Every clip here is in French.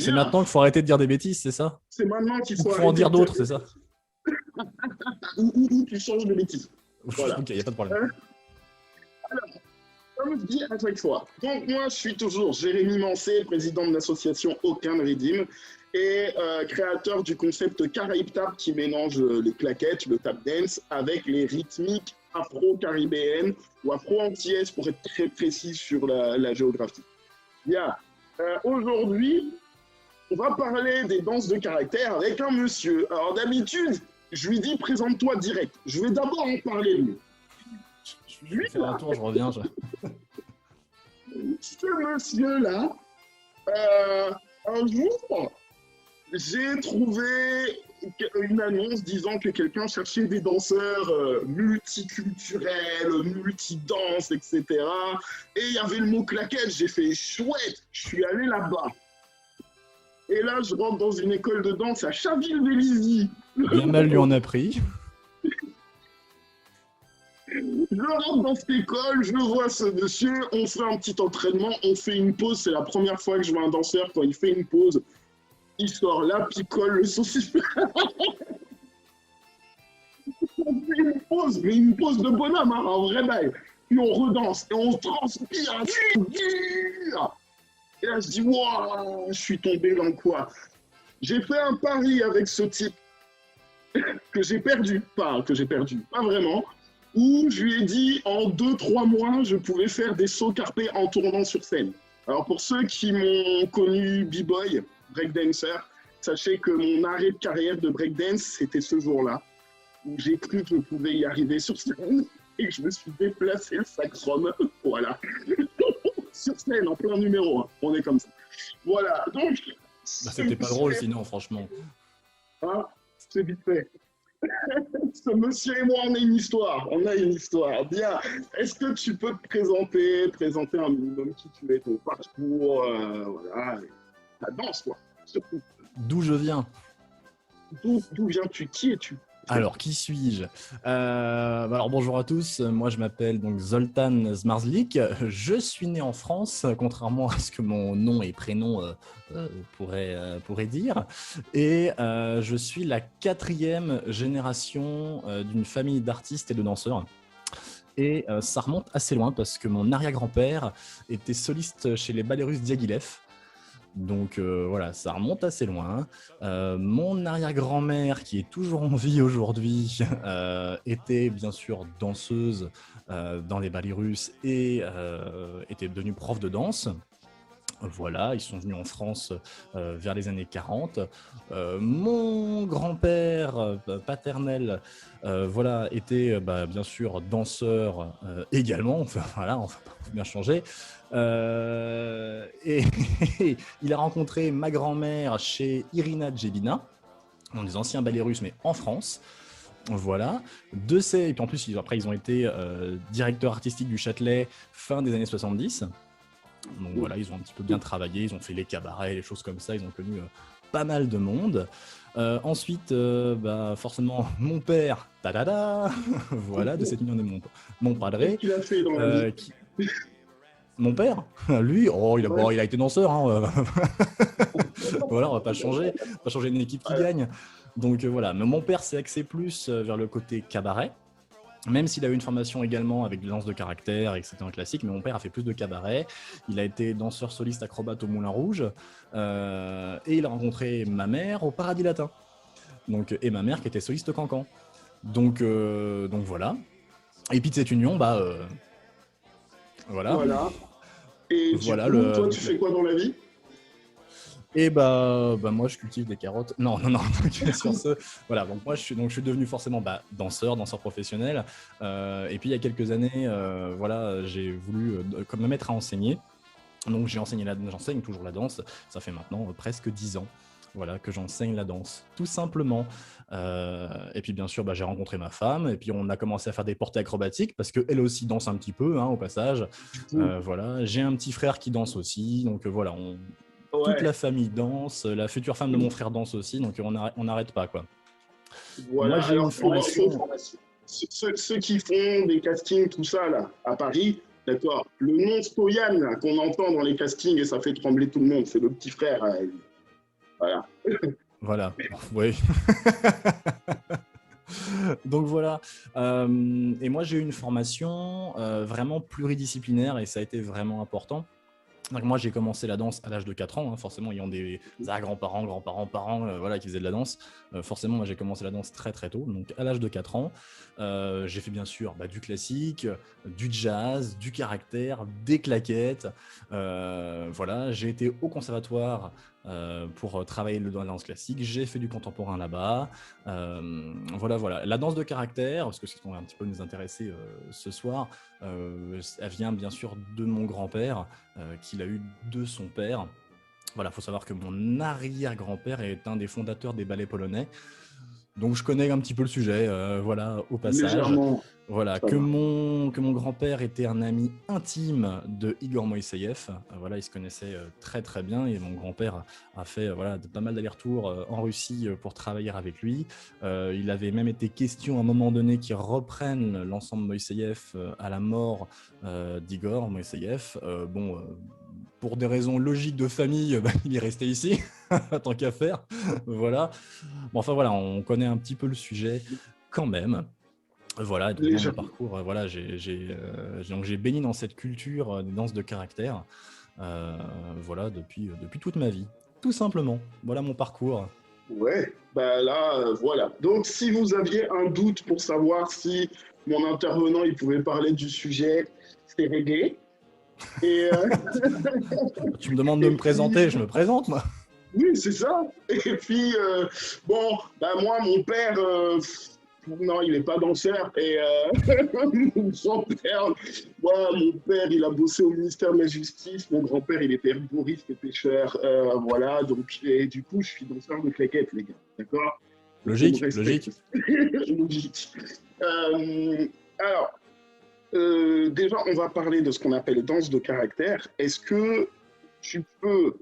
Donc c'est Bien, maintenant qu'il faut arrêter de dire des bêtises, c'est ça? c'est maintenant qu'il Ou faut qu'il faut en arrêter dire de dire d'autres, des c'est ça? bêtises. Ou tu changes de bêtises. Voilà. Ok, il n'y a pas de problème. Hein. Comme je dis à chaque fois. Donc moi, je suis toujours Jérémy Mancé, président de l'association Aucun Redeem et créateur du concept Caraïbe Tap qui mélange les claquettes, le tap dance avec les rythmiques afro-caribéennes ou afro-antillaises pour être très précis sur la géographie. Bien. Aujourd'hui, on va parler des danses de caractère avec un monsieur. Alors d'habitude, je lui dis présente-toi direct. Je vais d'abord en parler de lui. Je vais faire un tour, je reviens. Ce monsieur-là, un jour, j'ai trouvé une annonce disant que quelqu'un cherchait des danseurs multiculturels, multidanses, etc. Et il y avait le mot claquette. J'ai fait chouette, je suis allé là-bas. Et là, je rentre dans une école de danse à Chaville-Vélizy. Bien mal lui en a pris. Je rentre dans cette école, je vois ce monsieur, on fait un petit entraînement, on fait une pause. C'est la première fois que je vois un danseur, quand il fait une pause, il sort là, picole le saucisse. On fait une pause, mais une pause de bonhomme, hein, un vrai bail. Puis on redanse et on transpire, c'est dur. Et là, je dis, waouh, je suis tombé dans quoi? J'ai fait un pari avec ce type que j'ai perdu, pas vraiment, où je lui ai dit en 2-3 mois, je pouvais faire des sauts carpés en tournant sur scène. Alors pour ceux qui m'ont connu b-boy, breakdancer, sachez que mon arrêt de carrière de breakdance, c'était ce jour-là, où j'ai cru que je pouvais y arriver sur scène et que je me suis déplacé le sacrum, voilà, sur scène, en plein numéro, hein. On est comme ça. Voilà, donc... Bah, c'était pas drôle sinon, franchement. Hein, c'est vite fait. Ce monsieur et moi, on a une histoire. On a une histoire. Bien. Est-ce que tu peux te présenter un minimum qui tu es, ton parcours, voilà, ta danse, quoi, surtout. D'où je viens? D'où viens-tu? Qui es-tu? Alors, qui suis-je? Alors, bonjour à tous. Moi, je m'appelle donc Zoltan Zmarzlik. Je suis né en France, contrairement à ce que mon nom et prénom pourraient dire. Et je suis la 4e génération d'une famille d'artistes et de danseurs. Et ça remonte assez loin parce que mon arrière-grand-père était soliste chez les ballets russes Diaghilev. Donc voilà, ça remonte assez loin. Mon arrière-grand-mère, qui est toujours en vie aujourd'hui, était bien sûr danseuse dans les ballets russes et était devenue prof de danse. Voilà, ils sont venus en France vers les années 40. Mon grand-père paternel voilà, était bien sûr danseur également. Enfin, voilà, on va bien changer. Et il a rencontré ma grand-mère chez Irina Djebina, dans des anciens ballets russes, mais en France. Voilà. Et puis en plus, après, ils ont été directeurs artistiques du Châtelet fin des années 70. Donc voilà, ils ont un petit peu bien travaillé, ils ont fait les cabarets, les choses comme ça, ils ont connu pas mal de monde. Ensuite, forcément, mon père, voilà, de cette union de mon padre. Qu'est-ce qu'il a fait dans la vie? Mon père, lui, il a été danseur. Hein. Voilà, on va pas changer une équipe qui gagne. Donc voilà, mais mon père s'est axé plus vers le côté cabaret. Même s'il a eu une formation également avec des danses de caractère et que c'était un classique, mais mon père a fait plus de cabaret. Il a été danseur soliste acrobate au Moulin Rouge et il a rencontré ma mère au Paradis Latin. Donc, et ma mère qui était soliste cancan. Donc voilà. Et puis de cette union, voilà. Voilà. Et voilà du coup, toi, tu fais quoi dans la vie? Et moi je cultive des carottes. Non. Sur ce, voilà. Donc moi je suis devenu forcément danseur professionnel. Et puis il y a quelques années, voilà, j'ai voulu me mettre à enseigner. Donc j'enseigne toujours la danse. Ça fait maintenant presque 10 ans. Voilà, que j'enseigne la danse, tout simplement. Et puis bien sûr, j'ai rencontré ma femme, et puis on a commencé à faire des portées acrobatiques parce qu'elle aussi danse un petit peu, hein, au passage. Voilà, j'ai un petit frère qui danse aussi, donc voilà, toute la famille danse, la future femme de mon frère danse aussi, donc on n'arrête pas, quoi. Voilà. Moi, j'ai une formation. Ceux qui font des castings, tout ça, là, à Paris, d'accord, le nom Stoyan qu'on entend dans les castings et ça fait trembler tout le monde, c'est le petit frère. Voilà. Voilà, oui. Donc voilà. Et moi, j'ai eu une formation vraiment pluridisciplinaire et ça a été vraiment important. Donc moi, j'ai commencé la danse à l'âge de 4 ans, hein, forcément, ayant des grands-parents, grands-parents, parents voilà, qui faisaient de la danse. Forcément, moi, j'ai commencé la danse très très tôt, donc à l'âge de 4 ans. J'ai fait bien sûr du classique, du jazz, du caractère, des claquettes. Voilà, j'ai été au conservatoire pour travailler dans la danse classique. J'ai fait du contemporain là-bas. Voilà, voilà. La danse de caractère, parce que c'est ce qu'on va un petit peu nous intéresser ce soir, elle vient bien sûr de mon grand-père, qu'il a eu de son père. Voilà, il faut savoir que mon arrière-grand-père est un des fondateurs des ballets polonais. Donc je connais un petit peu le sujet, voilà, au passage. Légèrement, Voilà, ça que va. mon grand-père était un ami intime de Igor Moïseïev. Voilà, ils se connaissaient très très bien et mon grand-père a fait voilà, pas mal d'allers-retours en Russie pour travailler avec lui. Il avait même été question à un moment donné qu'ils reprennent l'ensemble Moïseïev à la mort d'Igor Moïseïev. Pour des raisons logiques de famille, il est resté ici, tant qu'à faire. Voilà. Bon, enfin voilà, on connaît un petit peu le sujet quand même. Voilà, donc moi, mon Légèrement. parcours, voilà, donc j'ai baigné dans cette culture des danses de caractère, voilà, depuis toute ma vie, tout simplement. Voilà mon parcours. Ouais, bah là, voilà. Donc, si vous aviez un doute pour savoir si mon intervenant il pouvait parler du sujet, c'est réglé. Et, Tu me demandes de et me puis, présenter, je me présente, moi. oui, c'est ça. Et puis, bon, bah moi, mon père, non, il n'est pas danseur. Et son père, moi, mon père, il a bossé au ministère de la Justice. Mon grand-père, il était herboriste et pêcheur. Voilà, donc, et du coup, je suis danseur de claquettes, les gars. D'accord? Il faut me Logique, respecter. logique. Logique. Alors, déjà, on va parler de ce qu'on appelle danse de caractère. Est-ce que tu peux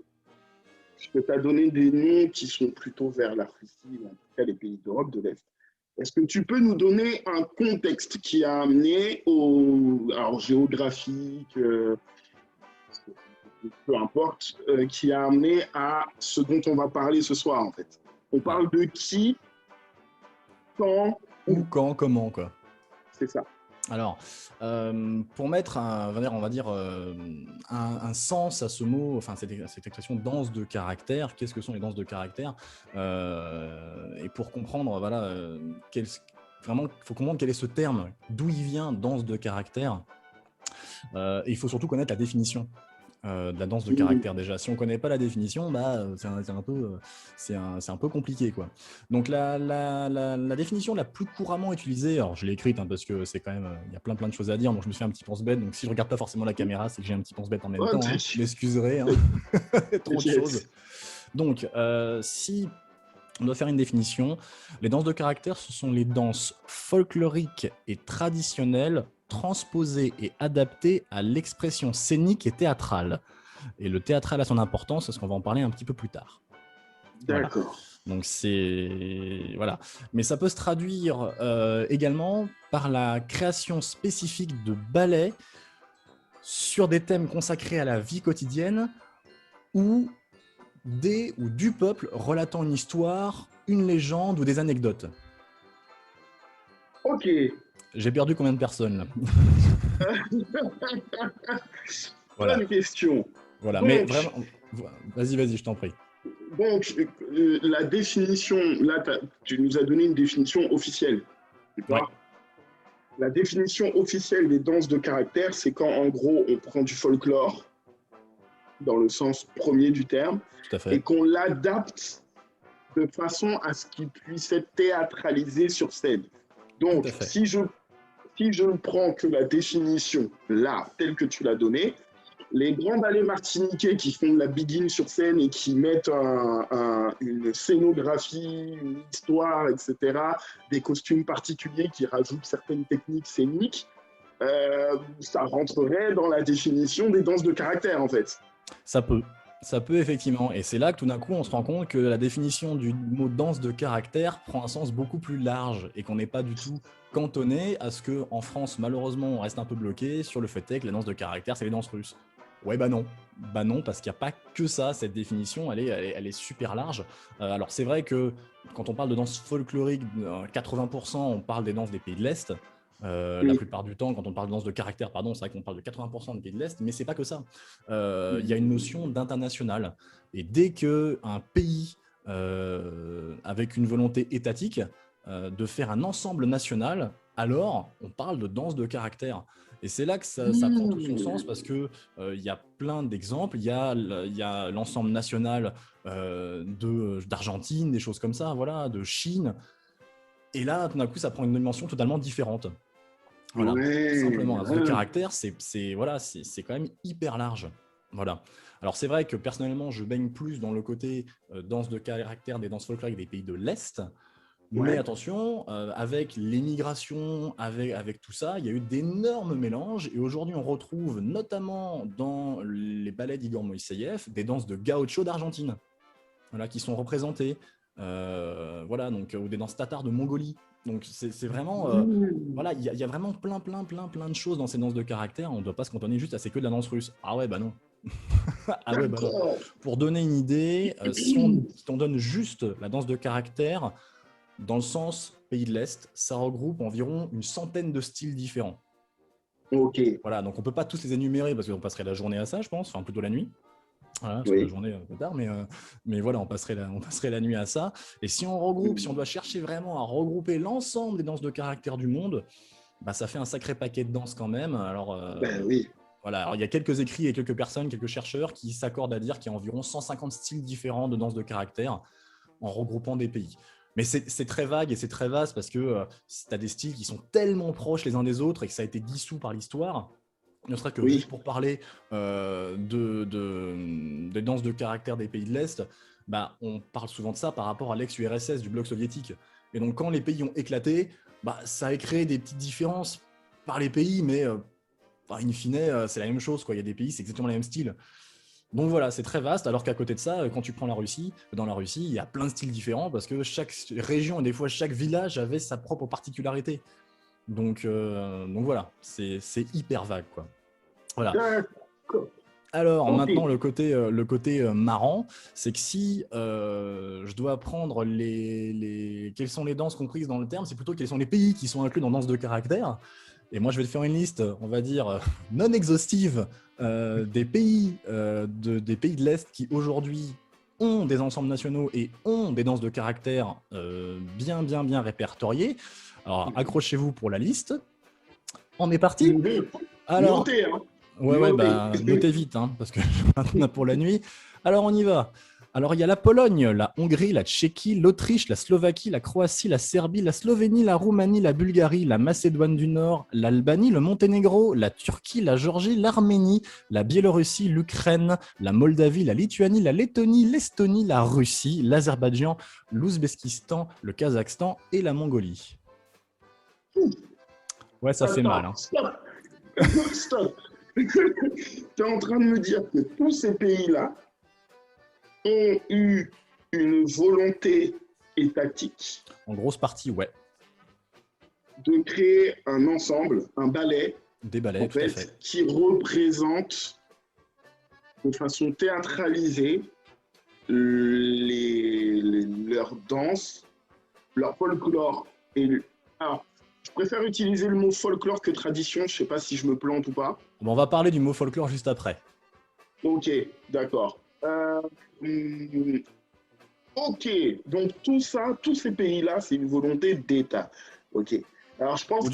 je peux t'as donné des noms qui sont plutôt vers la Russie, ou en tout cas les pays d'Europe de l'Est. Est-ce que tu peux nous donner un contexte qui a amené au, alors géographique, peu importe, qui a amené à ce dont on va parler ce soir en fait? On Alors, parle de qui, quand, où, où. quand, comment, quoi. C'est ça. Alors, pour mettre on va dire, un sens à ce mot, enfin cette expression danse de caractère, qu'est-ce que sont les danses de caractère? Et pour comprendre, voilà, vraiment, il faut comprendre quel est ce terme, d'où il vient, danse de caractère. Et il faut surtout connaître la définition de la danse de Mmh. caractère déjà. Si on ne connaît pas la définition, c'est un peu compliqué, quoi. Donc la définition la plus couramment utilisée, alors je l'ai écrite parce que c'est quand même, il y a plein de choses à dire, donc je me suis fait un petit pense-bête, donc si je regarde pas forcément la caméra, c'est que j'ai un petit pense-bête en même Oh, temps, hein. Vous m'excuserez, hein. Trop de choses. t'inquiète. Donc si on doit faire une définition, les danses de caractère, ce sont les danses folkloriques et traditionnelles transposées et adaptées à l'expression scénique et théâtrale. Et le théâtral a son importance, parce qu'on va en parler un petit peu plus tard. Voilà. D'accord. Donc c'est voilà, mais ça peut se traduire également par la création spécifique de ballets sur des thèmes consacrés à la vie quotidienne ou des ou du peuple relatant une histoire, une légende ou des anecdotes. Ok. J'ai perdu combien de personnes là? Voilà, Bonne question. voilà. Mais Donc, vraiment, vas-y, je t'en prie. Donc, la définition, là, tu nous as donné une définition officielle. Ouais, D'accord. La définition officielle des danses de caractère, c'est quand, en gros, on prend du folklore, dans le sens premier du terme, tout à et fait, qu'on l'adapte de façon à ce qu'il puisse être théâtralisé sur scène. tout à Donc, fait. si je ne prends que la définition, là, telle que tu l'as donnée, les grands ballets martiniquais qui font de la begin sur scène et qui mettent une scénographie, une histoire, etc., des costumes particuliers qui rajoutent certaines techniques scéniques, ça rentrerait dans la définition des danses de caractère, en fait. Ça peut. Ça peut effectivement. Et c'est là que tout d'un coup, on se rend compte que la définition du mot danse de caractère prend un sens beaucoup plus large et qu'on n'est pas du tout cantonné à ce qu'en France, malheureusement, on reste un peu bloqué sur le fait que la danse de caractère, c'est les danses russes. Ouais, bah non. Bah non, parce qu'il n'y a pas que ça, cette définition, elle est super large. Alors c'est vrai que quand on parle de danse folklorique, 80%, on parle des danses des pays de l'Est. La Oui. plupart du temps, quand on parle de danse de caractère, pardon, c'est vrai qu'on parle de 80% des pays de l'Est, mais c'est pas que ça. Il y a une notion d'international. Et dès qu'un pays, avec une volonté étatique, de faire un ensemble national, alors on parle de danse de caractère. Et c'est là que ça prend tout son sens parce que il y a plein d'exemples. Il y a l'ensemble national d'Argentine, des choses comme ça, voilà, de Chine. Et là, tout d'un coup, ça prend une dimension totalement différente. Voilà, tout Ouais. simplement. Le caractère, voilà, c'est quand même hyper large. Voilà. Alors c'est vrai que personnellement, je baigne plus dans le côté danse de caractère des danses folkloriques des pays de l'Est. Mais Ouais. attention, avec l'émigration, avec tout ça, il y a eu d'énormes mélanges. Et aujourd'hui, on retrouve notamment dans les ballets d'Igor Moïseïev des danses de gaucho d'Argentine, voilà, qui sont représentées. Voilà, donc, ou des danses tatars de Mongolie. Donc c'est vraiment... voilà, il y a vraiment plein de choses dans ces danses de caractère. On ne doit pas se cantonner juste à c'est que de la danse russe. Ah ouais, bah non. Ah ouais, bah non. D'accord. Pour donner une idée, si on donne juste la danse de caractère, dans le sens pays de l'Est, ça regroupe environ une centaine de styles différents. Ok. Voilà, donc on ne peut pas tous les énumérer parce qu'on passerait la journée à ça, je pense, enfin plutôt la nuit. Voilà, parce que la Oui. journée un peu tard, mais voilà, on passerait la nuit à ça. Et si on regroupe, si on doit chercher vraiment à regrouper l'ensemble des danses de caractère du monde, bah, ça fait un sacré paquet de danses quand même. Alors, Ben oui. voilà, alors il y a quelques écrits et quelques personnes, quelques chercheurs qui s'accordent à dire qu'il y a environ 150 styles différents de danses de caractère en regroupant des pays. Mais c'est très vague et c'est très vaste parce que tu as des styles qui sont tellement proches les uns des autres et que ça a été dissous par l'histoire. Ne serait-ce que juste Oui. pour parler des danses de caractère des pays de l'Est, bah, on parle souvent de ça par rapport à l'ex-URSS, du bloc soviétique. Et donc quand les pays ont éclaté, bah, ça a créé des petites différences par les pays, mais in fine, c'est la même chose, quoi. Il y a des pays, c'est exactement le même style. Donc voilà, c'est très vaste, alors qu'à côté de ça, quand tu prends la Russie, dans la Russie, il y a plein de styles différents parce que chaque région et des fois chaque village avait sa propre particularité. Donc voilà, c'est hyper vague, quoi. Voilà. D'accord. Alors Ok. maintenant, le côté marrant, c'est que si je dois prendre quelles sont les danses comprises dans le terme, c'est plutôt quels sont les pays qui sont inclus dans danse de caractère. Et moi, je vais te faire une liste, on va dire, non exhaustive des pays de l'Est qui aujourd'hui ont des ensembles nationaux et ont des danses de caractère bien répertoriées. Alors, accrochez-vous pour la liste. On est parti. Alors, Notez, hein. ouais, Notez. bah, notez vite, hein, parce que on a pour la nuit. Alors, on y va. Alors, il y a la Pologne, la Hongrie, la Tchéquie, l'Autriche, la Slovaquie, la Croatie, la Serbie, la Slovénie, la Roumanie, la Bulgarie, la Macédoine du Nord, l'Albanie, le Monténégro, la Turquie, la Géorgie, l'Arménie, la Biélorussie, l'Ukraine, la Moldavie, la Lituanie, la Lettonie, l'Estonie, la Russie, l'Azerbaïdjan, l'Ouzbékistan, le Kazakhstan et la Mongolie. Ouais, ça fait mal, Attends, hein. stop. Stop. Tu es en train de me dire que tous ces pays-là ont eu une volonté étatique En grosse partie, ouais. de créer un ensemble, un ballet, Des balais, en tout à fait. fait, qui représente de façon théâtralisée leurs danses, leur folklore. Alors, je préfère utiliser le mot folklore que tradition, je ne sais pas si je me plante ou pas. Bon, on va parler du mot folklore juste après. Ok, d'accord. Ok, donc tout ça, tous ces pays-là, c'est une volonté d'État. Ok. Alors je pense que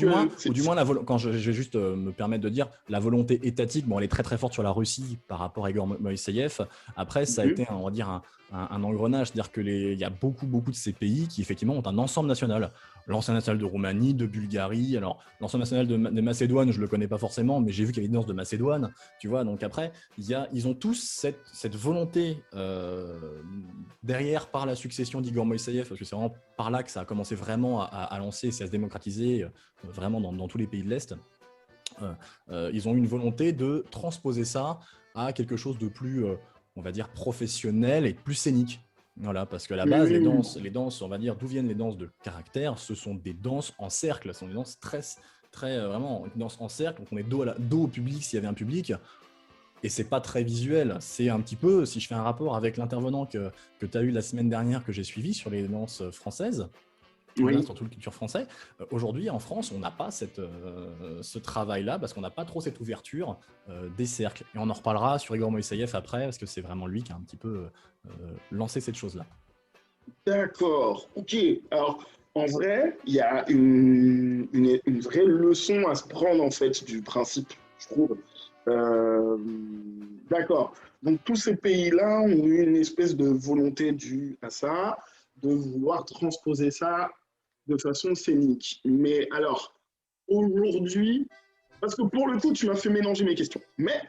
Ou du moins quand je vais juste me permettre de dire, la volonté étatique, bon, elle est très forte sur la Russie par rapport à Igor Moïseïev. Après, ça a été, on va dire, un engrenage, c'est-à-dire que il y a beaucoup de ces pays qui effectivement ont un ensemble national. L'ensemble national de Roumanie, de Bulgarie, alors l'ensemble national de Macédoine, je le connais pas forcément, mais j'ai vu qu'il y avait une danse de Macédoine, tu vois. Donc après, ils ont tous cette volonté derrière par la succession d'Igor Moïseïev, parce que c'est vraiment par là que ça a commencé vraiment à lancer et à se démocratiser vraiment dans tous les pays de l'Est. Ils ont eu une volonté de transposer ça à quelque chose de plus, on va dire, professionnel et plus scénique. Voilà, parce que à la base, les danses, on va dire, d'où viennent les danses de caractère, ce sont des danses en cercle, ce sont des danses très vraiment, une danse en cercle, donc on est dos au public s'il y avait un public, Et c'est pas très visuel. C'est un petit peu, si je fais un rapport avec l'intervenant que tu as eu la semaine dernière que j'ai suivi sur les danses françaises, voilà, Oui, surtout le culture français. Aujourd'hui, en France, on n'a pas ce travail-là parce qu'on n'a pas trop cette ouverture des cercles. Et on en reparlera sur Igor Moïsaïev après parce que c'est vraiment lui qui a un petit peu lancé cette chose-là. d'accord. Ok. Alors, en vrai, il y a une vraie leçon à se prendre, en fait, du principe, je trouve. Euh, d'accord. Donc, tous ces pays-là ont eu une espèce de volonté due à ça, de vouloir transposer ça de façon scénique. Mais alors, aujourd'hui, parce que pour le coup, tu m'as fait mélanger mes questions. Mais,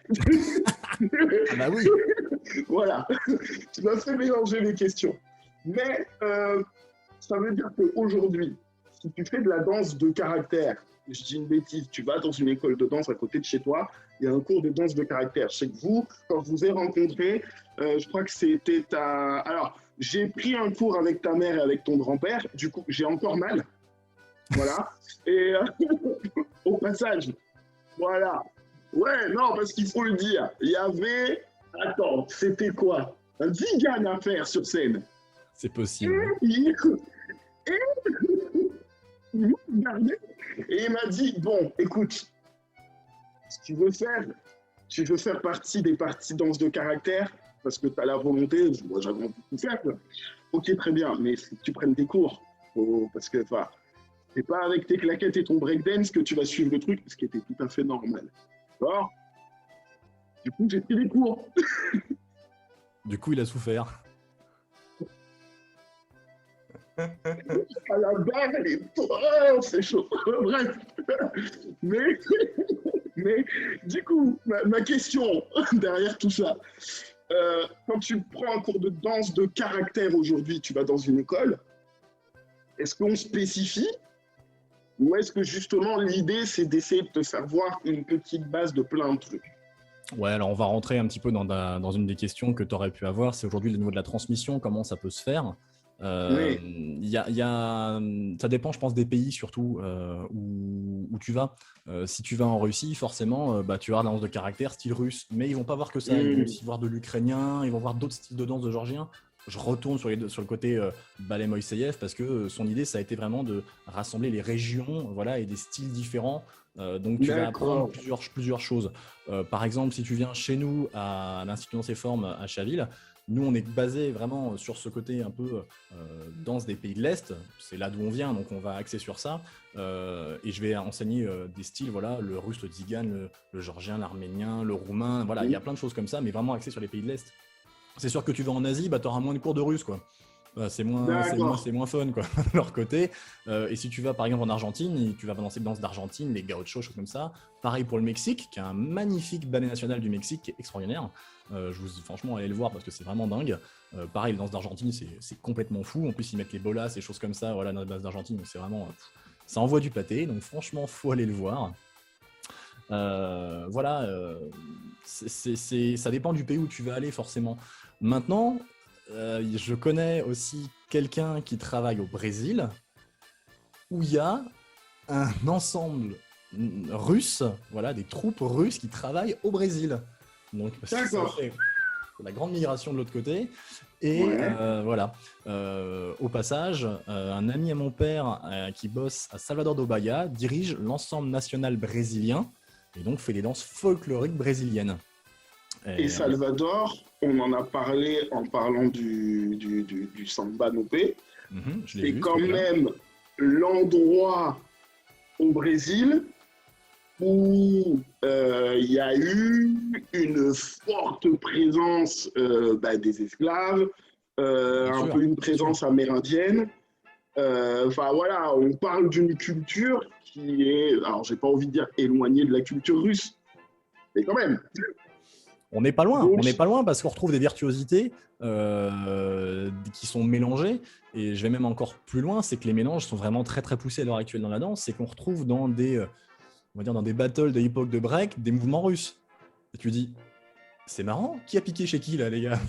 Ah bah oui. voilà, tu m'as fait mélanger mes questions. Mais ça veut dire qu'aujourd'hui, si tu fais de la danse de caractère, je dis une bêtise, tu vas dans une école de danse à côté de chez toi, il y a un cours de danse de caractère. Je sais que vous, quand je vous ai rencontré, je crois que c'était ta... Alors, j'ai pris un cours avec ta mère et avec ton grand-père, du coup, j'ai encore mal. Voilà. Et au passage, voilà. Ouais, non, parce qu'il faut le dire, il y avait... Attends, c'était quoi? Un Zigan à faire sur scène. C'est Et possible. il m'a regardé et il m'a dit, bon, écoute, si tu veux faire partie des parties danse de caractère, parce que tu as la volonté, moi j'avais envie de tout faire, quoi. Ok, très bien, mais il faut que tu prennes des cours. Parce que, enfin, c'est pas avec tes claquettes et ton breakdance que tu vas suivre le truc, ce qui était tout à fait normal. Alors, du coup, j'ai pris des cours. Du coup, il a souffert. À la barre, elle est... Oh, c'est chaud. Bref. Mais, mais du coup, ma question derrière tout ça, quand tu prends un cours de danse de caractère aujourd'hui, tu vas dans une école, est-ce qu'on spécifie ou est-ce que justement l'idée c'est d'essayer de te faire voir une petite base de plein de trucs? Ouais, alors on va rentrer un petit peu dans une des questions que tu aurais pu avoir. C'est aujourd'hui le niveau de la transmission, comment ça peut se faire. Oui, Ça dépend, je pense, des pays surtout où tu vas. Si tu vas en Russie, forcément, bah, tu vas avoir la danse de caractère style russe. Mais ils vont pas voir que ça. Ils vont aussi voir de l'ukrainien, ils vont voir d'autres styles de danse de géorgien. Je retourne sur le côté ballet Moïseïev parce que son idée, ça a été vraiment de rassembler les régions, voilà, et des styles différents. Donc tu vas apprendre d'accord. plusieurs choses. Par exemple, si tu viens chez nous à l'Institut Danse et Formes à Chaville, nous on est basé vraiment sur ce côté un peu danse des pays de l'Est. C'est là d'où on vient, donc on va axer sur ça. Et je vais enseigner des styles, voilà, le russe, le tzigan, le géorgien, l'arménien, le roumain. Voilà, il y a plein de choses comme ça, mais vraiment axé sur les pays de l'Est. C'est sûr que tu vas en Asie, bah, tu auras moins de cours de russe, quoi. D'accord. C'est moins fun, quoi, de leur côté. Et si tu vas, par exemple, en Argentine, tu vas danser de danse d'Argentine, les gauchos, choses comme ça. Pareil pour le Mexique, qui a un magnifique ballet national du Mexique qui est extraordinaire. Franchement, allez le voir parce que c'est vraiment dingue. Pareil, les danses d'Argentine, c'est complètement fou. En plus, ils mettent les bolas, ces choses comme ça, voilà, dans les danses d'Argentine. Donc, c'est vraiment... ça envoie du pâté. Donc, franchement, faut aller le voir. Voilà, ça dépend du pays où tu vas aller forcément. Maintenant, je connais aussi quelqu'un qui travaille au Brésil où il y a un ensemble russe, voilà, des troupes russes qui travaillent au Brésil. Donc, parce que ça D'accord. fait la grande migration de l'autre côté. Et Ouais. voilà, au passage, un ami à mon père qui bosse à Salvador da Bahia dirige l'ensemble national brésilien et donc fait des danses folkloriques brésiliennes. Et Et, Salvador, on en a parlé en parlant du samba nopé. je l'ai C'est vu, ce quand truc-là. même l'endroit au Brésil où il y a eu une forte présence des esclaves, Bien un sûr, peu une bien sûr. présence amérindienne. Enfin voilà, on parle d'une culture qui est, alors j'ai pas envie de dire éloignée de la culture russe, mais quand même. On Donc, n'est pas loin parce qu'on retrouve des virtuosités qui sont mélangées. Et je vais même encore plus loin, c'est que les mélanges sont vraiment très très poussés à l'heure actuelle dans la danse. C'est qu'on retrouve on va dire dans des battles de l'époque de break, des mouvements russes. Et tu dis, C'est marrant, qui a piqué chez qui là les gars?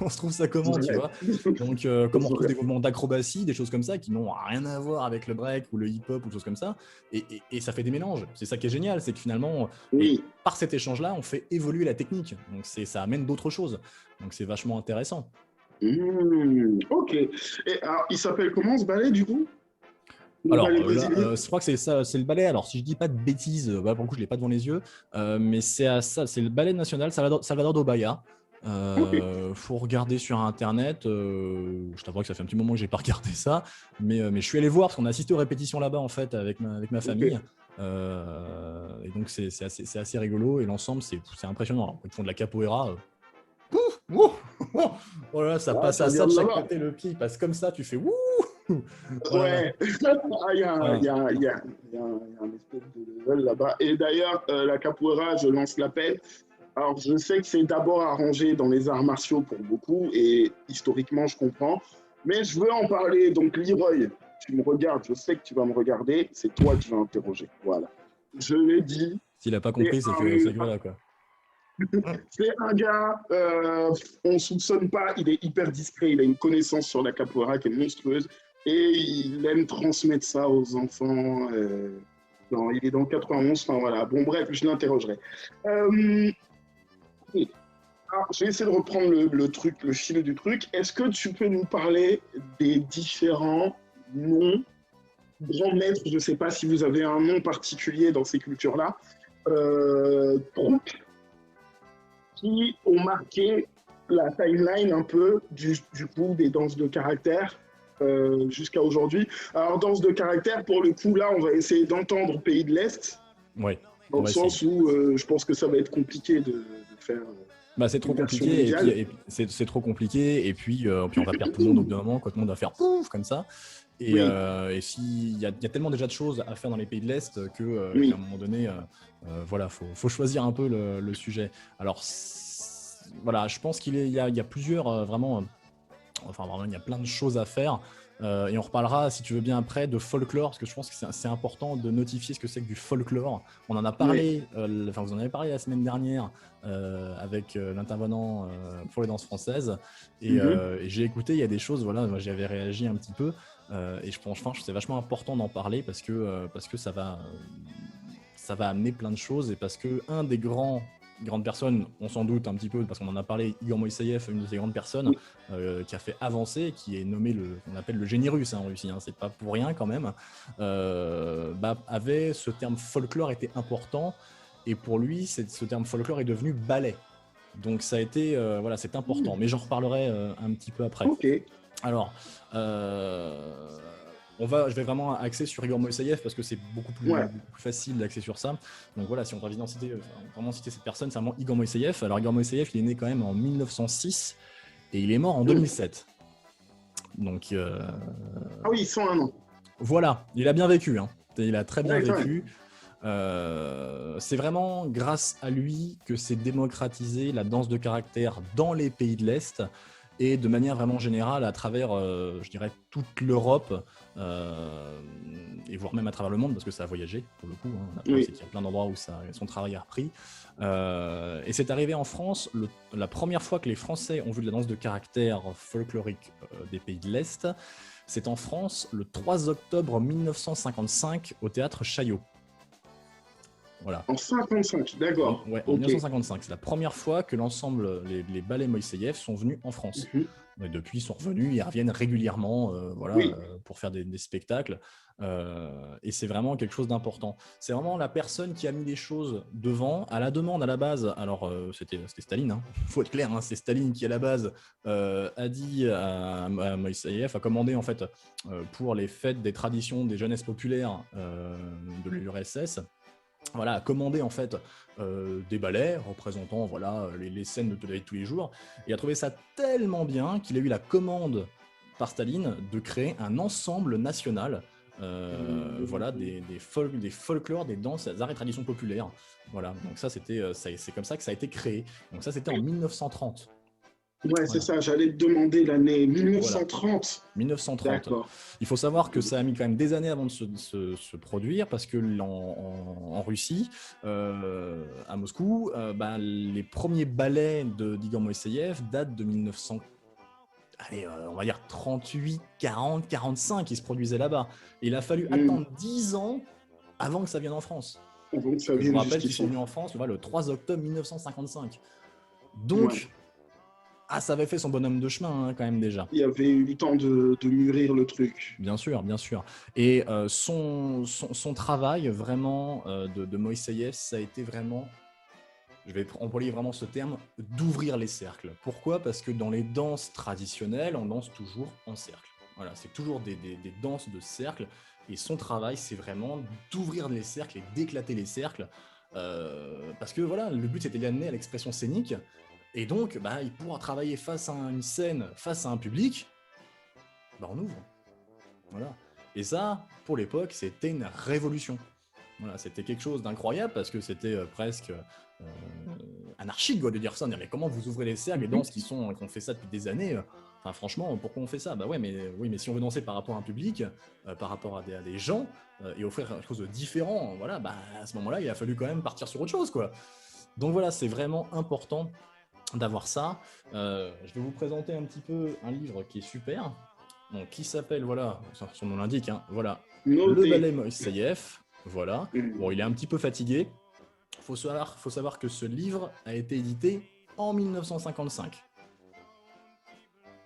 On se trouve ça comment, tu vois? Donc comme on retrouve Vrai. des mouvements d'acrobatie, des choses comme ça qui n'ont rien à voir avec le break ou le hip-hop ou des choses comme ça, et ça fait des mélanges. C'est ça qui est génial, c'est que finalement, et Oui. par cet échange-là, on fait évoluer la technique. Donc ça amène d'autres choses. Donc c'est vachement intéressant. Ok. Et alors, il s'appelle comment ce ballet du coup? Le ballet Alors là, brésilien? je crois que c'est ça, c'est le ballet. Alors si je dis pas de bêtises, pour le coup je l'ai pas devant les yeux, mais c'est à ça, c'est le ballet national Salvador do Bahia. Ok. Faut regarder sur internet. Je t'avoue que ça fait un petit moment que j'ai pas regardé ça, mais je suis allé voir parce qu'on a assisté aux répétitions là-bas en fait avec ma Ok. famille. Et donc c'est assez rigolo et l'ensemble c'est impressionnant. Alors, ils font de la capoeira. Ouh, oh là là, ça Ah, passe ça à ça vient de de chaque là-bas. côté, le pied il passe comme ça, tu fais wouh. Oh là là. Ouais. Ah, il y a, Voilà. il y a, il y a, il y a un espèce de level là-bas. Et d'ailleurs, la capoeira, je lance l'appel. Alors, je sais que c'est d'abord arrangé dans les arts martiaux pour beaucoup, et historiquement, je comprends. Mais je veux en parler. Donc, Leroy, tu me regardes, je sais que tu vas me regarder, c'est toi que je vais interroger. Voilà. Je l'ai dit, S'il a pas c'est compris, c'est que voilà quoi. c'est un gars, on ne soupçonne pas, il est hyper discret, il a une connaissance sur la capoeira qui est monstrueuse, et il aime transmettre ça aux enfants. Il est dans le 91, enfin voilà. Bon, bref, je l'interrogerai. Euh, Alors, je vais essayer de reprendre le truc, le fil du truc. Est-ce que tu peux nous parler des différents noms, grands maîtres, je ne sais pas si vous avez un nom particulier dans ces cultures-là, troupes qui ont marqué la timeline un peu du coup des danses de caractère jusqu'à aujourd'hui. Alors, danse de caractère, pour le coup, là, on va essayer d'entendre Pays de l'Est, Ouais, dans on le va essayer. sens où je pense que ça va être compliqué de faire Bah, c'est une trop version compliqué mondiale. et puis c'est trop compliqué puis on va perdre tout le monde au bout d'un moment quand tout le monde va faire pouf comme ça Oui, et s'il y a tellement déjà de choses à faire dans les pays de l'Est qu'à un oui. moment donné voilà faut choisir un peu le sujet. Alors voilà, je pense il y a plusieurs vraiment enfin vraiment il y a plein de choses à faire. Et on reparlera, si tu veux bien après, de folklore, parce que je pense que c'est important de notifier ce que c'est que du folklore. On en a Oui. parlé, enfin vous en avez parlé la semaine dernière avec l'intervenant pour les danses françaises, Mhm. et j'ai écouté, il y a des choses, voilà, moi j'avais réagi un petit peu, et je pense que c'est vachement important d'en parler parce que ça va amener plein de choses, et parce que un des grandes personnes, on s'en doute un petit peu parce qu'on en a parlé, Igor Moïseïev, une de ces grandes personnes Oui. qui a fait avancer, qui est nommé on appelle le génie russe en Russie, c'est pas pour rien quand même, avait ce terme folklore était important, et pour lui, ce terme folklore est devenu ballet. Donc ça a été, voilà, c'est important, mais j'en reparlerai un petit peu après. Ok. Alors, euh, je vais vraiment axer sur Igor Moïseïev parce que c'est Ouais. beaucoup plus facile d'axer sur ça. Donc voilà, si on doit vraiment citer cette personne, c'est vraiment Igor Moïseïev. Alors Igor Moïseïev, il est né quand même en 1906 et il est mort en Mm. 2007. Donc Ah oui, 101 ans. voilà, il a bien vécu, hein. Il a très bien Ouais, quand même. vécu. C'est vraiment grâce à lui que s'est démocratisé la danse de caractère dans les pays de l'Est et de manière vraiment générale à travers, je dirais, toute l'Europe et voire même à travers le monde parce que ça a voyagé pour le coup, hein. La preuve, c'est Oui. qu'il y a plein d'endroits où son travail a repris. Et c'est arrivé en France la première fois que les Français ont vu de la danse de caractère folklorique des pays de l'Est. C'est en France le 3 octobre 1955 au théâtre Chaillot. Voilà. En 55, d'accord. Ouais, en Ok. 1955, c'est la première fois que l'ensemble, les ballets Moïseïev sont venus en France. Mhm. Et depuis, ils sont revenus, ils reviennent régulièrement voilà, Oui. pour faire des spectacles. Et c'est vraiment quelque chose d'important. C'est vraiment la personne qui a mis les choses devant, à la demande à la base. Alors, c'était Staline, hein. Faut être clair, hein, c'est Staline qui, à la base, a dit à Moïseïev, a commandé en fait pour les fêtes des traditions des jeunesses populaires de l'URSS. Voilà, a commandé en fait des ballets représentant voilà, les scènes de la vie de tous les jours, et a trouvé ça tellement bien qu'il a eu la commande par Staline de créer un ensemble national voilà, des folklores, des danses, des arts et traditions populaires. Voilà, donc ça c'est comme ça que ça a été créé. Donc ça c'était en 1930. Ouais, c'est Voilà. ça, j'allais te demander l'année Voilà. 1930. 1930. D'accord. Il faut savoir que ça a mis quand même des années avant de se produire parce que en Russie, à Moscou, bah, les premiers ballets d'Igor Moisseyev datent de 1900. Allez, on va dire 38, 40, 45 qui se produisaient là-bas. Et il a fallu Hmm. attendre 10 ans avant que ça vienne en France. Donc Parce ça que je vous vient rappelle qu'ils sont jusqu'ici. venus en France le 3 octobre 1955. Ouais. Donc, ça avait fait son bonhomme de chemin hein, quand même déjà. Il y avait eu le temps de mûrir le truc. Bien sûr, bien sûr. Et son travail vraiment de Moïseyev, ça a été vraiment, je vais employer vraiment ce terme, d'ouvrir les cercles. Pourquoi? Parce que dans les danses traditionnelles, on danse toujours en cercle. Voilà, c'est toujours des danses de cercle. Et son travail, c'est vraiment d'ouvrir les cercles et d'éclater les cercles. Parce que voilà, le but c'était d'amener à l'expression scénique. Et donc, bah, il pourra travailler face à une scène, face à un public, bah, on ouvre. Voilà. Et ça, pour l'époque, c'était une révolution. Voilà, c'était quelque chose d'incroyable parce que c'était presque anarchique quoi, de dire ça. Mais comment vous ouvrez les cercles, les danses qu'on fait ça depuis des années Enfin, franchement, pourquoi on fait ça? Bah ouais, mais oui, mais si on veut danser par rapport à un public, par rapport à des gens, et offrir quelque chose de différent, voilà, bah à ce moment-là, il a fallu quand même partir sur autre chose, quoi. Donc voilà, c'est vraiment important d'avoir ça. Je vais vous présenter un petit peu un livre qui est super, donc, qui s'appelle, voilà, son nom l'indique, hein, voilà, Le Noté. ballet Moïseyev, voilà. Hmm. Bon, il est un petit peu fatigué. Faut savoir que ce livre a été édité en 1955.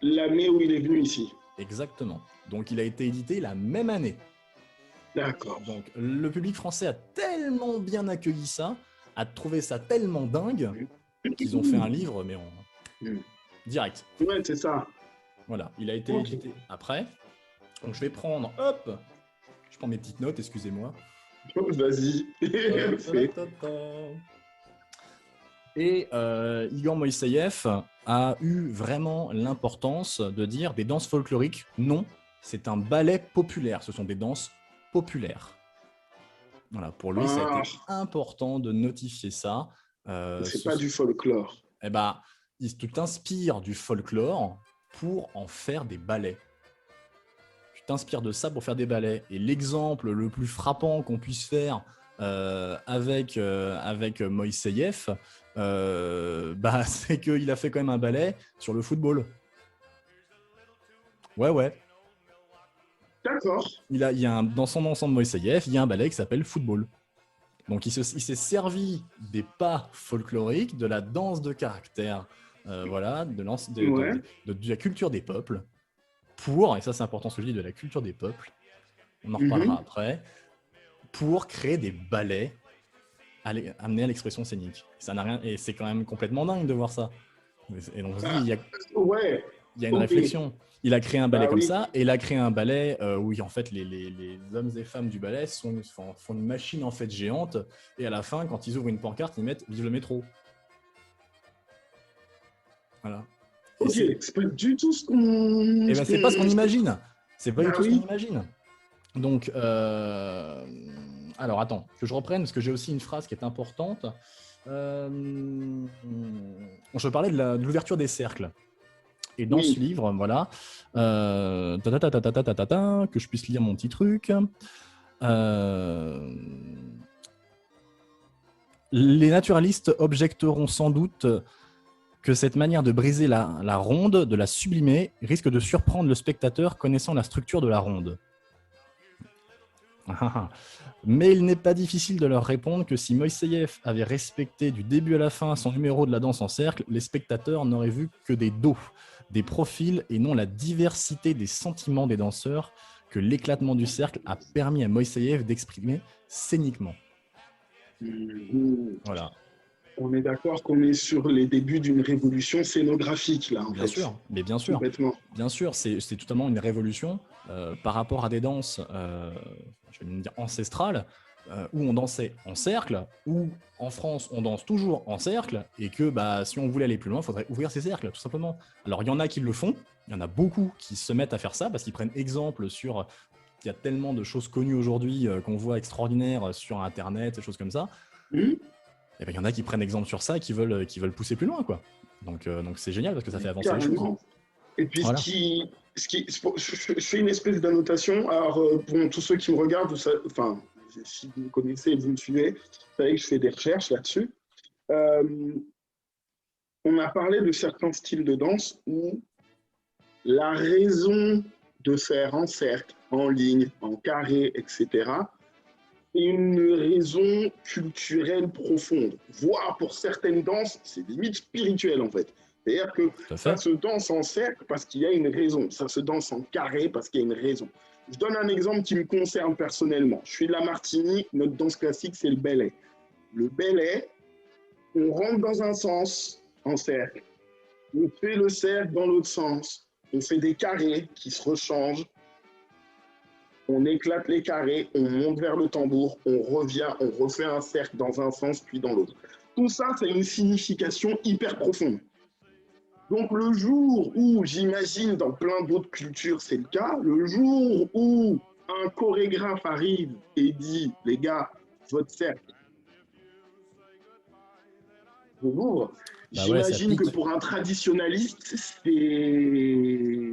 L'année où il est venu ici. Exactement. Donc, il a été édité la même année. D'accord. Donc, le public français a tellement bien accueilli ça, a trouvé ça tellement dingue, qu'ils ont fait un livre, mais en Hmm. direct. Ouais, c'est ça. Voilà, il a été Ok. édité après. Donc, je vais prendre, hop, je prends mes petites notes, excusez-moi. Vas-y. Fais. Et Igor Moïseyev a eu vraiment l'importance de dire des danses folkloriques, non, c'est un ballet populaire, ce sont des danses populaires. Voilà, pour lui, ça a Ah, été important de notifier ça. c'est pas du folklore. Eh ben, tu t'inspires du folklore pour en faire des ballets. Tu t'inspires de ça pour faire des ballets. Et l'exemple le plus frappant qu'on puisse faire avec Moïseyev, bah, c'est qu'il a fait quand même un ballet sur le football. Ouais, ouais. D'accord. Dans son ensemble Moïseyev, il y a un ballet qui s'appelle Football. Donc il s'est servi des pas folkloriques, de la danse de caractère, voilà, Ouais. de la culture des peuples, pour, et ça c'est important ce que je dis, de la culture des peuples, on en reparlera Mhm. après, pour créer des ballets amenés à l'expression scénique. Ça n'a rien, et c'est quand même complètement dingue de voir ça. Et donc on se dit, Ah, ouais. il y a une Ok. réflexion. Il a créé un ballet Bah comme oui. ça, et il a créé un ballet où en fait les hommes et femmes du ballet font une machine en fait géante, et à la fin, quand ils ouvrent une pancarte, ils mettent Vive le métro. Voilà. Et Ok. c'est, C'est pas du tout ce qu'on. et ben c'est pas ce qu'on imagine. C'est pas du Bah tout ce qu'on oui. imagine. Donc, alors attends, que je reprenne parce que j'ai aussi une phrase qui est importante. Je parlais de l'ouverture des cercles. Et dans ce Oui. livre, voilà, que je puisse lire mon petit truc. Les naturalistes objecteront sans doute que cette manière de briser la ronde, de la sublimer, risque de surprendre le spectateur connaissant la structure de la ronde. Mais il n'est pas difficile de leur répondre que si Moïseyev avait respecté du début à la fin son numéro de la danse en cercle, les spectateurs n'auraient vu que des dos, des profils et non la diversité des sentiments des danseurs que l'éclatement du cercle a permis à Moïseyev d'exprimer scéniquement. Mhm. Voilà. On est d'accord qu'on est sur les débuts d'une révolution scénographique, là, en Bien fait. sûr, mais Complètement. bien sûr, c'est totalement une révolution par rapport à des danses, je vais me dire ancestrales, où on dansait en cercle, où en France on danse toujours en cercle, et que bah, si on voulait aller plus loin, il faudrait ouvrir ces cercles, tout simplement. Alors il y en a qui le font, il y en a beaucoup qui se mettent à faire ça parce qu'ils prennent exemple sur. Il y a tellement de choses connues aujourd'hui qu'on voit extraordinaires sur Internet, des choses comme ça. Mhm. Et ben, il y en a qui prennent exemple sur ça et qui veulent pousser plus loin, quoi. Donc c'est génial parce que ça fait avancer les choses. Carrément. Et puis, Voilà. je fais une espèce d'annotation. Alors, pour tous ceux qui me regardent, enfin, si vous me connaissez et vous me suivez, vous savez que je fais des recherches là-dessus. Euh, on a parlé de certains styles de danse où la raison de faire en cercle, en ligne, en carré, etc., est une raison culturelle profonde, voire pour certaines danses, c'est limite spirituel en fait. C'est-à-dire que Tout à ça fait. se danse en cercle parce qu'il y a une raison, ça se danse en carré parce qu'il y a une raison. Je donne un exemple qui me concerne personnellement. Je suis de la Martinique, notre danse classique, c'est le belay. Le belay, on rentre dans un sens en cercle, on fait le cercle dans l'autre sens, on fait des carrés qui se rechangent, on éclate les carrés, on monte vers le tambour, on revient, on refait un cercle dans un sens puis dans l'autre. Tout ça, c'est une signification hyper profonde. Donc le jour où, j'imagine dans plein d'autres cultures c'est le cas, le jour où un chorégraphe arrive et dit, les gars, votre cercle, je l'ouvre, Bah ouais, ça j'imagine que pique. pour un traditionnaliste, c'est...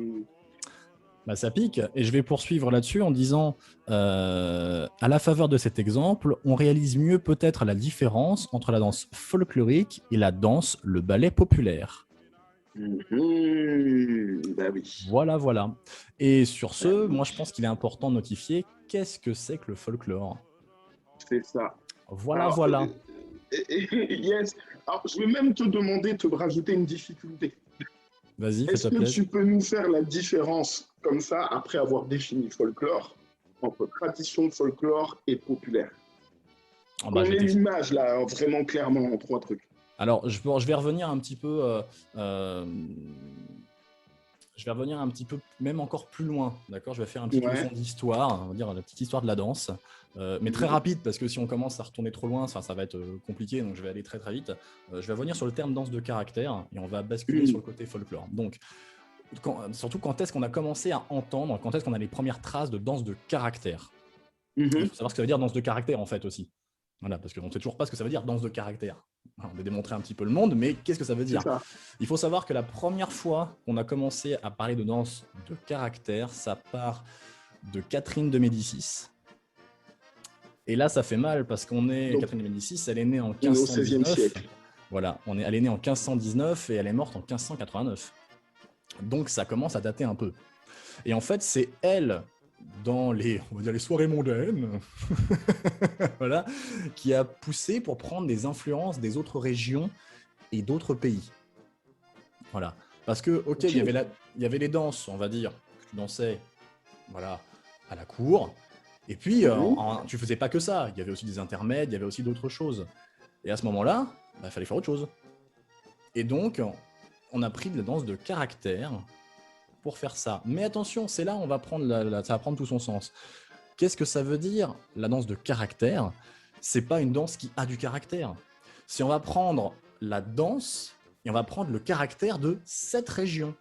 Bah, ça pique. Et je vais poursuivre là-dessus en disant, à la faveur de cet exemple, on réalise mieux peut-être la différence entre la danse folklorique et la danse, le ballet populaire. Bah oui, Voilà, voilà. Et sur bah ce, moi je oui, pense qu'il est important de notifier qu'est-ce que c'est que le folklore. c'est ça. Voilà, Alors, voilà. yes. Alors, je vais même te demander de rajouter une difficulté. Vas-y, Est-ce fais-toi que plaisir. tu peux nous faire la différence, comme ça, après avoir défini folklore, entre tradition, folklore et populaire? Oh, bah, Qu'on je vais ait t'expliquer. l'image, là, vraiment clairement, en trois trucs. Alors, je vais revenir un petit peu. Euh, je vais revenir un petit peu, même encore plus loin, d'accord. Je vais faire une petite leçon Ouais. d'histoire, on va dire la petite histoire de la danse, mais très Mhm. rapide parce que si on commence à retourner trop loin, ça va être compliqué, donc je vais aller très très vite. Je vais revenir sur le terme danse de caractère et on va basculer sur Mhm. le côté folklore. Donc, surtout quand est-ce qu'on a commencé à entendre, quand est-ce qu'on a les premières traces de danse de caractère. Il Mhm. faut savoir ce que ça veut dire danse de caractère en fait aussi. Voilà, parce qu'on ne sait toujours pas ce que ça veut dire danse de caractère. On a démontré un petit peu le monde, mais qu'est-ce que ça veut C'est dire? ça. Il faut savoir que la première fois qu'on a commencé à parler de danse de caractère, ça part de Catherine de Médicis. Et là, ça fait mal parce Donc, Catherine de Médicis, elle est née en on est au XVIe 1519. siècle. Voilà, elle est née en 1519 et elle est morte en 1589. Donc ça commence à dater un peu. Et en fait, c'est elle, dans on va dire les soirées mondaines, voilà, qui a poussé pour prendre des influences des autres régions et d'autres pays. Voilà. Parce que, ok, Ok. il y avait les danses, on va dire, que tu dansais voilà, à la cour. Et puis, Mhm. tu faisais pas que ça. Il y avait aussi des intermèdes, il y avait aussi d'autres choses. Et à ce moment-là, il fallait faire autre chose. Et donc, on a pris de la danse de caractère pour faire ça. Mais attention, c'est là où on va prendre ça va prendre tout son sens. Qu'est-ce que ça veut dire, la danse de caractère? C'est pas une danse qui a du caractère. Si on va prendre la danse et on va prendre le caractère de cette région.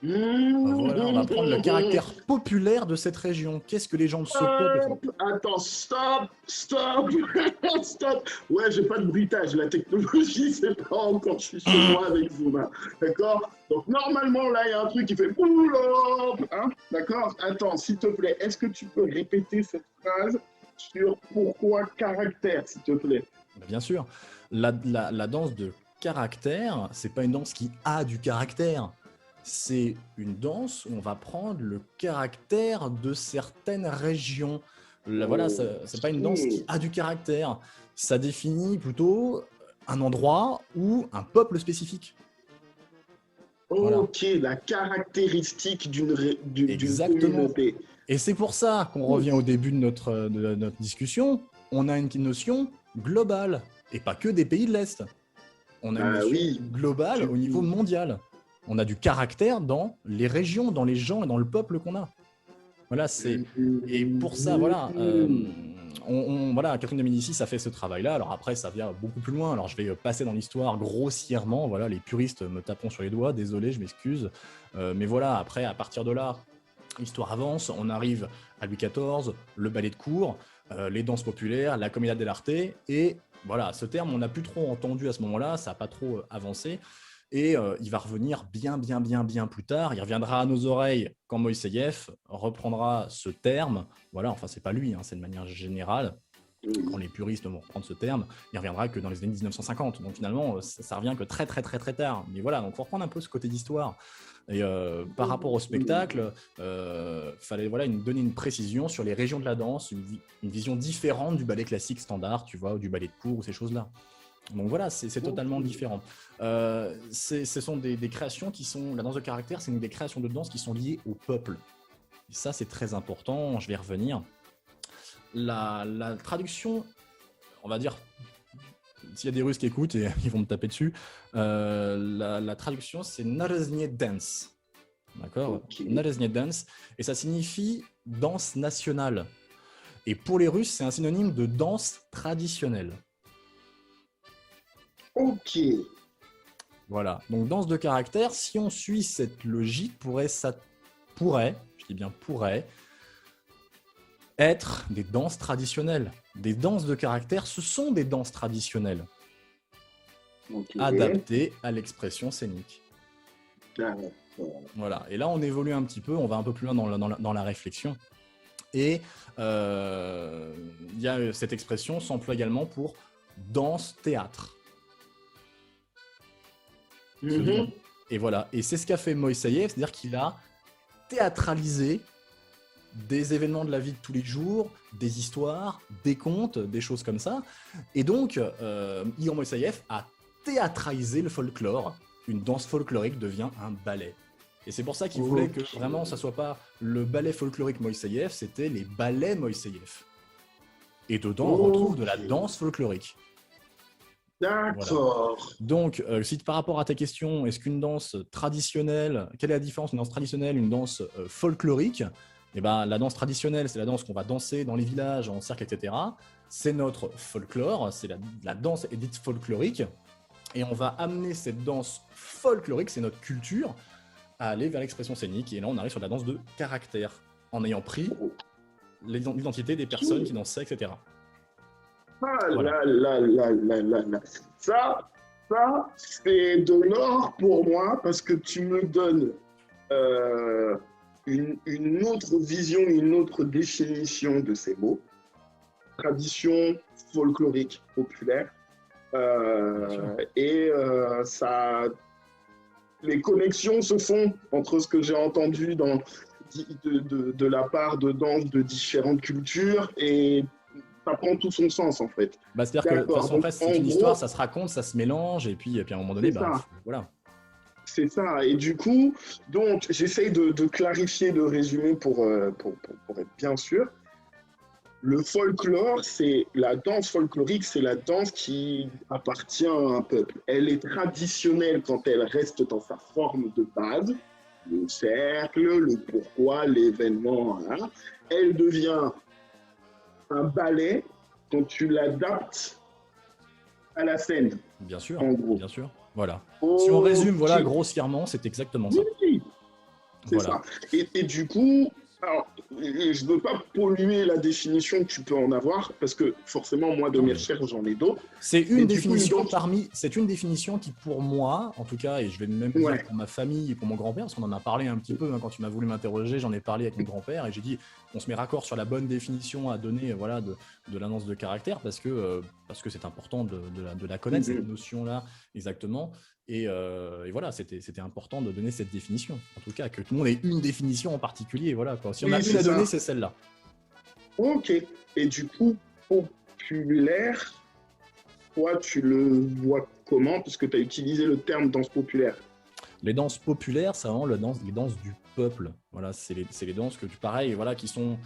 Voilà, on va prendre le Mhm. caractère populaire de cette région. Qu'est-ce que les gens de ce peuple font? Hop, attends, stop, stop, stop. Ouais, j'ai pas de bruitage, la technologie, c'est pas encore, je suis chez moi avec Zoom, hein. D'accord. Donc normalement, là, il y a un truc qui fait pull-up, hein, d'accord. Attends, s'il te plaît, est-ce que tu peux répéter cette phrase sur pourquoi caractère, s'il te plaît? Bien sûr, la danse de caractère, c'est pas une danse qui a du caractère. C'est une danse où on va prendre le caractère de certaines régions. Voilà, c'est pas une danse qui Ok, a du caractère. Ça définit plutôt un endroit ou un peuple spécifique. Voilà, ok, la caractéristique d'une exactement. communauté. Et c'est pour ça qu'on revient au début de notre discussion. On a une notion globale et pas que des pays de l'Est. On a une Bah notion oui, globale tu, au niveau mondial. On a du caractère dans les régions, dans les gens et dans le peuple qu'on a. Voilà, c'est et pour ça, voilà, voilà, Catherine de Médicis a fait ce travail-là. Alors après, ça vient beaucoup plus loin. Alors je vais passer dans l'histoire grossièrement. Voilà, les puristes me taperont sur les doigts. Désolé, je m'excuse. Mais voilà, après, à partir de là, l'histoire avance. On arrive à Louis XIV, le ballet de cour, les danses populaires, la commedia dell'arte et voilà, ce terme, on n'a plus trop entendu à ce moment-là, ça n'a pas trop avancé. Et il va revenir bien plus tard. Il reviendra à nos oreilles quand Moïseïev reprendra ce terme. Voilà, enfin, c'est pas lui, hein, c'est de manière générale. Quand les puristes vont reprendre ce terme, il reviendra que dans les années 1950. Donc finalement, ça revient que très tard. Mais voilà, donc il faut reprendre un peu ce côté d'histoire. Et par rapport au spectacle, fallait donner une précision sur les régions de la danse, une vision différente du ballet classique standard, tu vois, ou du ballet de cour ou ces choses-là. Donc voilà, c'est totalement différent. Ce sont des créations qui sont... La danse de caractère, c'est des créations de danse qui sont liées au peuple. Et ça, c'est très important, je vais y revenir. La traduction, on va dire, s'il y a des Russes qui écoutent et ils vont me taper dessus, la traduction, c'est Narodnie Dance. D'accord, Ok. Narodnie Dance. Et ça signifie danse nationale. Et pour les Russes, c'est un synonyme de danse traditionnelle. Ok. Voilà, donc danse de caractère, si on suit cette logique, pourrait, je dis bien pourrait, être des danses traditionnelles. Des danses de caractère, ce sont des danses traditionnelles, adaptées à l'expression scénique. D'accord. Voilà, et là on évolue un petit peu, on va un peu plus loin dans la réflexion. Et cette expression s'emploie également pour danse-théâtre. Et voilà, et c'est ce qu'a fait Moïseïev, c'est-à-dire qu'il a théâtralisé des événements de la vie de tous les jours, des histoires, des contes, des choses comme ça. Et donc, Igor Moïseïev a théâtralisé le folklore. Une danse folklorique devient un ballet. Et c'est pour ça qu'il voulait que vraiment ça soit pas le ballet folklorique Moïseïev, c'était les ballets Moïseïev. Et dedans, on retrouve de la danse folklorique. D'accord. Voilà. Donc, si par rapport à ta question, est-ce qu'une danse traditionnelle, quelle est la différence d'une danse traditionnelle et une danse folklorique? Eh ben, la danse traditionnelle, c'est la danse qu'on va danser dans les villages, en cercle, etc. C'est notre folklore, c'est la danse est dite folklorique. Et on va amener cette danse folklorique, c'est notre culture, à aller vers l'expression scénique. Et là, on arrive sur la danse de caractère, en ayant pris l'identité des personnes qui dansaient, etc. Voilà. Ça, c'est de l'or pour moi parce que tu me donnes une autre vision, une autre définition de ces mots. Tradition folklorique populaire. Les connexions se font entre ce que j'ai entendu de la part de danse de différentes cultures et ça prend tout son sens en fait. Bah, c'est-à-dire que de toute façon, après, c'est une histoire, ça se raconte, ça se mélange, et puis à un moment donné, voilà. C'est ça. Et du coup, donc, j'essaye de clarifier, de résumer pour être bien sûr. Le folklore, c'est la danse folklorique, c'est la danse qui appartient à un peuple. Elle est traditionnelle quand elle reste dans sa forme de base, le cercle, le pourquoi, l'événement. Hein. Elle devient un ballet quand tu l'adaptes à la scène. Bien sûr, en gros. Bien sûr. Voilà. Si on résume, voilà, grossièrement, c'est exactement ça. Oui, c'est ça. Et du coup, alors, je ne veux pas polluer la définition que tu peux en avoir, parce que forcément, moi, de mes recherches, j'en ai d'autres. C'est une définition c'est une définition qui, pour moi, en tout cas, et je vais même dire pour ma famille et pour mon grand-père, parce qu'on en a parlé un petit peu, hein, quand tu m'as voulu m'interroger, j'en ai parlé avec mon grand-père, et j'ai dit, on se met raccord sur la bonne définition à donner voilà, de la danse de caractère, parce que c'est important de la connaître, cette notion-là, exactement. Et voilà, c'était important de donner cette définition. En tout cas, que tout le monde ait une définition en particulier. Voilà, quoi. Si on a une à donner, c'est celle-là. Ok. Et du coup, populaire, toi, tu le vois comment? Puisque tu as utilisé le terme danse populaire. Les danses populaires, c'est vraiment les danses du peuple. Voilà, c'est les danses pareil, voilà, qui sont...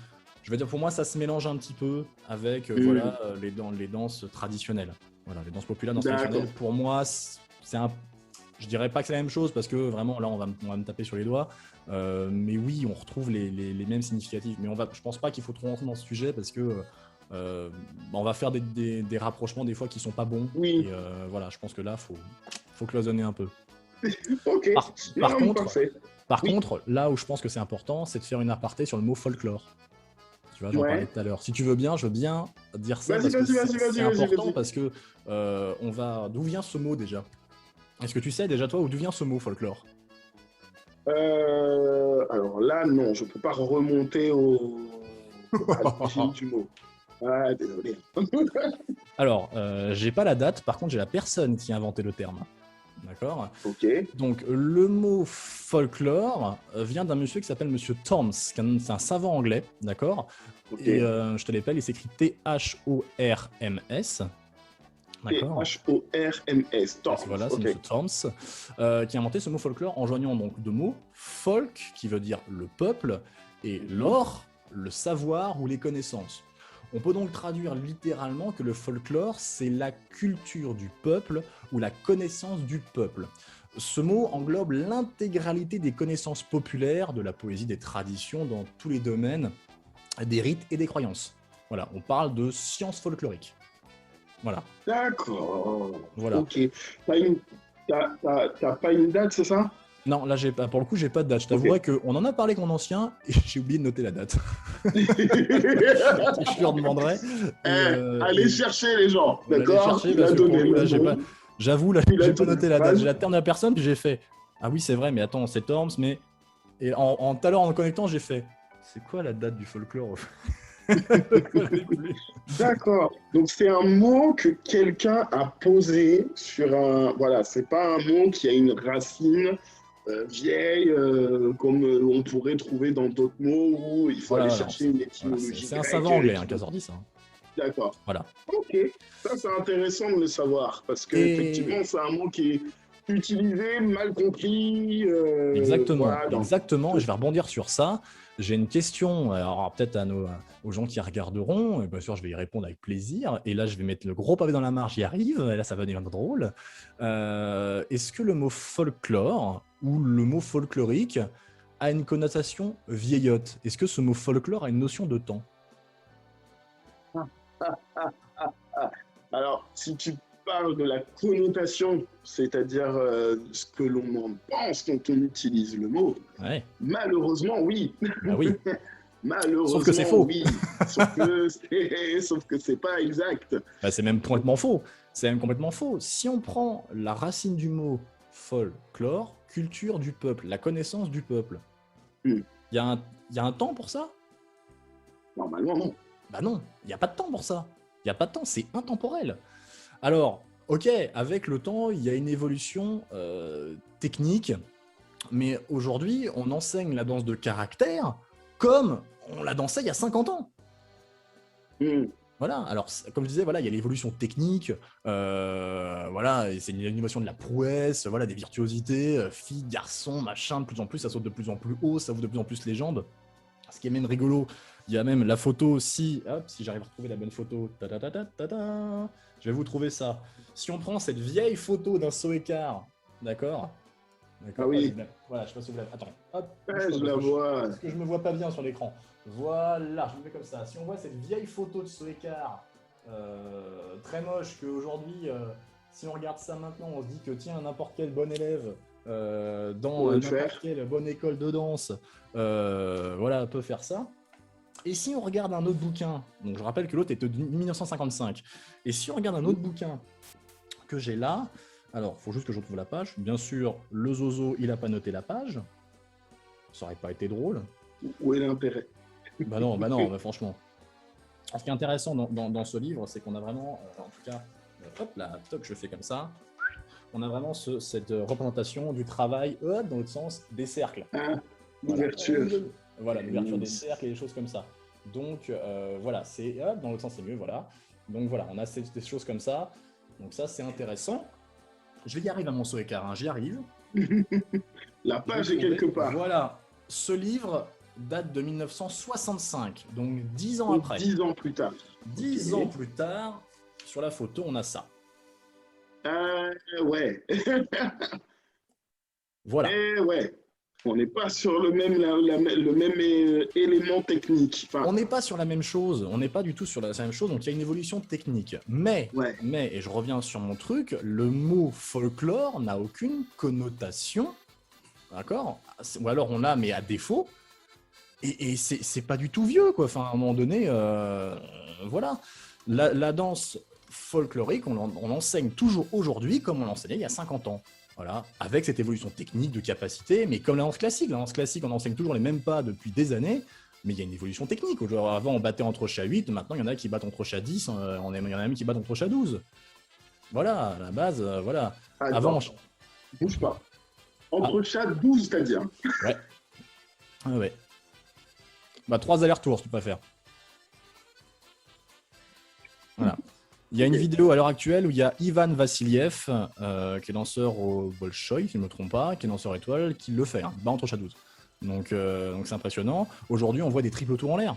Je veux dire, pour moi, ça se mélange un petit peu avec voilà, les danses traditionnelles. Voilà, les danses populaires, danses traditionnelles, pour moi, c'est un... Je dirais pas que c'est la même chose parce que vraiment là on va me taper sur les doigts, mais oui on retrouve les mêmes significatifs. Mais je pense pas qu'il faut trop rentrer dans ce sujet parce que on va faire des rapprochements des fois qui sont pas bons. Oui. Et voilà, je pense que là faut cloisonner un peu. Ok. Par contre, là où je pense que c'est important, c'est de faire une aparté sur le mot folklore. Tu vois, j'en parlais tout à l'heure. Si tu veux bien, je veux bien dire ça parce que c'est important parce que d'où vient ce mot déjà? Est-ce que tu sais déjà, toi, où d'où vient ce mot folklore? Alors là, non, je peux pas remonter à l'origine du mot. Ah, désolé. Alors, j'ai pas la date, par contre, j'ai la personne qui a inventé le terme. D'accord? Ok, Donc, le mot folklore vient d'un monsieur qui s'appelle Monsieur Torms, c'est un savant anglais, d'accord? ok. Et je te l'appelle, il s'écrit Thorms, d'accord? Thorms, Voilà, c'est ok. Monsieur Torms, qui a inventé ce mot folklore en joignant donc deux mots, folk, qui veut dire le peuple, et Mhm. lore, le savoir ou les connaissances. On peut donc traduire littéralement que le folklore, c'est la culture du peuple ou la connaissance du peuple. Ce mot englobe l'intégralité des connaissances populaires, de la poésie, des traditions, dans tous les domaines, des rites et des croyances. Voilà, on parle de science folklorique. Voilà, D'accord. voilà. Ok. T'as une... t'as pas une date, c'est ça? Non, là, pour le coup, j'ai pas de date. Je Ok. t'avouerai qu'on en a parlé avec mon ancien et j'ai oublié de noter la date. Je leur demanderai. Allez chercher les gens, On va aller d'accord? chercher Il parce a que pour donné le coup, le là, j'ai pas. nom, J'avoue, là, il a j'ai pas donné noté une la date. J'ai phrase. la dernière personne, puis j'ai fait. Ah oui, c'est vrai, mais attends, c'est Torms, mais. Et tout à l'heure, en me connectant, j'ai fait. C'est quoi la date du folklore? Je l'ai plus. D'accord. Donc c'est un mot que quelqu'un a posé sur un. Voilà, c'est pas un mot qui a une racine vieille comme on pourrait trouver dans d'autres mots où il faut aller Voilà, non, chercher une voilà, étymologie c'est un grecque savant anglais hein, qui qui a veut. sorti ça. D'accord. Voilà. Ok. Ça c'est intéressant de le savoir parce que Et effectivement c'est un mot qui est utilisé, mal compris. exactement, Voilà. exactement. Et je vais rebondir sur ça. J'ai une question, alors peut-être aux gens qui regarderont. Et bien sûr, je vais y répondre avec plaisir. Et là, je vais mettre le gros pavé dans la mare. J'y arrive. Et là, ça va devenir drôle. Est-ce que le mot folklore ou le mot folklorique a une connotation vieillotte? Est-ce que ce mot folklore a une notion de temps? Alors, si tu parles de la connotation, c'est-à-dire ce que l'on en pense quand on utilise le mot, Ouais, malheureusement, oui. bah oui. Sauf que c'est Malheureusement, faux. oui. Sauf que c'est pas exact. Bah, c'est même complètement faux. C'est même complètement faux. Si on prend la racine du mot folklore, culture du peuple, la connaissance du peuple, Hmm. il y, a un- y a un temps pour ça? Normalement, non. Bah non, il n'y a pas de temps pour ça. Il n'y a pas de temps, c'est intemporel. Alors, ok, avec le temps, il y a une évolution technique, mais aujourd'hui, on enseigne la danse de caractère comme on la dansait il y a 50 ans. Hmm. Voilà, alors comme je disais, voilà, il y a l'évolution technique, voilà, et c'est l'innovation de la prouesse, voilà, des virtuosités, filles, garçons, machin, de plus en plus, ça saute de plus en plus haut, ça ouvre de plus en plus les jambes. Ce qui est même rigolo, il y a même la photo, si j'arrive à retrouver la bonne photo, je vais vous trouver ça. Si on prend cette vieille photo d'un saut écart, d'accord. Ah D'accord. oui, Voilà, je sais pas si vous l'avez. Attends, hop, bouge ouais, pas je la vois. parce que je me vois pas bien sur l'écran. Voilà, je me mets comme ça. Si on voit cette vieille photo de ce écart très moche qu'aujourd'hui, si on regarde ça maintenant, on se dit que tiens, n'importe quel bon élève dans Pour le n'importe faire. quelle bonne école de danse, voilà, peut faire ça. Et si on regarde un autre bouquin, donc je rappelle que l'autre est de 1955, et si on regarde un autre bouquin que j'ai là, alors, il faut juste que je retrouve la page. Bien sûr, le zozo, il a pas noté la page. Ça aurait pas été drôle. Où est l'intérêt? Bah non, bah franchement. Ce qui est intéressant dans ce livre, c'est qu'on a vraiment, en tout cas, hop là, toc, je fais comme ça. On a vraiment cette représentation du travail, dans l'autre sens, des cercles. Ah, Voilà, l'ouverture. voilà, l'ouverture des cercles et des choses comme ça. Donc, voilà, c'est dans l'autre sens, c'est mieux, voilà. Donc voilà, on a des choses comme ça. Donc ça, c'est intéressant. Je vais y arriver à mon saut écart, hein, j'y arrive. La page est quelque part. Voilà, ce livre date de 1965, donc 10 ans Donc, après. 10 ans plus tard. 10 Ok. ans plus tard, sur la photo, on a ça. Ouais. Voilà. Ouais. On n'est pas sur le même, le même élément technique. Enfin, On n'est pas sur la même chose, on n'est pas du tout sur la même chose, donc il y a une évolution technique. Mais, ouais. et je reviens sur mon truc, le mot folklore n'a aucune connotation, d'accord? Ou alors on l'a, mais à défaut, et c'est pas du tout vieux, quoi. Enfin, à un moment donné, voilà. La danse folklorique, on l'enseigne toujours aujourd'hui comme on l'enseignait il y a 50 ans. Voilà, avec cette évolution technique de capacité, mais comme la danse classique, on enseigne toujours les mêmes pas depuis des années, mais il y a une évolution technique. Avant, on battait en crochet à 8, maintenant, il y en a qui battent en crochet à 10, il y en a même qui battent en crochet à 12. Voilà, à la base, voilà. Avant, Attends, bouge pas. ah, Entre chat 12, c'est-à-dire. ouais, ouais. Bah, 3 allers-retours, si tu préfères. Voilà. Il y a une Ok. vidéo à l'heure actuelle où il y a Ivan Vassiliev, qui est danseur au Bolshoi, si je ne me trompe pas, qui est danseur étoile, qui le fait, hein, bat entre chat 12. Donc c'est impressionnant. Aujourd'hui, on voit des triples tours en l'air.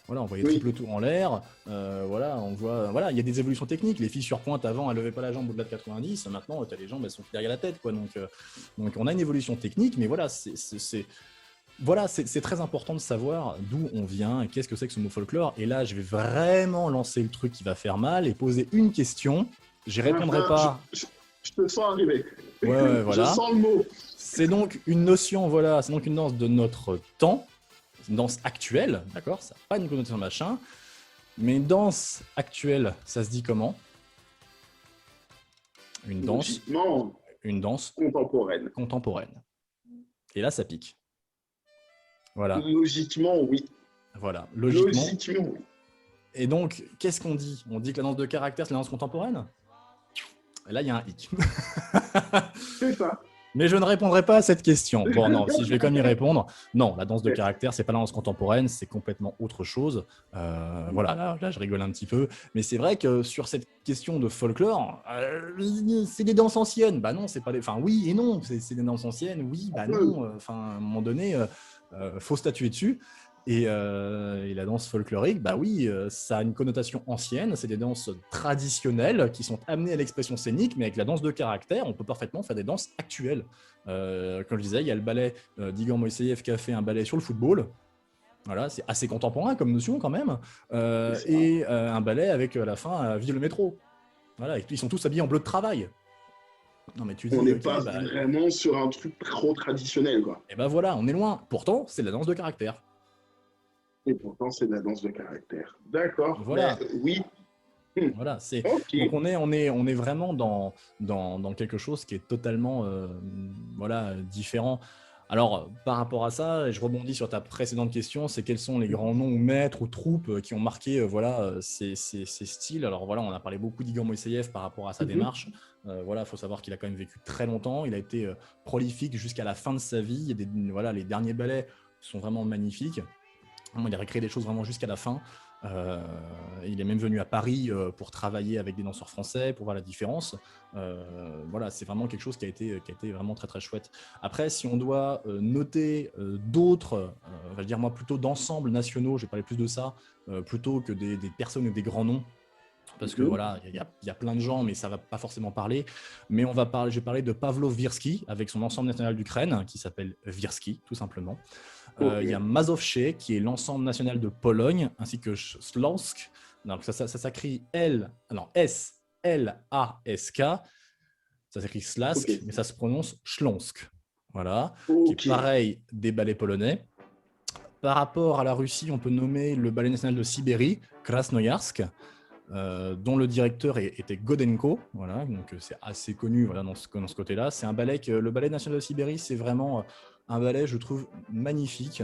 Voilà, on voit des Oui. triples tours en l'air. Voilà, on voit. Voilà, il y a des évolutions techniques. Les filles sur pointe avant, elles levaient pas la jambe au-delà de 90. Maintenant, tu as les jambes, elles sont derrière la tête, quoi. Donc on a une évolution technique, mais voilà, c'est très important de savoir d'où on vient et qu'est-ce que c'est que ce mot folklore. Et là, je vais vraiment lancer le truc qui va faire mal et poser une question. J'y répondrai pas. Je te sens arriver. Ouais, ouais, Je voilà. sens le mot. C'est donc une notion, voilà, c'est donc une danse de notre temps, une danse actuelle, d'accord? Ça n'a pas une connotation machin, mais une danse actuelle, ça se dit comment? Une danse, Logiquement, une danse contemporaine. contemporaine. Et là, ça pique. Voilà, Logiquement, oui. voilà, logiquement. Logiquement, oui. Et donc, qu'est-ce qu'on dit? On dit que la danse de caractère, c'est la danse contemporaine? Et là, il y a un hic. C'est ça. Mais je ne répondrai pas à cette question. Bon, non, si je vais quand même y répondre, non, la danse de caractère, c'est pas la danse contemporaine, c'est complètement autre chose. Voilà, là, je rigole un petit peu. Mais c'est vrai que sur cette question de folklore, c'est des danses anciennes. Bah non, c'est pas des. Enfin, oui et non, c'est des danses anciennes. Oui, bah non. Enfin, à un moment donné, faut statuer dessus. Et la danse folklorique, bah oui, ça a une connotation ancienne, c'est des danses traditionnelles qui sont amenées à l'expression scénique, mais avec la danse de caractère, on peut parfaitement faire des danses actuelles. Comme je disais, il y a le ballet d'Igor Moïseyev qui a fait un ballet sur le football. Voilà, c'est assez contemporain comme notion quand même. Et un ballet avec à la fin Vive le métro. Voilà, et ils sont tous habillés en bleu de travail. Non mais tu On dis, n'est ok, pas bah, vraiment sur un truc trop traditionnel, quoi. et bah voilà, on est loin. Pourtant, c'est de la danse de caractère. Et pourtant, c'est de la danse de caractère. D'accord. Mais Voilà. oui. Hmm. Voilà, Ok. donc on est vraiment dans quelque chose qui est totalement voilà, différent. Alors, par rapport à ça, et je rebondis sur ta précédente question, c'est quels sont les grands noms ou maîtres ou troupes qui ont marqué voilà, ces styles. Alors voilà, on a parlé beaucoup d'Igor Moïseyev par rapport à sa Mhm. démarche. Voilà, il faut savoir qu'il a quand même vécu très longtemps. Il a été prolifique jusqu'à la fin de sa vie. Il y a voilà, les derniers ballets sont vraiment magnifiques. Il a recréé des choses vraiment jusqu'à la fin. Euh, il est même venu à Paris pour travailler avec des danseurs français, pour voir la différence. Voilà, c'est vraiment quelque chose qui a été vraiment très très chouette. Après, si on doit noter d'autres, je vais dire moi plutôt d'ensembles nationaux, je vais parler plus de ça, plutôt que des personnes ou des grands noms. Parce que Mhm. voilà, il y a plein de gens, mais ça ne va pas forcément parler. Mais je vais parler de Pavlo Virsky avec son ensemble national d'Ukraine, qui s'appelle Virsky, tout simplement. Ok. Il y a Mazowsze, qui est l'ensemble national de Pologne, ainsi que Śląsk. Donc ça s'écrit S-L-A-S-K. Ça s'écrit Ok. Slask, mais ça se prononce Śląsk. Voilà, qui est Ok. pareil des ballets polonais. Par rapport à la Russie, on peut nommer le ballet national de Sibérie, Krasnoyarsk, dont le directeur était Godenko, voilà, donc c'est assez connu voilà, dans ce côté-là. C'est un ballet le ballet national de Sibérie, c'est vraiment un ballet, je trouve, magnifique.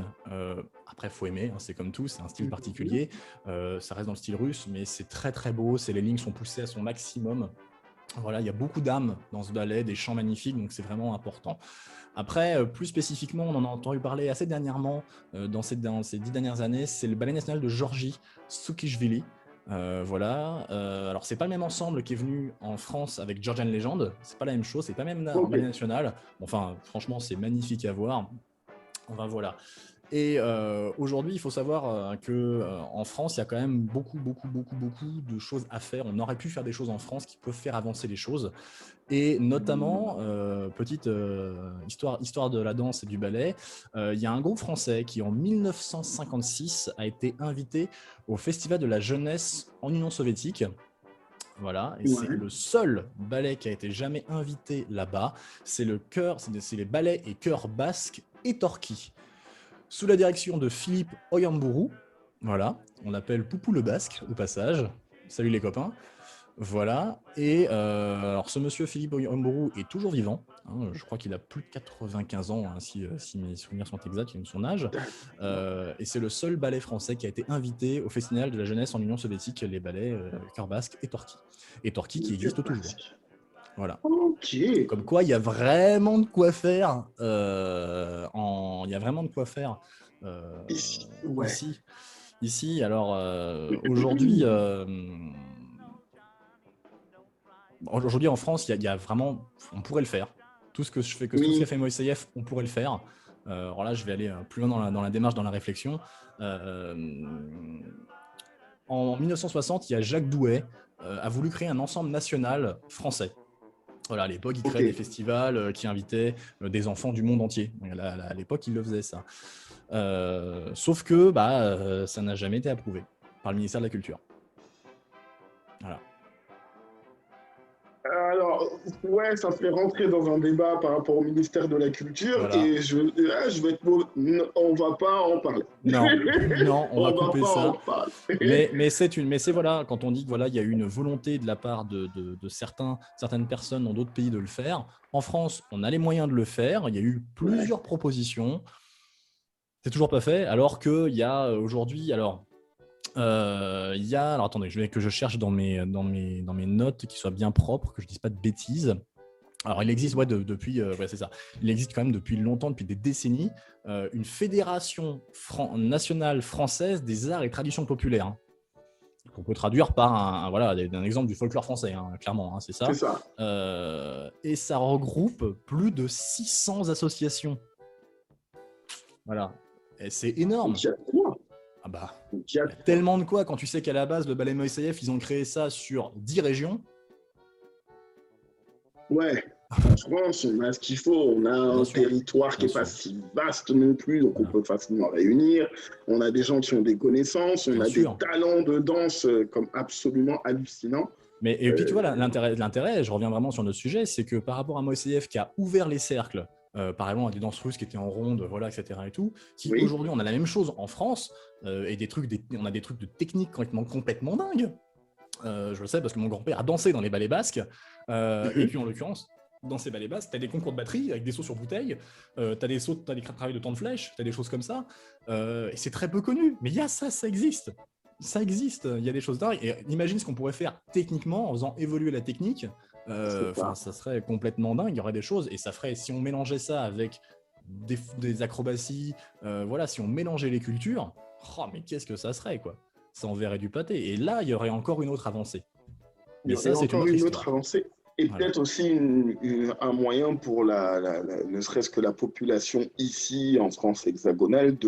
Après, il faut aimer, hein, c'est comme tout, c'est un style Mhm. particulier. Ça reste dans le style russe, mais c'est très très beau, les lignes sont poussées à son maximum. Voilà, il y a beaucoup d'âme dans ce ballet, des chants magnifiques, donc c'est vraiment important. Après, plus spécifiquement, on en a entendu parler assez dernièrement, dans ces 10 dernières années, c'est le ballet national de Georgie, Soukishvili. Voilà. Alors, c'est pas le même ensemble qui est venu en France avec Georgian Legend, c'est pas la même chose, c'est pas même un Ok. ballet national. Enfin, franchement, c'est magnifique à voir. Enfin, voilà. Et aujourd'hui, il faut savoir qu'en France, il y a quand même beaucoup, beaucoup, beaucoup, beaucoup de choses à faire. On aurait pu faire des choses en France qui peuvent faire avancer les choses. Et notamment, petite histoire de la danse et du ballet, il y a un groupe français qui, en 1956, a été invité au Festival de la jeunesse en Union soviétique. Voilà, et c'est Ouais. le seul ballet qui a été jamais invité là-bas. C'est les ballets et chœurs basques et torquis sous la direction de Philippe Oyamburu. Voilà, on l'appelle Poupou le Basque au passage. Salut les copains. Voilà. Et alors, ce monsieur Philippe Omburu est toujours vivant. Hein, je crois qu'il a plus de 95 ans, hein, si mes souvenirs sont exacts, il a son âge. Et c'est le seul ballet français qui a été invité au Festival de la jeunesse en Union soviétique, les ballets Cœur basque et Torki. Et Torki qui existe toujours. Voilà. Ok. Comme quoi, il y a vraiment de quoi faire. Il y a vraiment de quoi faire Ici, ouais. Ici, alors aujourd'hui, aujourd'hui en France, il y a vraiment, on pourrait le faire. Tout ce que je fais, tout ce qu'a fait Moïseyev, on pourrait le faire. Alors là, je vais aller plus loin dans la démarche, dans la réflexion. En 1960, il y a Jacques Douai a voulu créer un ensemble national français. Voilà, à l'époque, il créait des festivals qui invitaient des enfants du monde entier. À l'époque, il le faisait, ça. Sauf que ça n'a jamais été approuvé par le ministère de la Culture. Voilà. Alors, ouais, ça fait rentrer dans un débat par rapport au ministère de la Culture, voilà. Et je vais être... on va pas en parler. Non, on va couper ça. Mais c'est voilà, quand on dit que voilà, il y a eu une volonté de la part de certaines personnes dans d'autres pays de le faire. En France, on a les moyens de le faire. Il y a eu plusieurs propositions. C'est toujours pas fait, alors qu'il y a aujourd'hui, alors attendez, je vais que je cherche dans mes notes qui soient bien propres, que je dise pas de bêtises. Alors, il existe depuis, c'est ça. Il existe quand même depuis longtemps, depuis des décennies, une fédération nationale française des arts et traditions populaires. Hein, qu'on peut traduire par un exemple du folklore français, hein, clairement, hein, c'est ça. C'est ça. Et ça regroupe plus de 600 associations. Voilà. Et c'est énorme. Ah bah, il y a tellement de quoi quand tu sais qu'à la base, le ballet Moïseyev, ils ont créé ça sur 10 régions. Ouais, en France, on a ce qu'il faut. On a un territoire qui n'est pas si vaste non plus, donc on peut facilement réunir. On a des gens qui ont des connaissances, on a des talents de danse comme absolument hallucinants. Et puis tu vois, l'intérêt, je reviens vraiment sur notre sujet, c'est que par rapport à Moïseyev qui a ouvert les cercles, par exemple à des danses russes qui étaient en ronde, voilà, etc. et tout, aujourd'hui on a la même chose en France, et on a des trucs de technique complètement dingues. Je le sais parce que mon grand-père a dansé dans les ballets basques, et puis en l'occurrence, dans ces ballets basques, tu as des concours de batterie avec des sauts sur bouteille, tu as des travails de temps de flèche, tu as des choses comme ça, et c'est très peu connu, mais il y a ça existe. Ça existe, il y a des choses dingues, et imagine ce qu'on pourrait faire techniquement en faisant évoluer la technique, ça serait complètement dingue, il y aurait des choses, et ça ferait, si on mélangeait ça avec des acrobaties, voilà, si on mélangeait les cultures, mais qu'est-ce que ça serait, quoi. Ça enverrait du pâté, et là, il y aurait encore une autre avancée. Mais ça, c'est une autre avancée. Et peut-être aussi un moyen pour ne serait-ce que la population ici, en France hexagonale,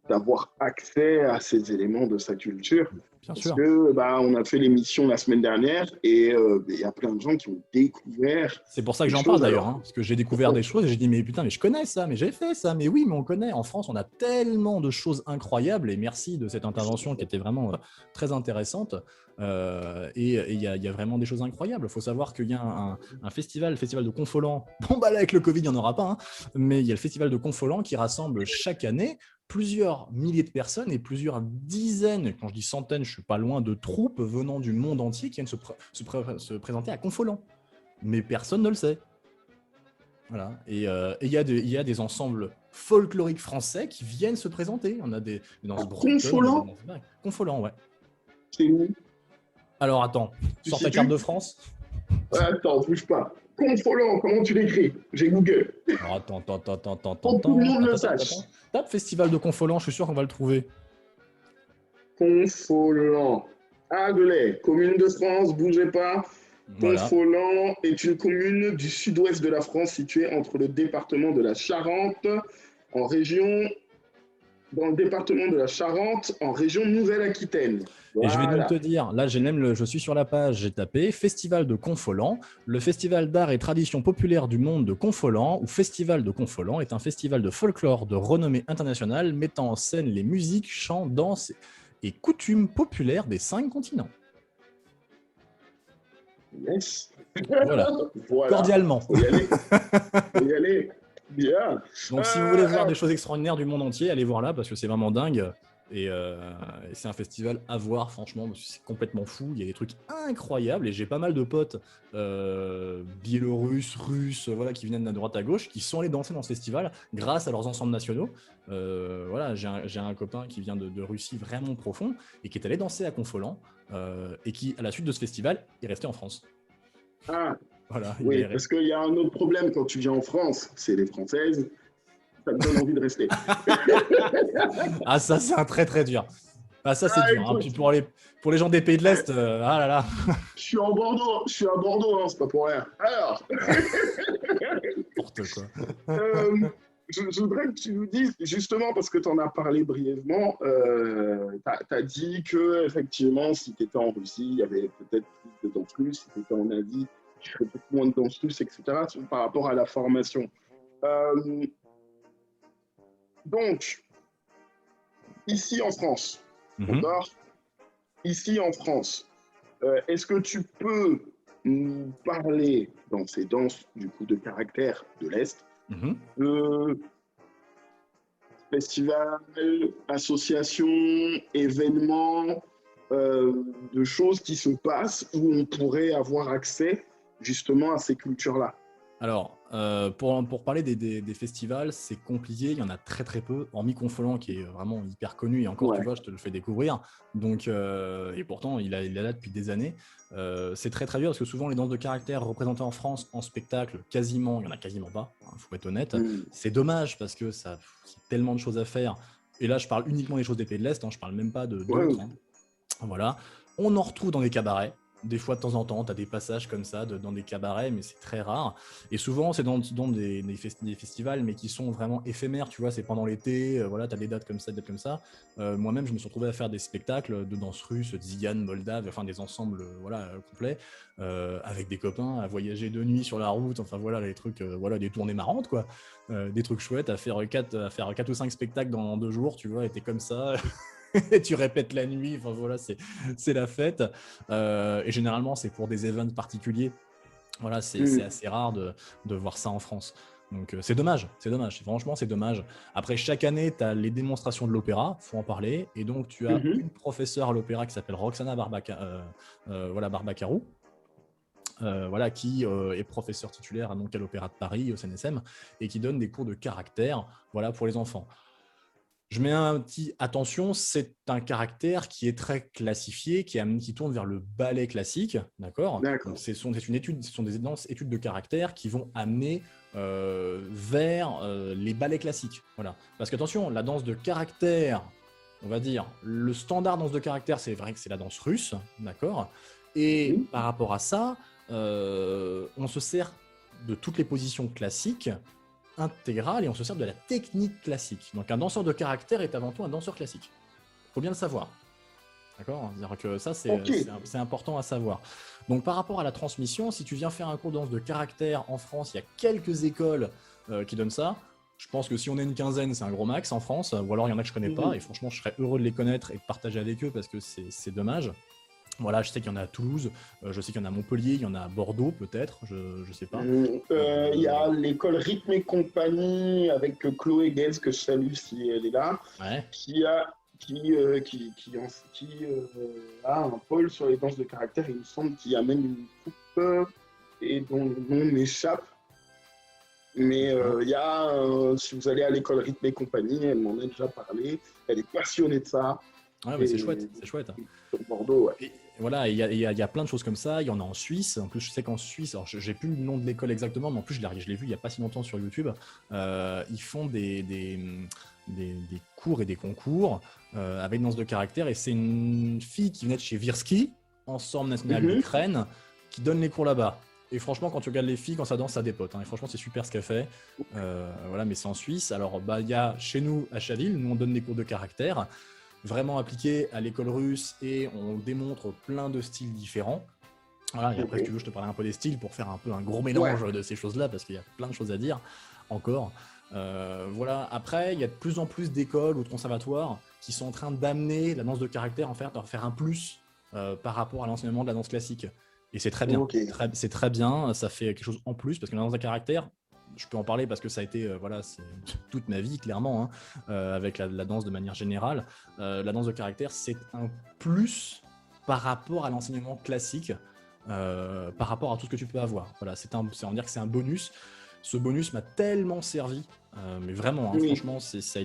d'avoir accès à ces éléments de sa culture. Parce que on a fait l'émission la semaine dernière et il y a plein de gens qui ont découvert. C'est pour ça que j'en parle d'ailleurs, parce que j'ai découvert des choses et j'ai dit mais putain, mais je connais ça, mais j'ai fait ça, mais oui, mais on connaît. En France, on a tellement de choses incroyables et merci de cette intervention qui était vraiment très intéressante. Et il y a vraiment des choses incroyables. Il faut savoir qu'il y a un festival, le festival de Confolens. Bon bah là avec le Covid, il n'y en aura pas, hein, mais il y a le festival de Confolens qui rassemble chaque année plusieurs milliers de personnes et plusieurs dizaines, quand je dis centaines, je suis pas loin, de troupes venant du monde entier qui viennent se présenter à Confolens. Mais personne ne le sait. Voilà. Et il y a des ensembles folkloriques français qui viennent se présenter. On a des danses Confolens. Confolens, ouais. C'est où? Alors attends, sors ta carte de France. Attends, bouge pas. Confolens, comment tu l'écris? J'ai Google. Alors attends. Pour que tout le monde le sache. Tape Festival de Confolens, je suis sûr qu'on va le trouver. Confolens. Agdelais, commune de France, bougez pas. Voilà. Confolens est une commune du sud-ouest de la France située entre le département de la Charente dans le département de la Charente, en région Nouvelle-Aquitaine. Voilà. Et je vais même te dire, là je suis sur la page, j'ai tapé Festival de Confolens, le festival d'art et tradition populaire du monde de Confolens, ou Festival de Confolens est un festival de folklore de renommée internationale mettant en scène les musiques, chants, danses et coutumes populaires des 5 continents. Yes. Voilà. Cordialement. Faut y aller. Bien. Donc si vous voulez voir des choses extraordinaires du monde entier, allez voir là parce que c'est vraiment dingue. Et c'est un festival à voir, franchement, parce que c'est complètement fou. Il y a des trucs incroyables et j'ai pas mal de potes biélorusses, russes, voilà, qui viennent de droite à gauche, qui sont allés danser dans ce festival grâce à leurs ensembles nationaux. Voilà, j'ai un copain qui vient de Russie vraiment profond et qui est allé danser à Confolens et qui, à la suite de ce festival, est resté en France. Ah, Voilà, il oui, est. parce qu'il y a un autre problème quand tu viens en France, c'est les Françaises, ça te donne envie de rester. Ah, ça, c'est un très très dur. Ah, ça, c'est Ah, dur. Hein. Puis écoute, pour les gens des pays de l'Est, ah là là. je suis à Bordeaux, hein, c'est pas pour rien. Alors, N'importe quoi. euh, je voudrais que tu nous dises, justement, parce que tu en as parlé brièvement, tu as dit que effectivement, si tu étais en Russie, il y avait peut-être plus de danse russe, si tu étais en Asie, tu ferais peut-être moins de danse russe, etc., par rapport à la formation. Euh, donc, ici en France, Mhm, d'accord? Ici en France, est-ce que tu peux nous parler dans ces danses du coup de caractère de l'Est mhm. de festivals, associations, événements, de choses qui se passent où on pourrait avoir accès justement à ces cultures-là? Alors, pour parler des festivals, c'est compliqué. Il y en a très très peu, hormis Confolens qui est vraiment hyper connu. Et encore, tu Ouais. vois, je te le fais découvrir. Donc, et pourtant, il est là depuis des années. C'est très très dur parce que souvent, les danses de caractère représentées en France en spectacle, quasiment, il n'y en a quasiment pas, hein, faut être honnête. Mm. C'est dommage parce que ça, il y a tellement de choses à faire. Et là, je parle uniquement des choses des pays de l'Est, hein, je parle même pas d'autres. Ouais. Hein. Voilà. On en retrouve dans des cabarets. Des fois, de temps en temps, tu as des passages comme ça dans des cabarets, mais c'est très rare. Et souvent, c'est dans des festivals, mais qui sont vraiment éphémères. Tu vois, c'est pendant l'été. Voilà, tu as des dates comme ça, des dates comme ça. Moi-même, je me suis retrouvé à faire des spectacles de danse russe, tzigane, moldave, enfin des ensembles voilà, complets, avec des copains, à voyager de nuit sur la route. Enfin, voilà, les trucs, voilà, des tournées marrantes, quoi. Des trucs chouettes, à faire 4 ou 5 spectacles dans 2 jours, tu vois, et t'es comme ça. Et tu répètes la nuit, enfin voilà, c'est la fête. Et généralement, c'est pour des events particuliers. Voilà, c'est Mm. assez rare de voir ça en France. Donc c'est dommage, c'est dommage. Franchement, c'est dommage. Après, chaque année, tu as les démonstrations de l'opéra, faut en parler. Et donc, tu as Mhm. une professeure à l'opéra qui s'appelle Roxana voilà, Barbacarou. Voilà, qui est professeur titulaire donc, à l'Opéra de Paris, au CNSM, et qui donne des cours de caractère voilà, pour les enfants. Je mets un petit attention, c'est un caractère qui est très classifié, qui tourne vers le ballet classique, d'accord. Donc D'accord. ce sont des études de caractère qui vont amener vers les ballets classiques, voilà. Parce qu'attention, la danse de caractère, on va dire, le standard danse de caractère, c'est vrai que c'est la danse russe, d'accord. Et Mhm. par rapport à ça, on se sert de toutes les positions classiques intégrale et on se sert de la technique classique. Donc un danseur de caractère est avant tout un danseur classique. Il faut bien le savoir. D'accord. C'est-à-dire que ça, Ok. c'est important à savoir. Donc par rapport à la transmission, si tu viens faire un cours de danse de caractère en France, il y a quelques écoles qui donnent ça. Je pense que si on est une quinzaine, c'est un gros max en France, ou alors il y en a que je connais pas, Mhm. et franchement, je serais heureux de les connaître et de partager avec eux parce que c'est dommage. Voilà, je sais qu'il y en a à Toulouse, je sais qu'il y en a à Montpellier, il y en a à Bordeaux peut-être, je sais pas. Il y a l'école Rythme et Compagnie avec Chloé Guez, que je salue si elle est là, Ouais. qui a, a un pôle sur les danses de caractère. Il me semble qu'il y a même une coupe et dont le nom m'échappe. Mais D'accord. il y a, si vous allez à l'école Rythme et Compagnie, elle m'en a déjà parlé. Elle est passionnée de ça. Ouais, mais c'est Et chouette, c'est chouette. sur Bordeaux, ouais. Et voilà, il y a plein de choses comme ça. Il y en a en Suisse. En plus, je sais qu'en Suisse, alors j'ai plus le nom de l'école exactement, mais en plus, je l'ai vu il n'y a pas si longtemps sur YouTube. Ils font des cours et des concours avec danse de caractère. Et c'est une fille qui venait de chez Virsky, ensemble national Mhm. d'Ukraine, qui donne les cours là-bas. Et franchement, quand tu regardes les filles, quand ça danse, ça dépote. Hein. Et franchement, c'est super ce qu'elle fait. Voilà, mais c'est en Suisse. Alors, bah, il y a chez nous, à Chaville, nous, on donne des cours de caractère vraiment appliqué à l'école russe et on démontre plein de styles différents. Voilà, et après, si tu Ok. veux, je te parlerai un peu des styles pour faire un peu un gros Ouais. mélange de ces choses-là parce qu'il y a plein de choses à dire encore. Voilà, après, il y a de plus en plus d'écoles ou de conservatoires qui sont en train d'amener la danse de caractère en fait, à faire un plus par rapport à l'enseignement de la danse classique. Et c'est très bien, Ok. c'est très bien, ça fait quelque chose en plus parce que la danse de caractère, je peux en parler parce que ça a été voilà, c'est toute ma vie clairement, hein, avec la danse de manière générale. La danse de caractère, c'est un plus par rapport à l'enseignement classique, par rapport à tout ce que tu peux avoir. Voilà, on va dire que c'est un bonus. Ce bonus m'a tellement servi, mais vraiment, hein, Oui, franchement, ça a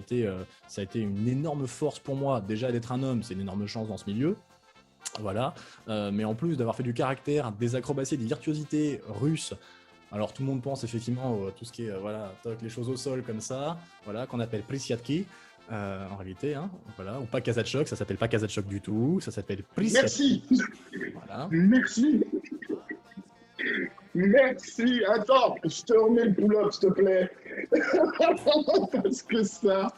été une énorme force pour moi. Déjà d'être un homme, c'est une énorme chance dans ce milieu. Voilà, mais en plus d'avoir fait du caractère, des acrobaties, des virtuosités russes. Alors tout le monde pense effectivement à tout ce qui est voilà, toc, les choses au sol comme ça, voilà, qu'on appelle Prisyatki en réalité, hein, voilà, ou pas Kazachok, ça s'appelle pas Kazachok du tout, ça s'appelle Prisyatki. merci, Voilà. merci, merci. Attends, je te remets le pull-up, s'il te plaît. Parce que ça,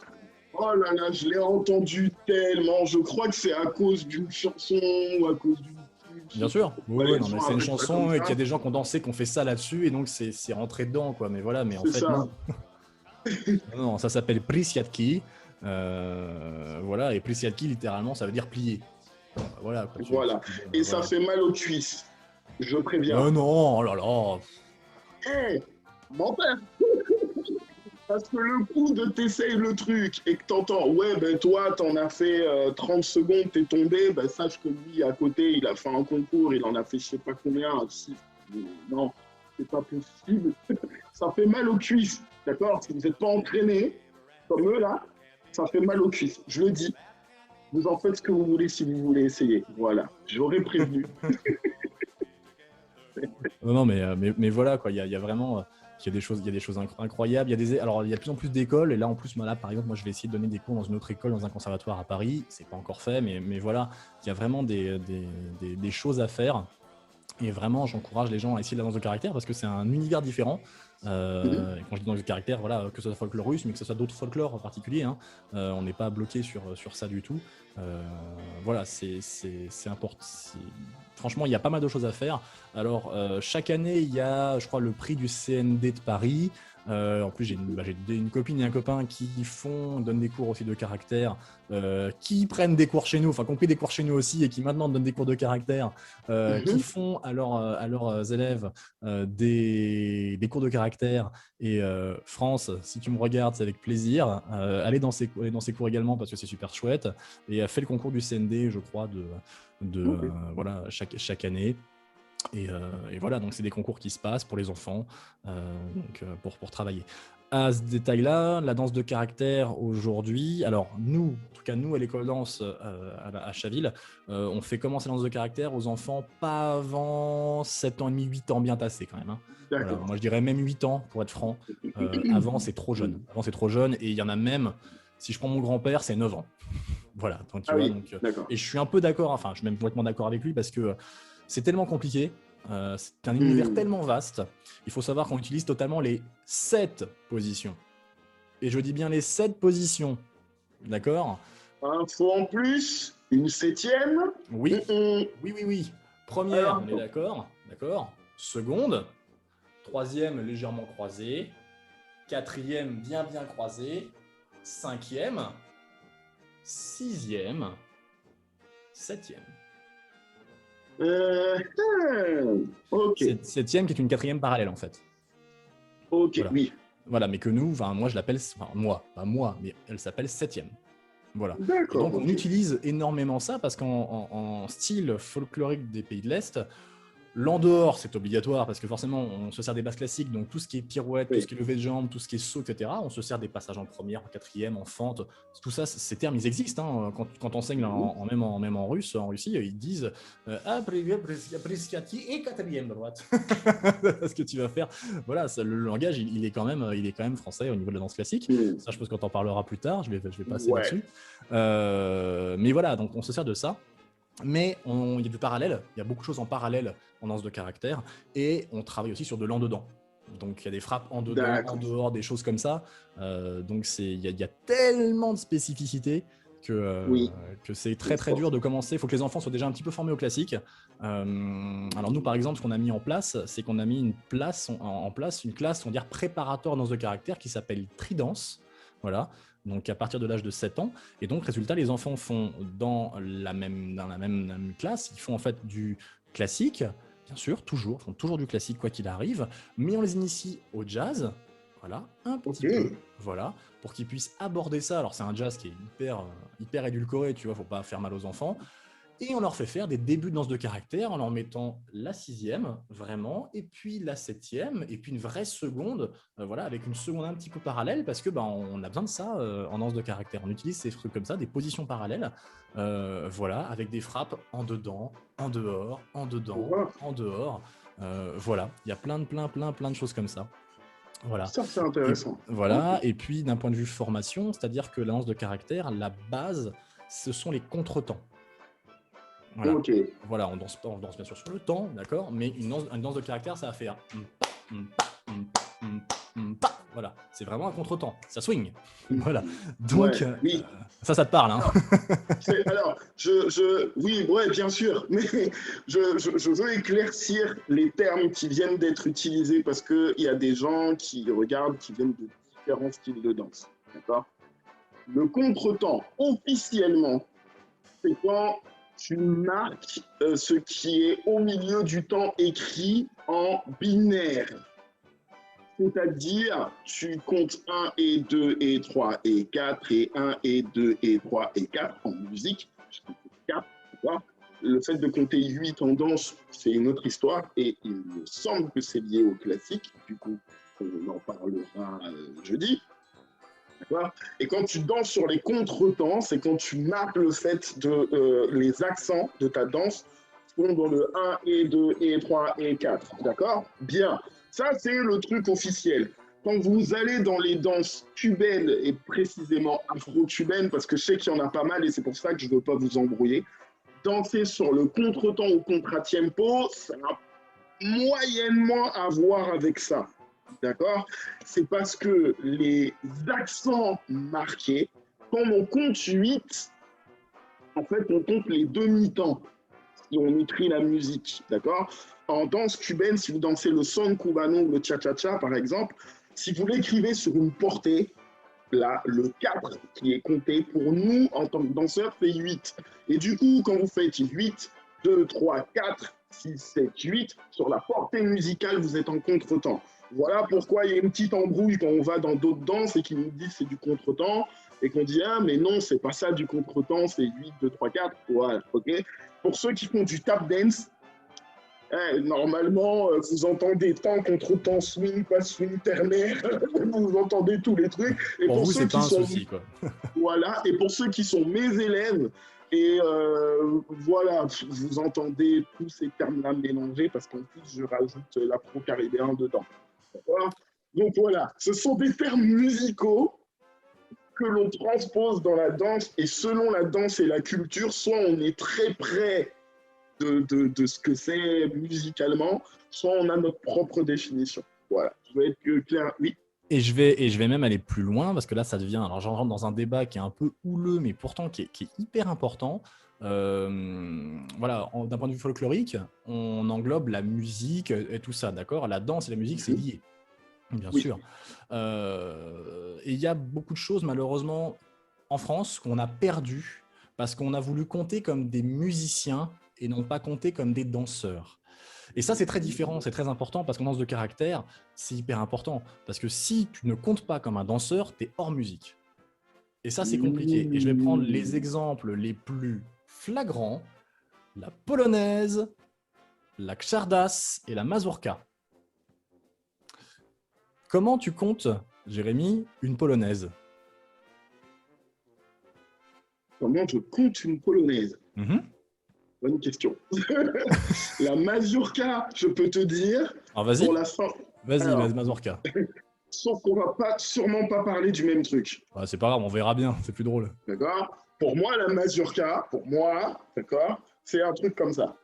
oh là là, je l'ai entendu tellement. Je crois que c'est à cause d'une chanson ou à cause d'une pub. Je Bien sais pas sûr, pourquoi oui, oui, les non, mais gens c'est une appellent ça comme chanson et qu'il y a ça. des gens qui ont dansé, qui ont fait ça là-dessus, et donc c'est rentré dedans, quoi. Mais voilà, mais en C'est fait, ça. non. Non, ça s'appelle Prisyatki. Voilà, et Prisyatki, littéralement, ça veut dire plier. Voilà, quoi, Voilà. Et ça voilà. fait mal aux cuisses. Je préviens. Oh non, oh là là. Hé, mon père, parce que le coup de t'essayes le truc et que t'entends, ouais, ben toi, t'en as fait 30 secondes, t'es tombé, ben sache que lui, à côté, il a fait un concours, il en a fait je sais pas combien. Si, non, c'est pas possible. Ça fait mal aux cuisses, d'accord? Si vous n'êtes pas entraîné, comme eux, là, ça fait mal aux cuisses. Je le dis. Vous en faites ce que vous voulez si vous voulez essayer. Voilà. J'aurais prévenu. Non, non, mais voilà, quoi. Il y a vraiment. Il y a des choses incroyables. Alors, il y a de plus en plus d'écoles. Et là, en plus, là, par exemple, moi, je vais essayer de donner des cours dans une autre école, dans un conservatoire à Paris. C'est pas encore fait, mais voilà. Il y a vraiment des choses à faire. Et vraiment, j'encourage les gens à essayer la danse de caractère parce que c'est un univers différent. Et quand je dis danse de caractère, voilà, que ce soit folklore russe, mais que ce soit d'autres folklores en particulier, hein, on n'est pas bloqué sur ça du tout. Voilà, c'est important. Franchement, il y a pas mal de choses à faire. Alors, chaque année, il y a, je crois, le prix du CND de Paris. En plus, j'ai une copine et un copain qui donnent des cours aussi de caractère, qui prennent des cours chez nous, enfin, qui ont pris des cours chez nous aussi et qui maintenant donnent des cours de caractère, qui font à leurs élèves des cours de caractère. Et France, si tu me regardes, c'est avec plaisir. Allez dans ces cours également parce que c'est super chouette. Et fait le concours du CND, je crois, Ok. voilà, chaque année. Et voilà, donc c'est des concours qui se passent pour les enfants, pour travailler. À ce détail-là, la danse de caractère aujourd'hui, alors nous, en tout cas nous à l'école danse à Chaville, on fait commencer la danse de caractère aux enfants pas avant 7 ans et demi, 8 ans bien tassés quand même, hein. Voilà, D'accord. moi je dirais même 8 ans pour être franc. Avant c'est trop jeune. Avant c'est trop jeune et il y en a même, si je prends mon grand-père, c'est 9 ans. Voilà, donc tu Ah vois, oui, d'accord. et je suis un peu d'accord, enfin je suis même complètement d'accord avec lui parce que c'est tellement compliqué, c'est un univers Hmm. tellement vaste. Il faut savoir qu'on utilise totalement les 7 positions. Et je dis bien les 7 positions. D'accord? Info en plus, une septième. Oui, Mm-mm. oui. Première, Alors, on est d'accord. D'accord. Seconde. Troisième, légèrement croisée. Quatrième, bien croisée. Cinquième. Sixième. Septième. euh, ok, Septième qui est une quatrième parallèle en fait. ok, Voilà. oui, Voilà, mais que nous, enfin moi je l'appelle, enfin moi, pas moi, mais elle s'appelle septième. Voilà. Et d'accord, donc on ok. utilise énormément ça parce qu'en style folklorique des pays de l'Est, l'en dehors, c'est obligatoire parce que forcément, on se sert des bases classiques, donc tout ce qui est pirouette, tout ce Oui. qui est levé de jambes, tout ce qui est saut, etc. On se sert des passages en première, en quatrième, en fente. Tout ça, ces termes, ils existent, hein. Quand on enseigne Mhm. même en russe, en Russie, ils disent ah, priskati et quatrième droite. Ce que tu vas faire. Voilà, le langage, il est quand même français au niveau de la danse classique. Hmm. Ça, je pense qu'on en parlera plus tard. Je vais passer Ouais, là-dessus. Mais voilà, donc on se sert de ça. Mais il y a du parallèle, il y a beaucoup de choses en parallèle en danse de caractère, et on travaille aussi sur de l'en-dedans. Donc il y a des frappes en dedans, en d'accord. dehors, des choses comme ça. Donc il y a tellement de spécificités Oui, que c'est je très pense. dur de commencer. Il faut que les enfants soient déjà un petit peu formés au classique. Alors nous, par exemple, ce qu'on a mis en place, c'est qu'on a mis en place une classe, on va dire préparatoire danse de caractère qui s'appelle Tridance. Voilà. Donc à partir de l'âge de 7 ans. Et donc, résultat, les enfants font dans la même classe, ils font en fait du classique, bien sûr, toujours, font toujours du classique quoi qu'il arrive, mais on les initie au jazz, voilà, un petit Ok. peu, voilà, pour qu'ils puissent aborder ça. Alors c'est un jazz qui est hyper édulcoré, tu vois, faut pas faire mal aux enfants. Et on leur fait faire des débuts de danse de caractère en leur mettant la sixième, vraiment, et puis la septième, et puis une vraie seconde, voilà, avec une seconde un petit peu parallèle, parce que on a besoin de ça en danse de caractère. On utilise ces trucs comme ça, des positions parallèles, voilà, avec des frappes en dedans, en dehors, en dedans, Voilà. en dehors. Voilà, il y a plein de choses comme ça. Voilà. Ça, c'est Et intéressant. Ok. voilà. Et puis d'un point de vue formation, c'est-à-dire que la danse de caractère, la base, ce sont les contretemps. Voilà. Ok. Voilà, on danse pas, on danse bien sûr sur le temps, d'accord, mais une danse de caractère, ça va faire voilà, c'est vraiment un contretemps, ça swing. Voilà. Donc Ouais, oui. ça te parle, hein. Alors, oui, ouais, bien sûr, mais je veux éclaircir les termes qui viennent d'être utilisés parce qu'il y a des gens qui regardent, qui viennent de différents styles de danse. D'accord? Le contretemps, officiellement, c'est quand tu marques ce qui est au milieu du temps écrit en binaire. C'est-à-dire, tu comptes 1 et 2 et 3 et 4 et 1 et 2 et 3 et 4 en musique. 4, le fait de compter 8 en danse, c'est une autre histoire et il me semble que c'est lié au classique. Du coup, on en parlera jeudi. Et quand tu danses sur les contretemps, c'est quand tu marques le fait de les accents de ta danse sont dans le 1 et 2 et 3 et 4. D'accord? Bien. Ça, c'est le truc officiel. Quand vous allez dans les danses cubaines et précisément afro-cubaines, parce que je sais qu'il y en a pas mal et c'est pour ça que je ne veux pas vous embrouiller, danser sur le contretemps ou contratiempo, ça a moyennement à voir avec ça. D'accord? C'est parce que les accents marqués, quand on compte 8, en fait, on compte les demi-temps si on écrit la musique. D'accord? En danse cubaine, si vous dansez le son cubano ou le cha-cha-cha, par exemple, si vous l'écrivez sur une portée, là, le 4 qui est compté pour nous en tant que danseur fait 8. Et du coup, quand vous faites 8, 2, 3, 4, 6, 7, 8, sur la portée musicale, vous êtes en contretemps. Voilà pourquoi il y a une petite embrouille quand on va dans d'autres danses et qu'ils nous disent c'est du contretemps et qu'on dit ah mais non, c'est pas ça du contretemps, c'est 8, 2, 3, 4. Voilà, ok. Pour ceux qui font du tap dance, normalement, vous entendez temps contre temps, swing, pas swing, ternaire, vous entendez tous les trucs. Et Pour pour vous, ceux c'est pas qui un sont, souci, quoi. voilà, et pour ceux qui sont mes élèves, et voilà, vous entendez tous ces termes-là mélangés parce qu'en plus, je rajoute l'afro-caribéen dedans. Donc voilà, ce sont des termes musicaux que l'on transpose dans la danse et selon la danse et la culture, soit on est très près de ce que c'est musicalement, soit on a notre propre définition. Voilà, je vais être clair, oui. Et je vais même aller plus loin, parce que là, ça devient... Alors, j'en rentre dans un débat qui est un peu houleux, mais pourtant qui est hyper important. Voilà, d'un point de vue folklorique, on englobe la musique et tout ça, d'accord? La danse et la musique, c'est lié, bien Oui. sûr. Et il y a beaucoup de choses, malheureusement, en France, qu'on a perdues, parce qu'on a voulu compter comme des musiciens et non pas compter comme des danseurs. Et ça, c'est très différent, c'est très important parce qu'en danse de caractère, c'est hyper important. Parce que si tu ne comptes pas comme un danseur, tu es hors musique. Et ça, c'est compliqué. Et je vais prendre les exemples les plus flagrants, la polonaise, la czardas et la mazurka. Comment tu comptes, Jérémy, une polonaise? Comment je compte une polonaise? Bonne question. La mazurka, je peux te dire, Alors pour vas-y, la fin. vas-y, Alors, mazurka. sauf qu'on va pas, sûrement pas parler du même truc. Ouais, c'est pas grave, on verra bien, c'est plus drôle. D'accord? Pour moi, la mazurka, pour moi, d'accord, c'est un truc comme ça.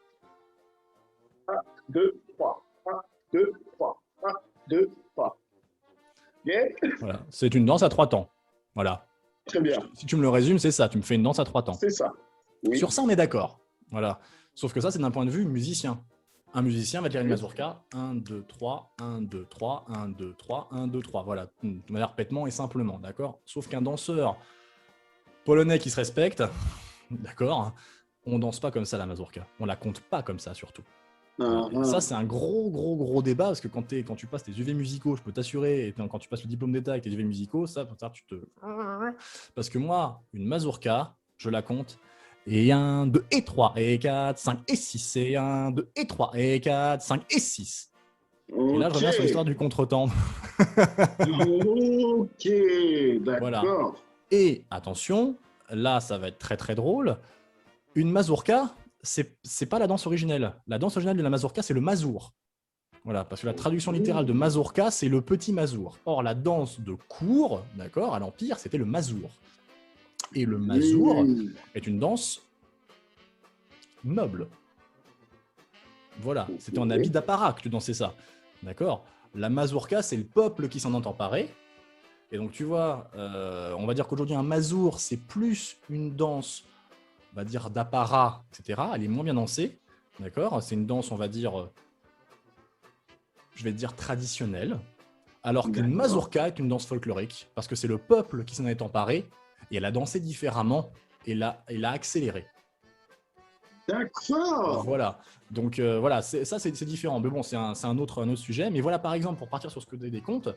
1, 2, 3. 1, 2, 3. 1, 2, 3. Ok? Voilà, c'est une danse à 3 temps. Voilà. Très bien. Si tu me le résumes, c'est ça, tu me fais une danse à 3 temps. C'est ça. Oui. Sur ça, on est d'accord. Voilà. Sauf que ça, c'est d'un point de vue musicien. Un musicien va dire une Oui. mazurka, 1, 2, 3, 1, 2, 3, 1, 2, 3, 1, 2, 3. Voilà, de manière bêtement et simplement, d'accord? Sauf qu'un danseur polonais qui se respecte, d'accord, on danse pas comme ça la mazurka. On la compte pas comme ça, surtout. Et ça, c'est un gros débat parce que quand tu passes tes UV musicaux, je peux t'assurer, et quand tu passes le diplôme d'État avec tes UV musicaux, ça, tu te. Parce que moi, une mazurka, je la compte. Et 1, 2 et 3 et 4, 5 et 6. Et 1, 2 et 3 et 4, 5 et 6. Et là, je Ok, reviens sur l'histoire du contretemps. ok, Voilà. d'accord. Et attention, là, ça va être très drôle. Une mazurka, c'est pas la danse originelle. La danse originelle de la mazurka, c'est le mazour. Voilà, parce que la traduction littérale de mazurka, c'est le petit mazour. Or, la danse de cour, d'accord, à l'Empire, c'était le mazour. Et le mazour est une danse noble. Voilà, c'était en habit d'apparat que tu dansais ça. D'accord. La mazurka, c'est le peuple qui s'en entend parer. Et donc, tu vois, on va dire qu'aujourd'hui, un mazour, c'est plus une danse, on va dire, d'apparat, etc. Elle est moins bien dansée. D'accord. C'est une danse, on va dire, je vais dire traditionnelle. Alors qu'une mazurka est une danse folklorique, parce que c'est le peuple qui s'en est emparé, et elle a dansé différemment, et l'a accéléré. D'accord. Voilà, donc voilà, c'est différent, mais bon, c'est un autre sujet. Mais voilà, par exemple, pour partir sur ce que tu décomptes,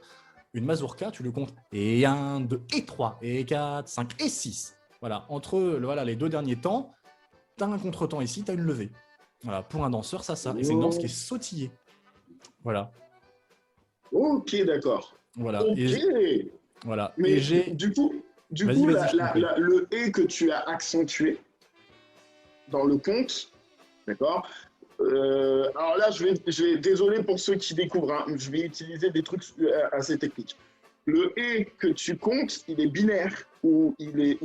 une mazurka, tu le comptes, et 1, 2 et 3, et 4, 5 et 6. Voilà, entre voilà, les deux derniers temps, tu as un contretemps ici, tu as une levée. Voilà, pour un danseur, ça. Et c'est une danse qui est sautillée. Voilà. Ok, d'accord. Voilà. Ok. Voilà. Et Mais j'ai. du coup, Vas-y, je t'en prie. le et que tu as accentué dans le compte, d'accord. Alors là, désolé pour ceux qui découvrent, hein, je vais utiliser des trucs assez techniques. Le et que tu comptes, il est binaire ou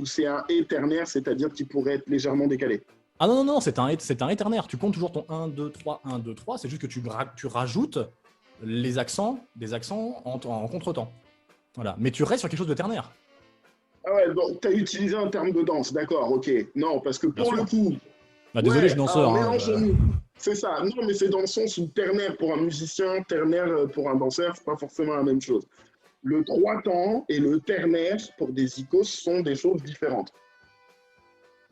c'est un et ternaire, c'est-à-dire qu'il pourrait être légèrement décalé. Ah non, c'est un éternaire. Tu comptes toujours ton 1, 2, 3, 1, 2, 3. C'est juste que tu rajoutes des accents en contretemps. Voilà. Mais tu restes sur quelque chose de ternaire. Ah ouais, donc tu as utilisé un terme de danse, d'accord, ok. Non, parce que Bien pour le sûr. coup, Bah, désolé, je ouais, suis danseur. alors Hein, mélangeons-nous. C'est ça. Non, mais c'est dans le sens où ternaire pour un musicien, ternaire pour un danseur, c'est pas forcément la même chose. Le trois temps et le ternaire pour des icônes sont des choses différentes.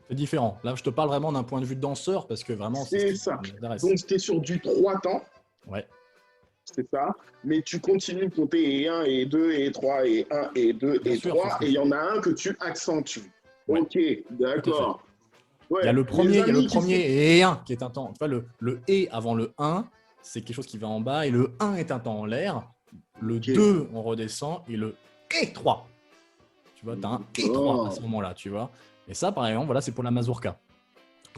C'est différent. Là, je te parle vraiment d'un point de vue de danseur parce que vraiment, c'est ce C'est qui ça. m'intéresse. Donc, tu es sur du trois temps, Ouais. c'est ça. Mais tu continues de compter et 1 et 2 et 3 et 1 et 2 Bien et sûr, c'est ce 3 que et je il y fais. en a un que tu accentues. Ouais, Ok, tout à fait. d'accord. Il y a Ouais, le mes premier, amis qui sont. et 1 qui est un temps. Tu vois, le et avant le 1, c'est quelque chose qui va en bas et le 1 est un temps en l'air. Le Ok. 2, on redescend et le et 3. Tu vois, tu as un et 3 à ce Oh. moment-là, tu vois. Et ça, par exemple, voilà, c'est pour la mazurka,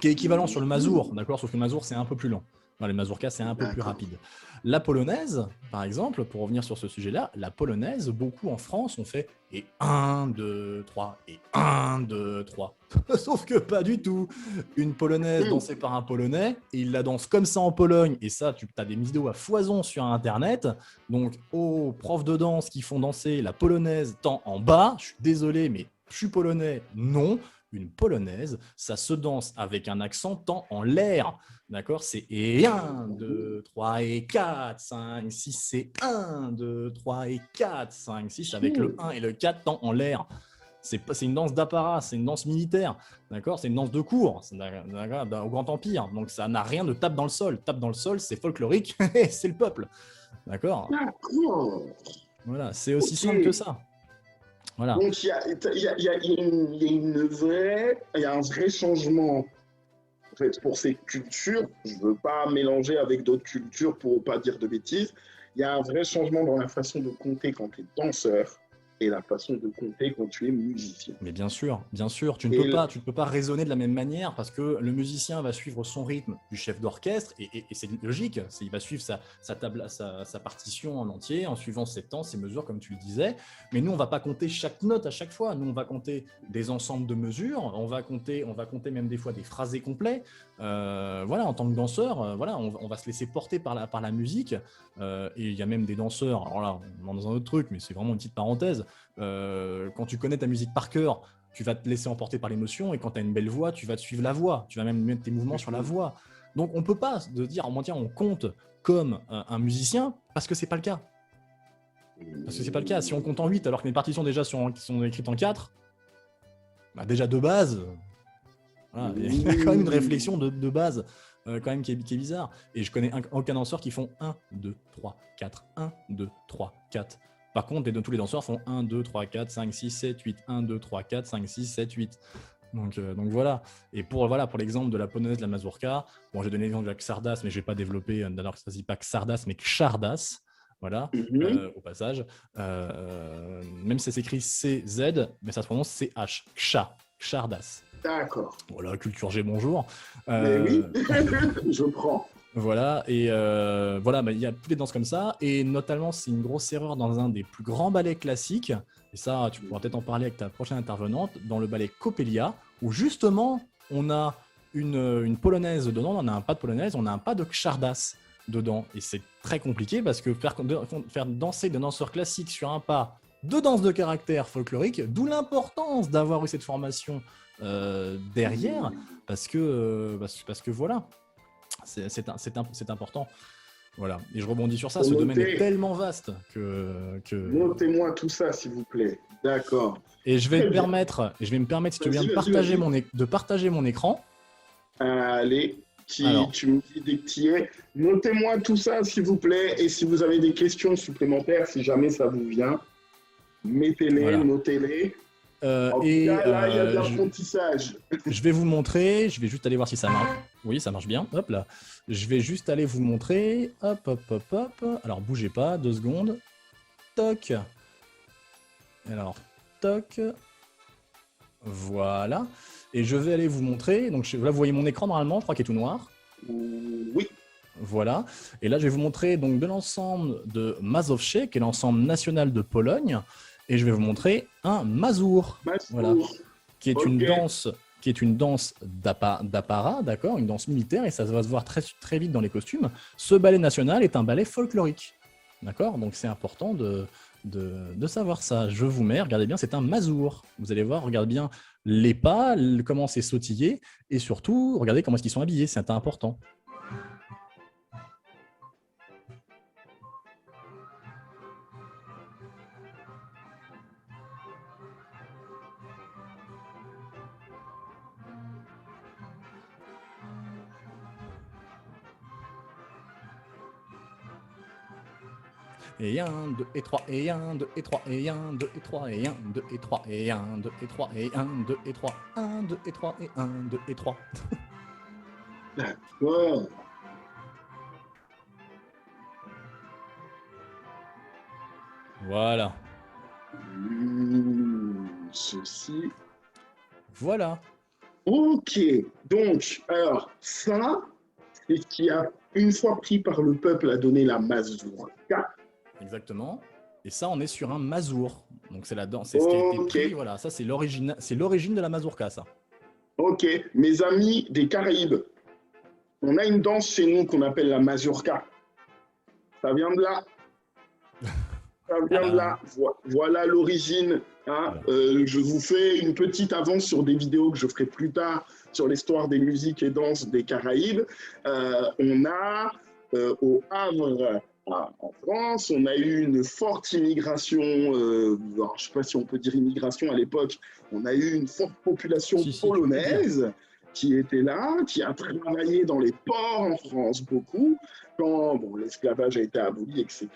qui est équivalent sur le mazour, d'accord, sauf que le mazour, c'est un peu plus lent. Enfin, les mazurkas, c'est un peu plus D'accord. rapide. La polonaise, par exemple, pour revenir sur ce sujet-là, la polonaise, beaucoup en France, on fait et 1, 2, 3, et 1, 2, 3. Sauf que pas du tout. Une polonaise dansée par un polonais, et il la danse comme ça en Pologne, et ça, tu as des vidéos à foison sur Internet. Donc, aux profs de danse qui font danser la polonaise tant en bas, je suis désolé, mais je suis polonais, non. Une polonaise, ça se danse avec un accent tant en l'air. D'accord. C'est et 1, 2, 3 et 4, 5, 6, c'est 1, 2, 3 et 4, 5, 6 avec le 1 et le 4 tant en l'air. C'est une danse d'apparat, c'est une danse militaire, d'accord. C'est une danse de cour, au Grand Empire. Donc ça n'a rien de tape dans le sol. Tape dans le sol, c'est folklorique, c'est le peuple, d'accord. D'accord. Voilà, c'est aussi simple que Ok. ça. Voilà. Donc, il y a un vrai changement en fait, pour ces cultures. Je ne veux pas mélanger avec d'autres cultures pour ne pas dire de bêtises. Il y a un vrai changement dans la façon de compter quand tu es danseur et la façon de compter quand tu es musicien. Mais bien sûr, tu ne Et peux pas raisonner de la même manière parce que le musicien va suivre son rythme du chef d'orchestre et c'est logique. Il va suivre sa partition en entier en suivant ses temps, ses mesures, comme tu le disais. Mais nous, on ne va pas compter chaque note à chaque fois. Nous, on va compter des ensembles de mesures. On va compter même des fois des phrasés complets. Voilà, en tant que danseur, voilà, on va se laisser porter par la musique. Et il y a même des danseurs. Alors là, on est dans un autre truc, mais c'est vraiment une petite parenthèse. Quand tu connais ta musique par cœur, tu vas te laisser emporter par l'émotion, et quand tu as une belle voix, tu vas te suivre la voix, tu vas même mettre tes mouvements sur la voix. Donc on peut pas se dire, tiens, on compte comme un musicien, parce que c'est pas le cas. Parce que c'est pas le cas. Si on compte en 8 alors que mes partitions déjà sont écrites en 4, bah déjà de base, voilà, il y a quand même une réflexion de base. quand même qui est bizarre. Et je connais aucun danseur qui font 1, 2, 3, 4, 1, 2, 3, 4. Par contre, tous les danseurs font 1, 2, 3, 4, 5, 6, 7, 8, 1, 2, 3, 4, 5, 6, 7, 8. Donc voilà. Et pour l'exemple de la polonaise, de la mazurka, bon, j'ai donné l'exemple de la xardas, mais je ne vais pas développer, d'ailleurs, ça ne se dit pas xardas, mais xardas. Voilà, au passage. Même si ça s'écrit CZ, mais ça se prononce CH. Xardas. D'accord. Voilà, culture G, bonjour. Mais oui, je prends. Voilà, et voilà, il y a toutes les danses comme ça, et notamment, c'est une grosse erreur dans un des plus grands ballets classiques, et ça, tu pourras peut-être en parler avec ta prochaine intervenante, dans le ballet Coppelia, où justement, on a une polonaise dedans, on a un pas de polonaise, on a un pas de xardas dedans, et c'est très compliqué parce que faire danser des danseurs classiques sur un pas de danse de caractère folklorique, d'où l'importance d'avoir eu cette formation derrière, parce que voilà, c'est important. Voilà. Et je rebondis sur ça, ce domaine est tellement vaste que... Notez-moi tout ça, s'il vous plaît. D'accord. Et je vais me permettre, si tu viens de partager mon écran. Allez, tu me dis dès que tu y es. Notez-moi tout ça, s'il vous plaît. Et si vous avez des questions supplémentaires, si jamais ça vous vient, mettez-les, voilà. Notez-les. En tout cas, là, il y a de l'apprentissage. Je vais vous montrer. Je vais juste aller voir si ça marche. Oui, ça marche bien. Hop là. Je vais juste aller vous montrer. Hop, hop, hop, hop. Alors, bougez pas. 2 secondes. Toc. Alors, toc. Voilà. Et je vais aller vous montrer. Donc, là, vous voyez mon écran normalement. Je crois qu'il est tout noir. Oui. Voilà. Et là, je vais vous montrer donc de l'ensemble de Mazowsze, qui est l'ensemble national de Pologne. Et je vais vous montrer un mazour, voilà, qui est une danse d'apparat, d'accord, une danse militaire, et ça va se voir très, très vite dans les costumes. Ce ballet national est un ballet folklorique, d'accord. Donc c'est important de savoir ça. Je vous mets, regardez bien, c'est un mazour. Vous allez voir, regardez bien les pas, comment c'est sautillé, et surtout, regardez comment est-ce qu'ils sont habillés. C'est important. Et 1, 2 et 3, et 1, 2 et 3, et 1, 2 et 3, et 1, 2 et 3, et 1, 2 et 3, et 1, 2 et 3, 1, 2 et 3, et 1, 2 et 3. D'accord. Voilà. Ceci. Voilà. Ok. Donc, alors, ça, c'est ce qui a, une fois pris par le peuple, a donné la mazurka. Exactement. Et ça, on est sur un mazour. Donc, c'est la danse. C'est ce qui a été pris. Voilà, ça, c'est l'origine de la mazurka, ça. Ok. Mes amis des Caraïbes, on a une danse chez nous qu'on appelle la mazurka. Ça vient de là. Ça vient de là. Voilà l'origine. Hein. Voilà. Je vous fais une petite avance sur des vidéos que je ferai plus tard sur l'histoire des musiques et danses des Caraïbes. On a au Havre, en France, on a eu une forte immigration, alors, je ne sais pas si on peut dire immigration à l'époque, on a eu une forte population polonaise qui était là, qui a travaillé dans les ports en France beaucoup, quand l'esclavage a été aboli, etc.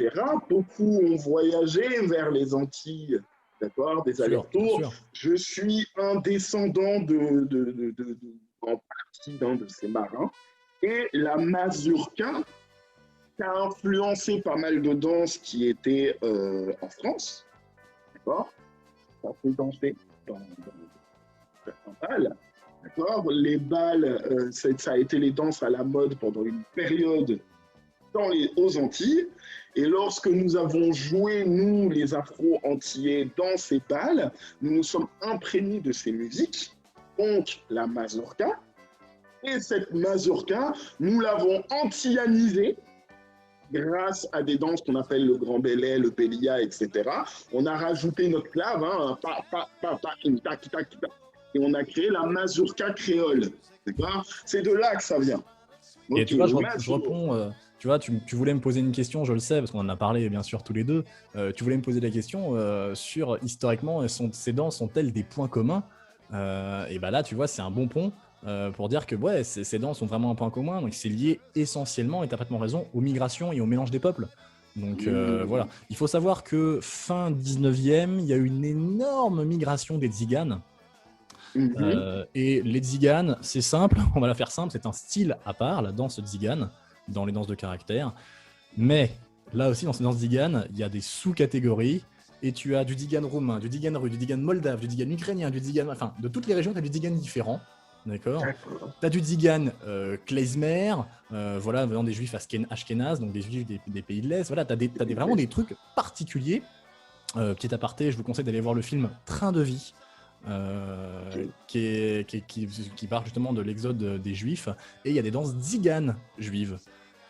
Beaucoup ont voyagé vers les Antilles, d'accord, des allers-retours. Je suis un descendant en partie de ces marins. Et la mazurka, qui a influencé pas mal de danses qui étaient en France, d'accord. Ça peut danser dans certains bals, d'accord. Les bals, ça a été les danses à la mode pendant une période aux Antilles. Et lorsque nous avons joué, nous, les Afro-Antillais, dans ces bals, nous nous sommes imprégnés de ces musiques, donc la mazurka. Et cette mazurka, nous l'avons antillanisée grâce à des danses qu'on appelle le grand belay, le pélia, etc. On a rajouté notre clave, hein, et on a créé la mazurka créole. C'est de là que ça vient. Donc, et tu vois, je réponds... tu vois, tu voulais me poser une question, je le sais, parce qu'on en a parlé bien sûr tous les deux. Tu voulais me poser la question sur, historiquement, ces danses sont-elles des points communs? Et bien là, tu vois, c'est un bon pont pour dire que ouais, ces danses ont vraiment un point commun. Donc c'est lié essentiellement, et tu as parfaitement raison, aux migrations et au mélange des peuples. Donc voilà, il faut savoir que fin 19e, il y a eu une énorme migration des Tziganes. Et les Tziganes, c'est simple, on va la faire simple, c'est un style à part, la danse tzigane, dans les danses de caractère. Mais là aussi, dans ces danses tziganes, il y a des sous-catégories. Et tu as du tzigane roumain, du tzigane russe, du tzigane moldave, du tzigane ukrainien, du tzigane. Enfin, de toutes les régions, tu as du tzigane différent. D'accord. D'accord. Tu as du tzigane klezmer, voilà, venant des juifs ashkénazes, donc des juifs des pays de l'Est. Voilà, tu as vraiment des trucs particuliers. Petit aparté, je vous conseille d'aller voir le film Train de vie. Qui parle justement de l'exode des juifs, et il y a des danses tziganes juives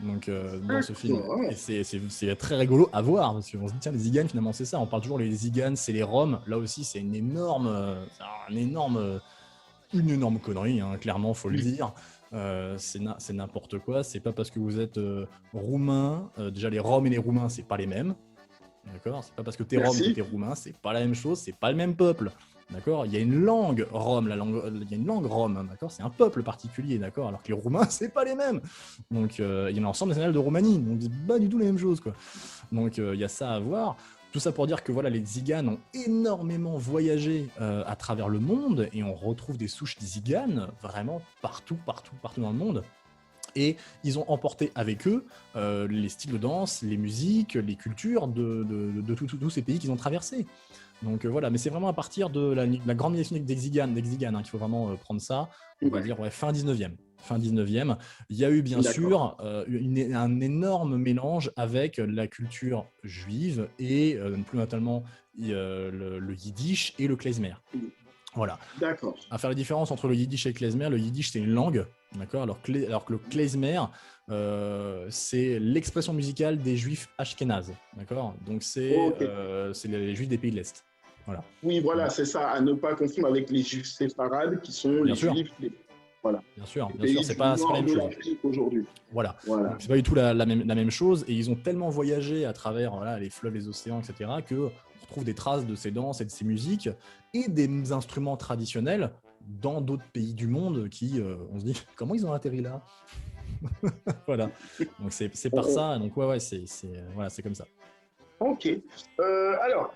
donc dans ce film, et c'est très rigolo à voir parce qu'on se dit tiens, les tziganes finalement c'est ça, on parle toujours les tziganes c'est les roms, là aussi c'est une énorme connerie, hein, clairement faut le dire. C'est n'importe quoi, c'est pas parce que vous êtes roumain, déjà les roms et les roumains c'est pas les mêmes. D'accord. C'est pas parce que t'es rom que t'es roumain, c'est pas la même chose, c'est pas le même peuple. D'accord. Il y a une langue rom, il y a une langue rom, hein, d'accord. C'est un peuple particulier, d'accord. Alors que les Roumains, c'est pas les mêmes. Donc il y a l'ensemble national de Roumanie, donc c'est pas du tout les mêmes choses, quoi. Donc il y a ça à voir. Tout ça pour dire que voilà, les Tziganes ont énormément voyagé à travers le monde, et on retrouve des souches Tziganes vraiment partout dans le monde. Et ils ont emporté avec eux les styles de danse, les musiques, les cultures de tous ces pays qu'ils ont traversés. Donc voilà, mais c'est vraiment à partir de la grande migration des Tziganes, hein, qu'il faut vraiment prendre ça. On va dire fin 19e. Fin 19e, il y a eu bien sûr un énorme mélange avec la culture juive et plus notamment le yiddish et le klezmer. Voilà. D'accord. À faire la différence entre le yiddish et le klezmer, le yiddish c'est une langue, d'accord, alors que le klezmer c'est l'expression musicale des juifs ashkénazes, d'accord, donc c'est les juifs des pays de l'Est. Voilà. Oui, voilà, c'est ça, à ne pas confondre avec les juifs séfarades qui sont les juifs, voilà. Bien sûr, C'est pas la même chose aujourd'hui. Voilà. Donc, c'est pas du tout la même chose, et ils ont tellement voyagé à travers les fleuves, les océans, etc., que on retrouve des traces de ces danses et de ces musiques et des instruments traditionnels dans d'autres pays du monde qui, on se dit, comment ils ont atterri là. Voilà. Donc c'est par ça. Donc c'est comme ça. Ok. Alors,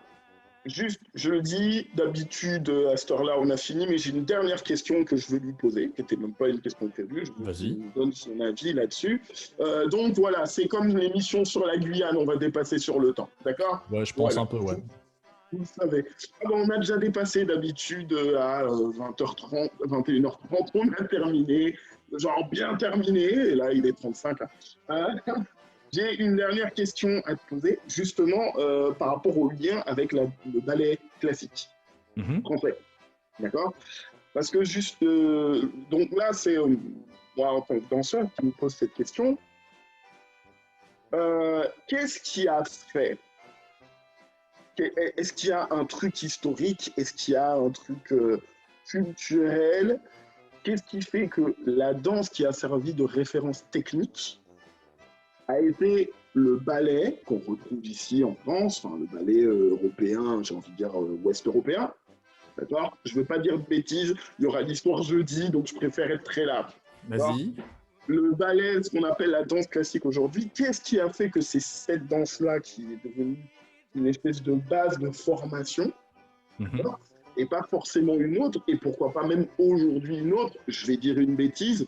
juste, je le dis, d'habitude, à cette heure-là, on a fini, mais j'ai une dernière question que je veux lui poser, qui n'était même pas une question prévue. Je veux qu'il nous donne son avis là-dessus. Donc voilà, c'est comme l'émission sur la Guyane, on va dépasser sur le temps, d'accord? Ouais, je pense un peu, ouais. Vous le savez. Alors, on a déjà dépassé d'habitude à 20h30, 21h30, on a terminé, genre bien terminé, et là, il est 35. J'ai une dernière question à te poser, justement, par rapport au lien avec le ballet classique français. D'accord? Parce que juste, donc là, c'est moi, en tant que danseur, qui me pose cette question. Qu'est-ce qui a fait? Est-ce qu'il y a un truc historique? Est-ce qu'il y a un truc culturel? Qu'est-ce qui fait que la danse qui a servi de référence technique a été le ballet qu'on retrouve ici en France, enfin le ballet européen, j'ai envie de dire ouest européen, d'accord? Je ne veux pas dire de bêtises, il y aura l'histoire jeudi, donc je préfère être très large. Vas-y. Le ballet, ce qu'on appelle la danse classique aujourd'hui, qu'est-ce qui a fait que c'est cette danse-là qui est devenue une espèce de base de formation, et pas forcément une autre, et pourquoi pas même aujourd'hui une autre, je vais dire une bêtise,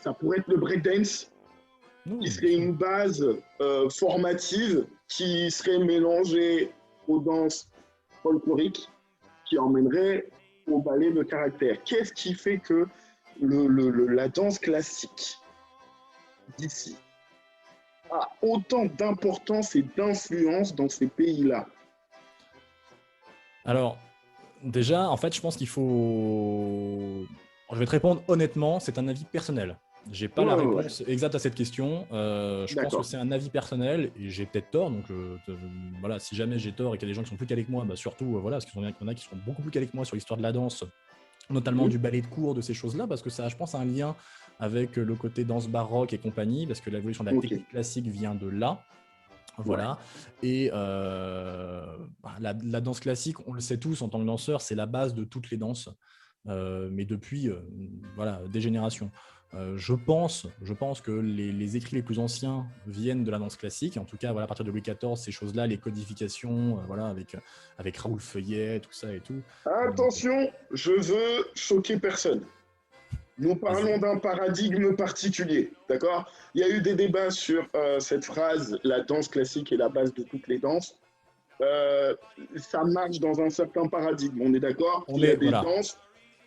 ça pourrait être le breakdance, qui serait une base formative qui serait mélangée aux danses folkloriques qui emmènerait au ballet de caractère. Qu'est-ce qui fait que la danse classique d'ici a autant d'importance et d'influence dans ces pays-là? Alors, déjà, en fait, je pense qu'il faut... Je vais te répondre honnêtement, c'est un avis personnel. J'ai pas la réponse exacte à cette question. Je pense que c'est un avis personnel et j'ai peut-être tort. Donc voilà, si jamais j'ai tort et qu'il y a des gens qui sont plus calés que moi, bah surtout voilà, parce qu'il y en a qui sont beaucoup plus calés que moi sur l'histoire de la danse, notamment du ballet de cours, de ces choses-là, parce que ça, je pense, a un lien avec le côté danse baroque et compagnie, parce que l'évolution de la technique classique vient de là. Voilà. Et la danse classique, on le sait tous en tant que danseur, c'est la base de toutes les danses. mais depuis voilà, des générations. Je pense que les écrits les plus anciens viennent de la danse classique. En tout cas, voilà, à partir de Louis XIV, ces choses-là, les codifications, voilà, avec Raoul Feuillet, tout ça et tout. Attention, je veux choquer personne. Nous Vas-y. parlons d'un paradigme particulier, d'accord? Il y a eu des débats sur cette phrase, la danse classique est la base de toutes les danses. Euh, Ça marche dans un certain paradigme, on est d'accord? On Il y a est, des voilà, danses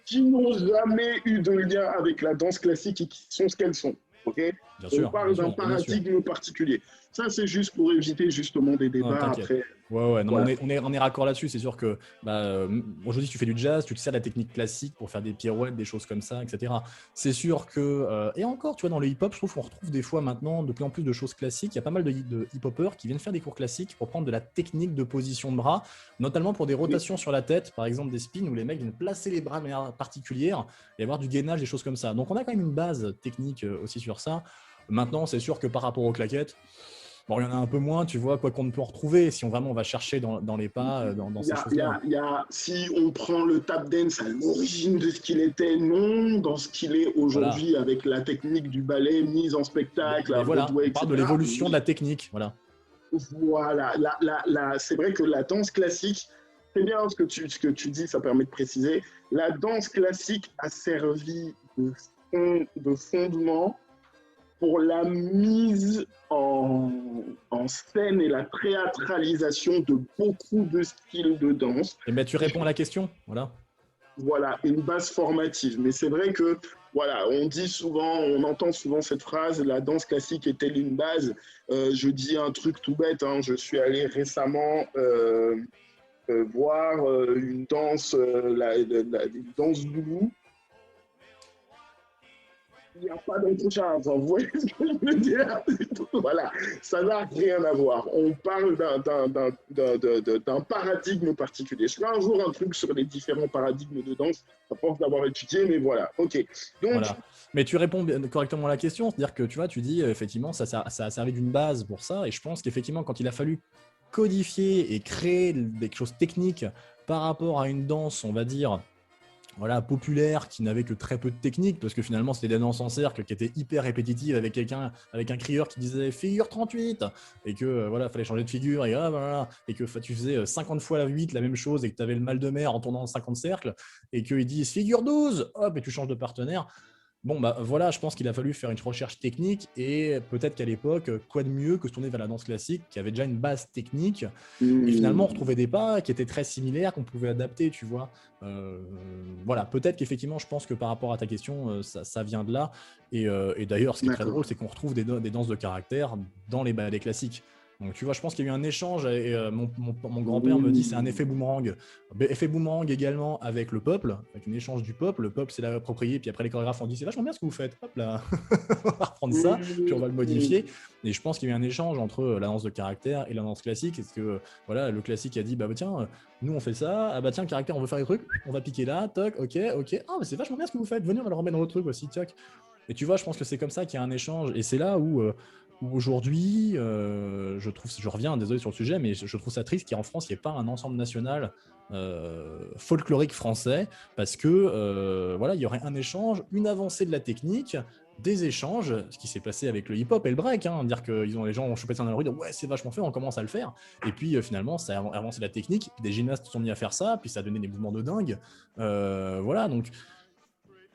qui n'ont jamais eu de lien avec la danse classique et qui sont ce qu'elles sont, ok? On bien parle d'un sûr, bien sûr. paradigme particulier. Ça, c'est juste pour éviter justement des Non, débats t'inquiète. après. Ouais, ouais, non, mais Voilà. on est raccord là-dessus. C'est sûr que bah, aujourd'hui, tu fais du jazz, tu te sers de la technique classique pour faire des pirouettes, des choses comme ça, etc. C'est sûr que, et encore, tu vois, dans le hip-hop, je trouve qu'on retrouve des fois maintenant de plus en plus de choses classiques. Il y a pas mal de hip-hoppers qui viennent faire des cours classiques pour prendre de la technique de position de bras, notamment pour des Oui. rotations sur la tête, par exemple des spins où les mecs viennent placer les bras de manière particulière et avoir du gainage, des choses comme ça. Donc on a quand même une base technique aussi sur ça. Maintenant, c'est sûr que par rapport aux claquettes, bon, il y en a un peu moins, tu vois, quoi qu'on ne peut en retrouver, si on vraiment on va chercher dans les pas, dans ces choses-là. Si on prend le tap dance à l'origine de ce qu'il était, non, dans ce qu'il est Voilà. aujourd'hui avec la technique du ballet mise en spectacle à Mais voilà, Broadway, on parle de etc. l'évolution de la Oui, technique. Voilà. voilà. C'est vrai que la danse classique, c'est bien ce que tu dis, ça permet de préciser. La danse classique a servi de fondement pour la mise en scène et la théâtralisation de beaucoup de styles de danse. Et ben, tu réponds à la question. Voilà. Voilà, une base formative. Mais c'est vrai que, voilà, on dit souvent, on entend souvent cette phrase, la danse classique est-elle une base? Je dis un truc tout bête, hein, je suis allé récemment voir une danse, une danse zoulou. Il n'y a pas d'entrechamp, vous voyez ce que je veux dire? Voilà, ça n'a rien à voir. On parle d'un paradigme particulier. Je ferai un jour un truc sur les différents paradigmes de danse, à force d'avoir étudié, mais voilà, ok. Donc, Voilà. Mais tu réponds correctement à la question, c'est-à-dire que tu vois, tu dis effectivement, ça a servi d'une base pour ça, et je pense qu'effectivement, quand il a fallu codifier et créer des choses techniques par rapport à une danse, on va dire, voilà, populaire, qui n'avait que très peu de technique, parce que finalement c'était des danses en cercle qui étaient hyper répétitives avec quelqu'un, avec un crieur qui disait figure 38 et que voilà, fallait changer de figure et voilà, et que tu faisais 50 fois la 8 la même chose et que tu avais le mal de mer en tournant 50 cercles et qu'ils disent figure 12, hop, et tu changes de partenaire. Bon, bah voilà, je pense qu'il a fallu faire une recherche technique et peut-être qu'à l'époque, quoi de mieux que se tourner vers la danse classique qui avait déjà une base technique et finalement on retrouvait des pas qui étaient très similaires qu'on pouvait adapter, tu vois. Euh, voilà, peut-être qu'effectivement, je pense que par rapport à ta question, ça vient de là. Et d'ailleurs, ce qui est très d'accord. drôle, c'est qu'on retrouve des danses de caractère dans les ballets classiques. Donc tu vois, je pense qu'il y a eu un échange et mon grand-père me dit c'est un Oui. effet boomerang. Effet boomerang également avec le peuple, avec un échange du peuple. Le peuple, c'est l'approprié, puis après les chorégraphes ont dit c'est vachement bien ce que vous faites. Hop là, on va reprendre ça, puis on va le modifier. Et je pense qu'il y a eu un échange entre la danse de caractère et la danse classique. Est-ce que voilà, le classique a dit bah tiens, nous on fait ça, ah bah tiens, caractère, on veut faire des trucs, on va piquer là, toc, ok, ok, ah mais c'est vachement bien ce que vous faites, venez, on va le remettre dans notre truc aussi, toc. Et tu vois, je pense que c'est comme ça qu'il y a un échange, et c'est là où aujourd'hui, je reviens, désolé sur le sujet, mais je trouve ça triste qu'en France, il n'y ait pas un ensemble national folklorique français, parce que voilà, il y aurait un échange, une avancée de la technique, des échanges, ce qui s'est passé avec le hip-hop et le break, hein, dire que les gens ont chopé ça dans la rue, dire ouais c'est vachement fait, on commence à le faire, et puis finalement ça a avancé la technique, des gymnastes se sont mis à faire ça, puis ça a donné des mouvements de dingue, voilà, donc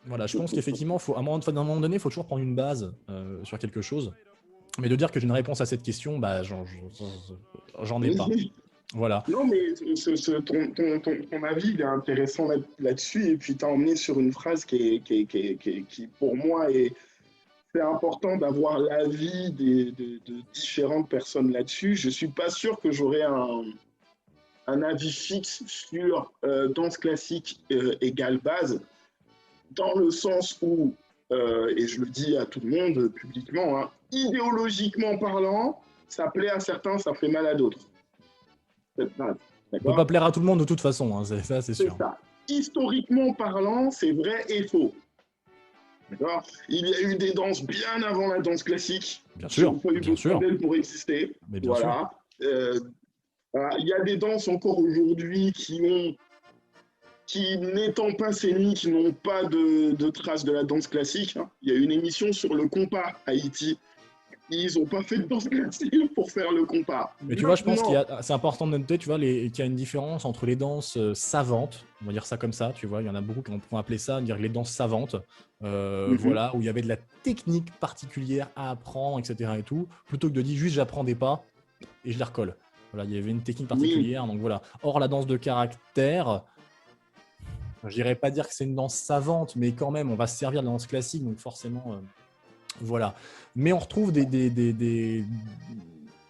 voilà, je pense qu'effectivement, à un moment donné, il faut toujours prendre une base sur quelque chose, mais de dire que j'ai une réponse à cette question, bah j'en ai pas, voilà. Non, mais ton avis il est intéressant là-dessus, et puis tu as emmené sur une phrase qui, pour moi, c'est important d'avoir l'avis de différentes personnes là-dessus. Je ne suis pas sûr que j'aurai un avis fixe sur danse classique égale base, dans le sens où, et je le dis à tout le monde publiquement, hein, idéologiquement parlant, ça plaît à certains, ça fait mal à d'autres. Cette phrase, On peut pas d'accord? plaire à tout le monde de toute façon, hein, ça c'est C'est sûr. ça. Historiquement parlant, c'est vrai et faux. D'accord? Il y a eu des danses bien avant la danse classique qui n'ont pas eu Bien besoin sûr, d'elle pour exister. mais bien sûr. Voilà. Voilà. Il y a des danses encore aujourd'hui qui n'étant pas scéniques, qui n'ont pas de traces de la danse classique. Hein. Il y a une émission sur le compas à Haïti. Ils n'ont pas fait de danse classique pour faire le compas. Mais tu vois, je pense Maintenant, c'est important de noter, tu vois, qu'il y a une différence entre les danses savantes, on va dire ça comme ça, tu vois, il y en a beaucoup qui vont appeler ça, dire les danses savantes, voilà, où il y avait de la technique particulière à apprendre, etc. et tout, plutôt que de dire juste j'apprends des pas et je les recolle. Voilà, il y avait une technique oui, particulière, donc voilà. Or, la danse de caractère, je dirais pas dire que c'est une danse savante, mais quand même, on va se servir de la danse classique, donc forcément, voilà. Mais on retrouve dans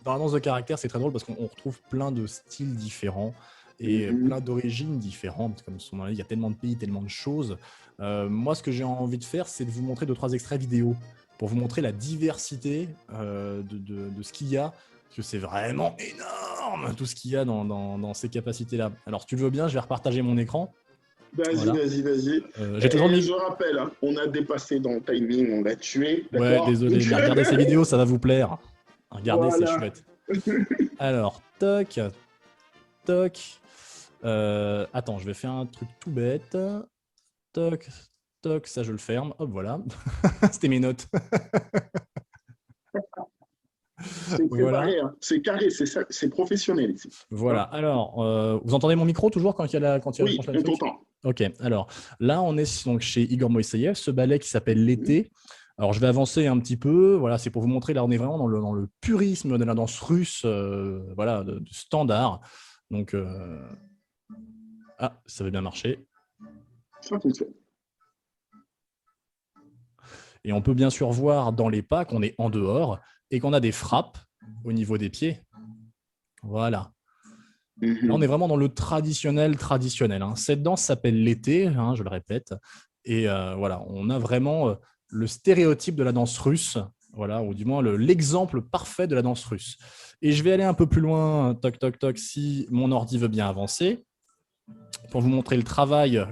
la danse de caractère, c'est très drôle parce qu'on retrouve plein de styles différents et plein d'origines différentes. Comme son nom l'indique, il y a tellement de pays, tellement de choses. Moi, ce que j'ai envie de faire, c'est de vous montrer 2-3 extraits vidéo pour vous montrer la diversité de ce qu'il y a. Parce que c'est vraiment énorme tout ce qu'il y a dans ces capacités-là. Alors, si tu le veux bien, je vais repartager mon écran. vas-y, Voilà. vas-y, vas-y. J'ai toujours Et mis. je rappelle, hein, on a dépassé dans le timing, on l'a tué, Ouais, d'accord? désolé, mais regardez ces vidéos, ça va vous plaire. Regardez, c'est Voilà. chouette. Alors, toc, toc. Attends, je vais faire un truc tout bête. Toc, toc, ça je le ferme. Hop, voilà. C'était mes notes. C'est Voilà. préparé, hein. C'est carré, c'est professionnel ici. Voilà. Hein. Alors, vous entendez mon micro toujours quand il Oui, branche le on truc? t'entend. Ok. Alors, là, on est donc chez Igor Moïseyev, ce ballet qui s'appelle Mhm. L'été. Alors, je vais avancer un petit peu. Voilà, c'est pour vous montrer. Là, on est vraiment dans le purisme de la danse russe, voilà, du standard. Donc, ah, ça va bien marcher. Ça fonctionne. Et on peut bien sûr voir dans les pas qu'on est en dehors et qu'on a des frappes au niveau des pieds. Voilà. Là, on est Mhm. vraiment dans le traditionnel. Hein. Cette danse s'appelle l'été, hein, je le répète. Et voilà, on a vraiment le stéréotype de la danse russe, voilà, ou du moins l'exemple parfait de la danse russe. Et je vais aller un peu plus loin, toc, toc, toc, si mon ordi veut bien avancer, pour vous montrer le travail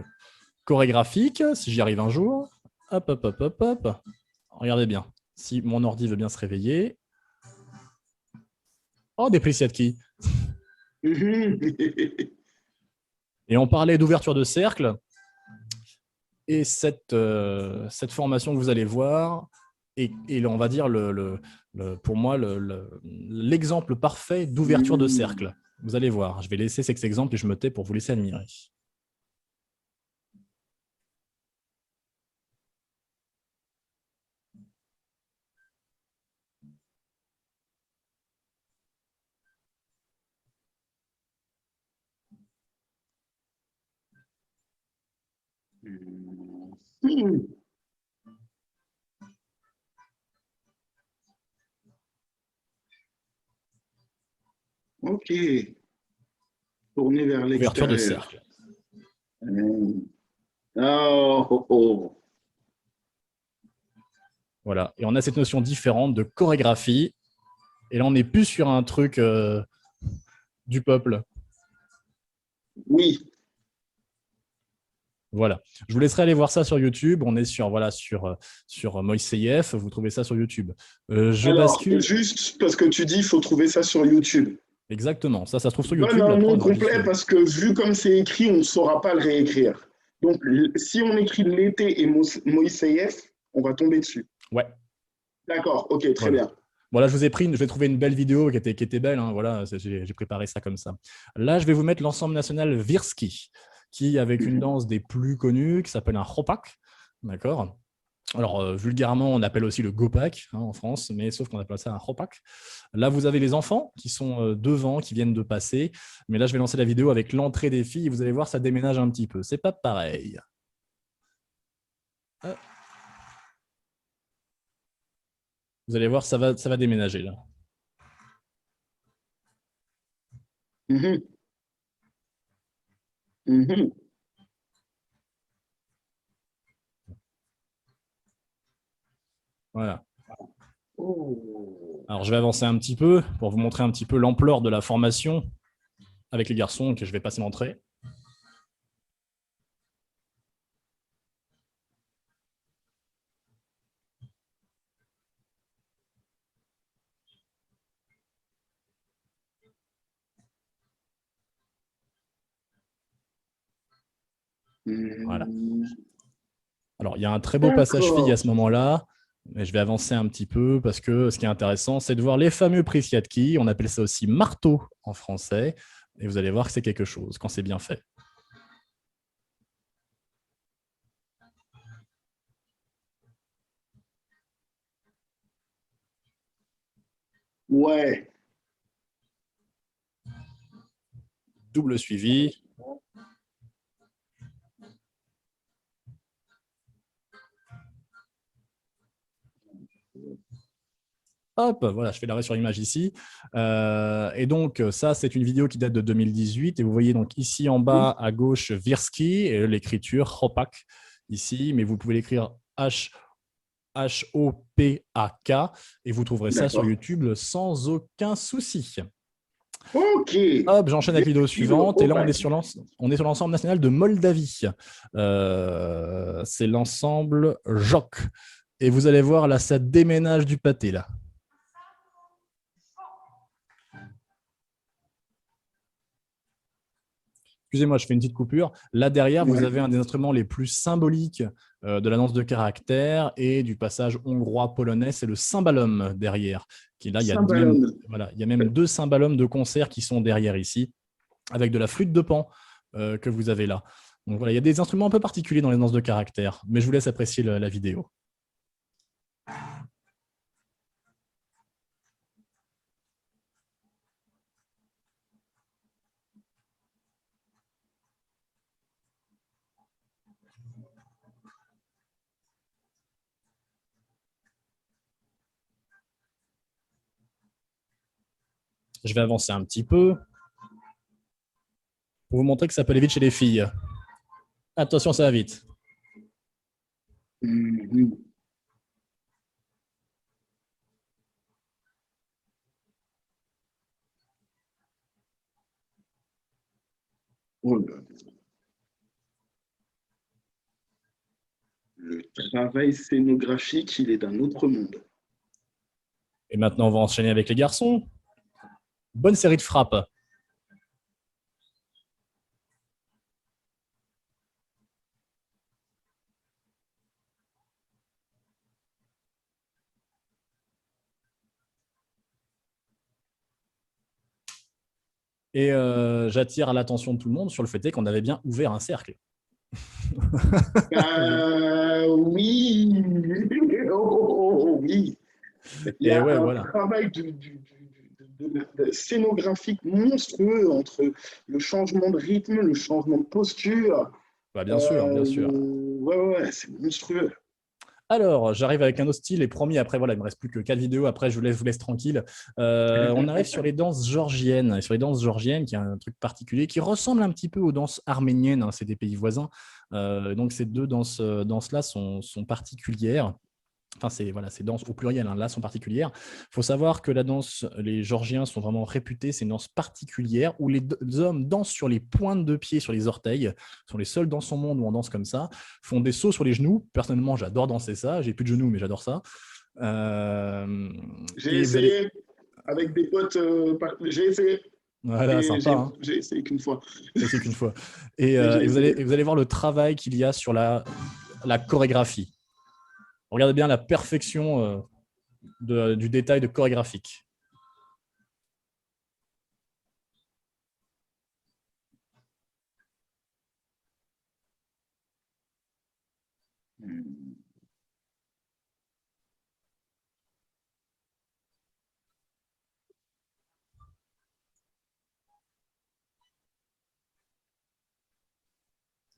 chorégraphique, si j'y arrive un jour. Hop, hop, hop, hop, hop. Regardez bien. Si mon ordi veut bien se réveiller. Oh, des Plissiatki. Mhm. Et on parlait d'ouverture de cercle. Et cette formation que vous allez voir est on va dire, pour moi, l'exemple parfait d'ouverture de Mhm. cercle. Vous allez voir. Je vais laisser cet exemple et je me tais pour vous laisser admirer. Mhm. Ok. Tourner vers Ouverture de l'extérieur. cercle. Oh, oh, oh. Voilà. Et on a cette notion différente de chorégraphie. Et là, on n'est plus sur un truc du peuple. Oui. Voilà. Je vous laisserai aller voir ça sur YouTube. On est sur Moïseyev. Vous trouvez ça sur YouTube. Je Alors, bascule. juste parce que tu dis, il faut trouver ça sur YouTube. Exactement. Ça se trouve sur Donne YouTube. un La nom prod, j'y complet suis. parce que vu comme c'est écrit, on ne saura pas le réécrire. Donc, si on écrit l'été et Moïseyev, on va tomber dessus. Ouais. D'accord, ok, très Voilà. bien. Voilà, je vous ai pris, je vais trouver une belle vidéo qui était belle. Hein, voilà, j'ai préparé ça comme ça. Là, je vais vous mettre l'ensemble national Virsky, qui avec une Mhm. danse des plus connues, qui s'appelle un chopak. D'accord. Alors, vulgairement, on appelle aussi le gopak hein, en France, mais sauf qu'on appelle ça un chopak. Là, vous avez les enfants qui sont devant, qui viennent de passer. Mais là, je vais lancer la vidéo avec l'entrée des filles. Vous allez voir, ça déménage un petit peu. C'est pas pareil. Vous allez voir, ça va déménager là. Mhm. Mhm. Voilà. Oh. Alors, je vais avancer un petit peu pour vous montrer un petit peu l'ampleur de la formation avec les garçons que je vais passer l'entrée. Voilà. Hmm, Alors, il y a un très beau passage fille à d'accord. ce moment-là, mais je vais avancer un petit peu parce que ce qui est intéressant, c'est de voir les fameux Prisjatki. On appelle ça aussi marteau en français. Et vous allez voir que c'est quelque chose quand c'est bien fait. Ouais. Double suivi. Hop, voilà, je fais l'arrêt sur image ici. Et donc, ça, c'est une vidéo qui date de 2018. Et vous voyez donc ici en bas à gauche Virski et l'écriture Hopak ici, mais vous pouvez l'écrire Hopak et vous trouverez ça sur D'accord. YouTube sans aucun souci. Ok. Hop, j'enchaîne avec la vidéo Virgule suivante. Et là, Opak. on est sur l'ensemble national de Moldavie. C'est l'ensemble JOC. Et vous allez voir, là, ça déménage du pâté, là. Excusez-moi, je fais une petite coupure. Là, derrière, vous Ouais. avez un des instruments les plus symboliques de la danse de caractère et du passage hongrois-polonais, c'est le cymbalum derrière. Qui, là, Saint-Ballon. voilà, il y a même 2 cymbalums de concert qui sont derrière ici, avec de la flûte de Pan que vous avez là. Donc voilà, il y a des instruments un peu particuliers dans les danses de caractère, mais je vous laisse apprécier la vidéo. Je vais avancer un petit peu pour vous montrer que ça peut aller vite chez les filles. Attention, ça va vite. Mhm. Oh là. Le travail scénographique, il est d'un autre monde. Et maintenant, on va enchaîner avec les garçons. Bonne série de frappes. Et j'attire l'attention de tout le monde sur le fait qu'on avait bien ouvert un cercle. Oui. Oui. Il y Et a ouais, un voilà. travail de scénographique monstrueux entre le changement de rythme, le changement de posture. Bah, bien sûr, bien sûr. Ouais, ouais, ouais, c'est monstrueux. Alors, j'arrive avec un autre style et promis, après, voilà, il me reste plus que 4 vidéos, après, vous laisse tranquille. On arrive sur les danses georgiennes. Et sur les danses georgiennes, qui est un truc particulier, qui ressemble un petit peu aux danses arméniennes, hein, c'est des pays voisins. Donc, ces deux danses-là sont particulières. Enfin, voilà, ces danses au pluriel, hein, là, sont particulières. Il faut savoir que les Georgiens sont vraiment réputés, c'est une danse particulière où les hommes dansent sur les pointes de pied, sur les orteils, sont les seuls dans son monde où on danse comme ça, font des sauts sur les genoux. Personnellement, j'adore danser ça, j'ai plus de genoux, mais j'adore ça. Euh, J'ai et vous allez... essayé avec des potes, j'ai essayé, Voilà, et sympa, hein, j'ai essayé qu'une fois. c'est qu'une fois. Et, Mais euh, j'ai et essayé. vous allez voir le travail qu'il y a sur la chorégraphie. Regardez bien la perfection du détail de chorégraphique.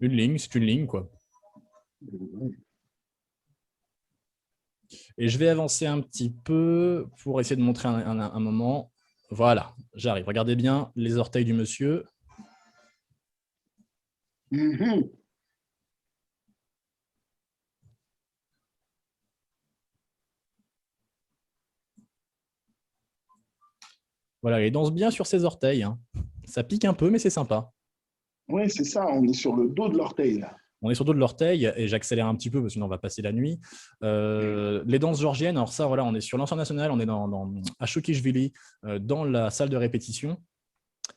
Une ligne, c'est une ligne, quoi. Et je vais avancer un petit peu pour essayer de montrer un moment. Voilà, j'arrive. Regardez bien les orteils du monsieur. Mhm. Voilà, il danse bien sur ses orteils, hein. Ça pique un peu, mais c'est sympa. Ouais, c'est ça, on est sur le dos de l'orteil, là. On est sur le dos de l'orteil et j'accélère un petit peu parce que sinon on va passer la nuit. Les danses georgiennes, alors ça, voilà, on est sur l'ensemble national, on est à Chokishvili, dans la salle de répétition.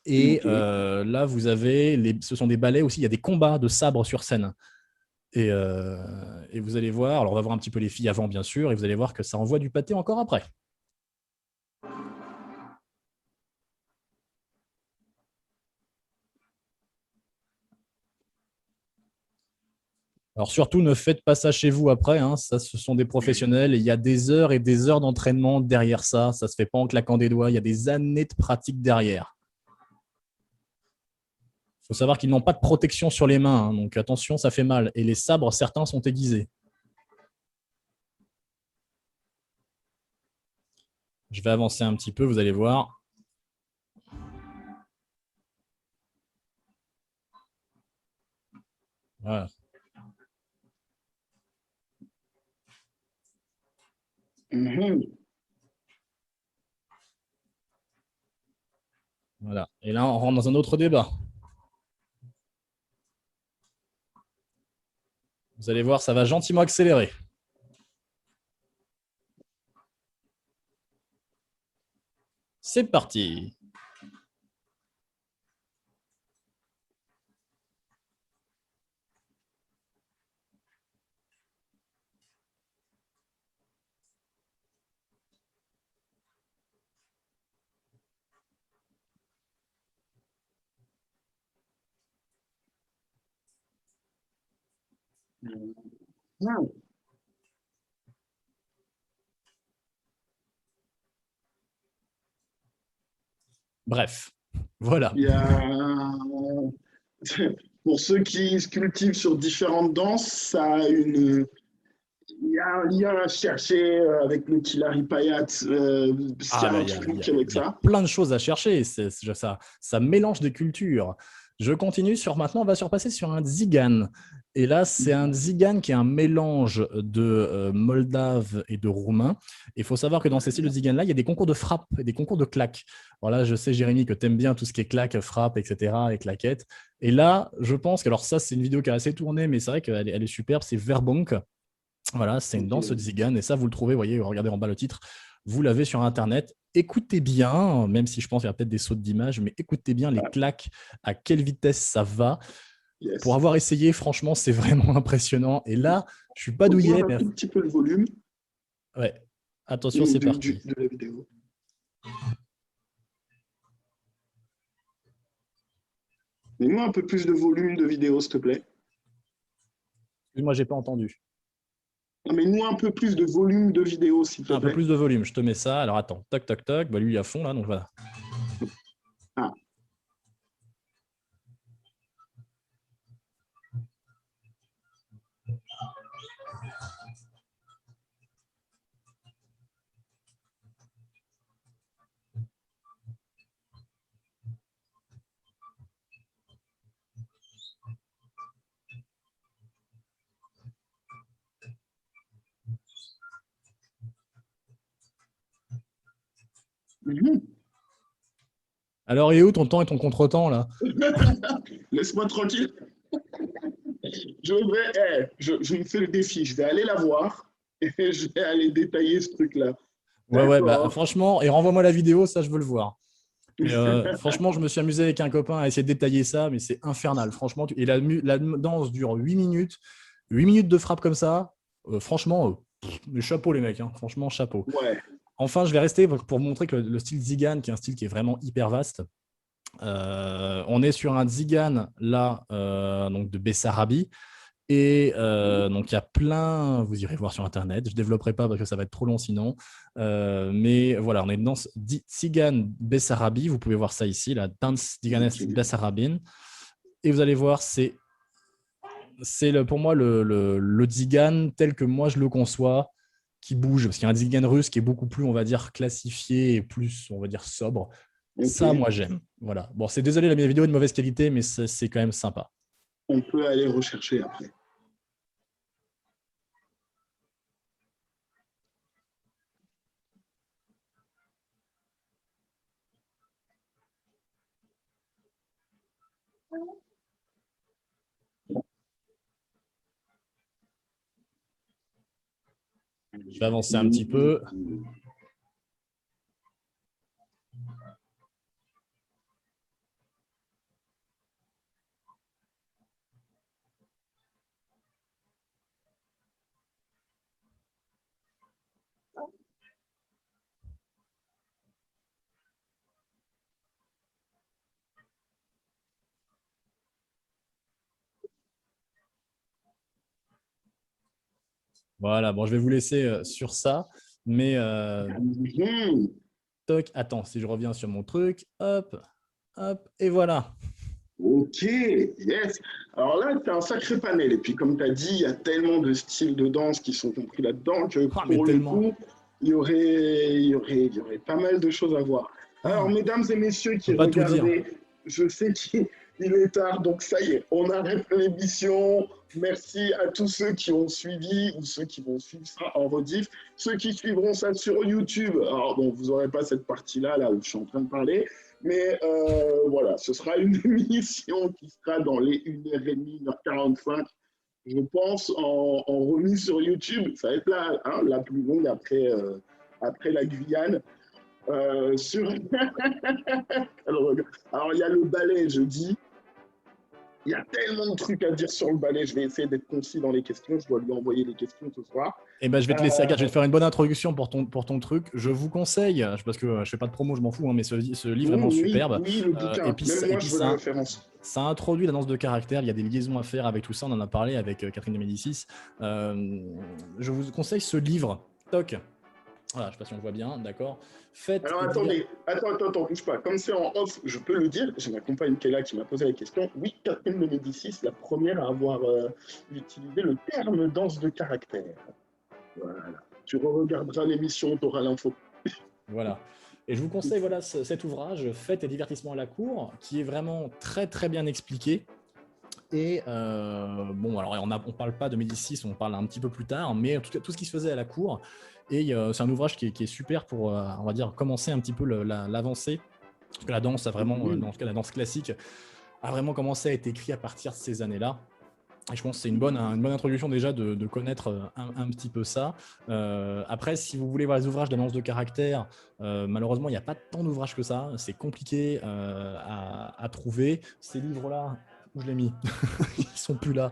Et Ok. là, vous avez, ce sont des ballets aussi, il y a des combats de sabres sur scène. Et vous allez voir, alors on va voir un petit peu les filles avant, bien sûr, et vous allez voir que ça envoie du pâté encore après. Alors surtout, ne faites pas ça chez vous après, hein. Ça, ce sont des professionnels, et il y a des heures et des heures d'entraînement derrière ça. Ça se fait pas en claquant des doigts, il y a des années de pratique derrière. Il faut savoir qu'ils n'ont pas de protection sur les mains, hein, donc attention, ça fait mal. Et les sabres, certains sont aiguisés. Je vais avancer un petit peu, vous allez voir. Voilà. Mhm. Voilà. Et là, on rentre dans un autre débat. Vous allez voir, ça va gentiment accélérer. C'est parti. Mhm. Bref, voilà. Il y a... Pour ceux qui se cultivent sur différentes danses, ça a une... Il y a un lien à chercher avec le Kilari Payat, parce qu'il y Ah, a bah, un il y a, truc avec y a ça. plein de choses à chercher. Ça mélange des cultures. Je continue sur maintenant, on va surpasser sur un Zigan. Et là, c'est un Zigan qui est un mélange de moldave et de roumain. Il faut savoir que dans ces styles de Zigan-là, il y a des concours de frappe et des concours de claques. Alors là, je sais, Jérémy, que tu aimes bien tout ce qui est claque, frappe, etc., et claquettes. Et là, je pense que, alors ça, c'est une vidéo qui a assez tourné, mais c'est vrai elle est superbe, c'est Verbonk. Voilà, c'est une danse Ok. tzigane et ça, vous le trouvez, vous voyez, regardez en bas le titre, vous l'avez sur Internet. Écoutez bien, même si je pense qu'il y a peut-être des sautes d'image, mais écoutez bien les Ah, claques, à quelle vitesse ça va. Pour yes. avoir essayé, franchement, c'est vraiment impressionnant. Et là, je suis pas douillet, Augmente un mais tout petit peu le volume ouais, attention, c'est parti. de la vidéo. Mets-moi un peu plus de volume de vidéo, s'il te plaît. Excuse-moi, j'ai pas entendu. Non, mets-moi un peu plus de volume de vidéo, s'il te Un peu plaît. plus de volume, je te mets ça. Alors attends, toc, toc, toc. Bah, lui, il est à fond là, donc voilà. Ah. Mhm. Alors, et où ton temps et ton contre-temps là? Laisse-moi tranquille. Je me fais le défi. Je vais aller la voir et je vais aller détailler ce truc-là. Ouais, ouais, bah D'accord. franchement, et renvoie-moi la vidéo, ça, je veux le voir. Mais franchement, je me suis amusé avec un copain à essayer de détailler ça, mais c'est infernal. Franchement, et la danse dure 8 minutes. 8 minutes de frappe comme ça, franchement, mais chapeau les mecs, hein. Franchement, chapeau. Ouais. Enfin, je vais rester pour montrer que le style Zigan, qui est un style qui est vraiment hyper vaste, on est sur un Zigan là, donc de Bessarabie. Et donc, il y a plein, vous irez voir sur Internet, je ne développerai pas parce que ça va être trop long sinon. Mais voilà, on est dans Tzigane Bessarabi, vous pouvez voir ça ici, la Dance Tzigane Ok. Bessarabine. Et vous allez voir, pour moi le Tzigane tel que moi je le conçois, qui bouge. Parce qu'il y a un Tzigane russe qui est beaucoup plus, on va dire, classifié et plus, on va dire, sobre. Ok. Ça, moi, j'aime. Voilà. Bon, c'est désolé, la vidéo est de mauvaise qualité, mais c'est quand même sympa. On peut aller rechercher après. Je vais avancer un petit peu. Voilà, bon, je vais vous laisser sur ça. Mais Mhm. toc, attends, si je reviens sur mon truc, hop, hop, et voilà. Ok, yes. Alors là, tu as un sacré panel. Et puis, comme tu as dit, il y a tellement de styles de danse qui sont compris là-dedans que Ah, mais pour le tellement. coup, il y aurait pas mal de choses à voir. Alors, Oh, mesdames et messieurs je qui peux pas tout dire. regardez, je sais qu'il est tard, donc ça y est, on arrête l'émission. Merci à tous ceux qui ont suivi ou ceux qui vont suivre ça en rediff. Ceux qui suivront ça sur YouTube, alors bon, vous n'aurez pas cette partie-là, là où je suis en train de parler, mais voilà, ce sera une émission qui sera dans les 1h30, 1h45, je pense, en remise sur YouTube. Ça va être la plus longue après la Guyane. Sur... Alors, il y a le ballet jeudi. Il y a tellement de trucs à dire sur le ballet. Je vais essayer d'être concis dans les questions. Je dois lui envoyer les questions ce soir. Eh ben, je vais te laisser, regarde, je vais Euh, te faire une bonne introduction pour ton truc. Je vous conseille, parce que je fais pas de promo, je m'en fous, hein, mais ce livre est vraiment oui, superbe. oui, le Et bouquin. puis, Même et moi, puis je veux la ça, référence. ça introduit la danse de caractère. Il y a des liaisons à faire avec tout ça. On en a parlé avec Catherine de Médicis. Je vous conseille ce livre. Toc. Voilà, je sais pas si on le voit bien, d'accord. Faites Alors et divers. attendez, attends, bouge pas. Comme c'est en off, je peux le dire. J'ai ma compagne qui est là qui m'a posé la question. Oui, Catherine de Médicis, la première à avoir utilisé le terme danse de caractère. Voilà. Tu re-regarderas l'émission, tu auras l'info. Voilà. Et je vous conseille voilà, cet ouvrage, Fêtes et divertissement à la cour, qui est vraiment très très bien expliqué. Et bon, alors on ne parle pas de Médicis, on parle un petit peu plus tard, mais en tout cas, tout ce qui se faisait à la cour. Et c'est un ouvrage qui est super pour, on va dire, commencer un petit peu l'avancée. Parce que la danse a vraiment, Mhm. dans ce cas, la danse classique, a vraiment commencé à être écrite à partir de ces années-là. Et je pense que c'est une bonne introduction déjà de connaître un petit peu ça. Après, si vous voulez voir les ouvrages d'annonce de caractère, malheureusement, il n'y a pas tant d'ouvrages que ça. C'est compliqué à trouver. Ces livres-là, où je l'ai mis ils sont plus là.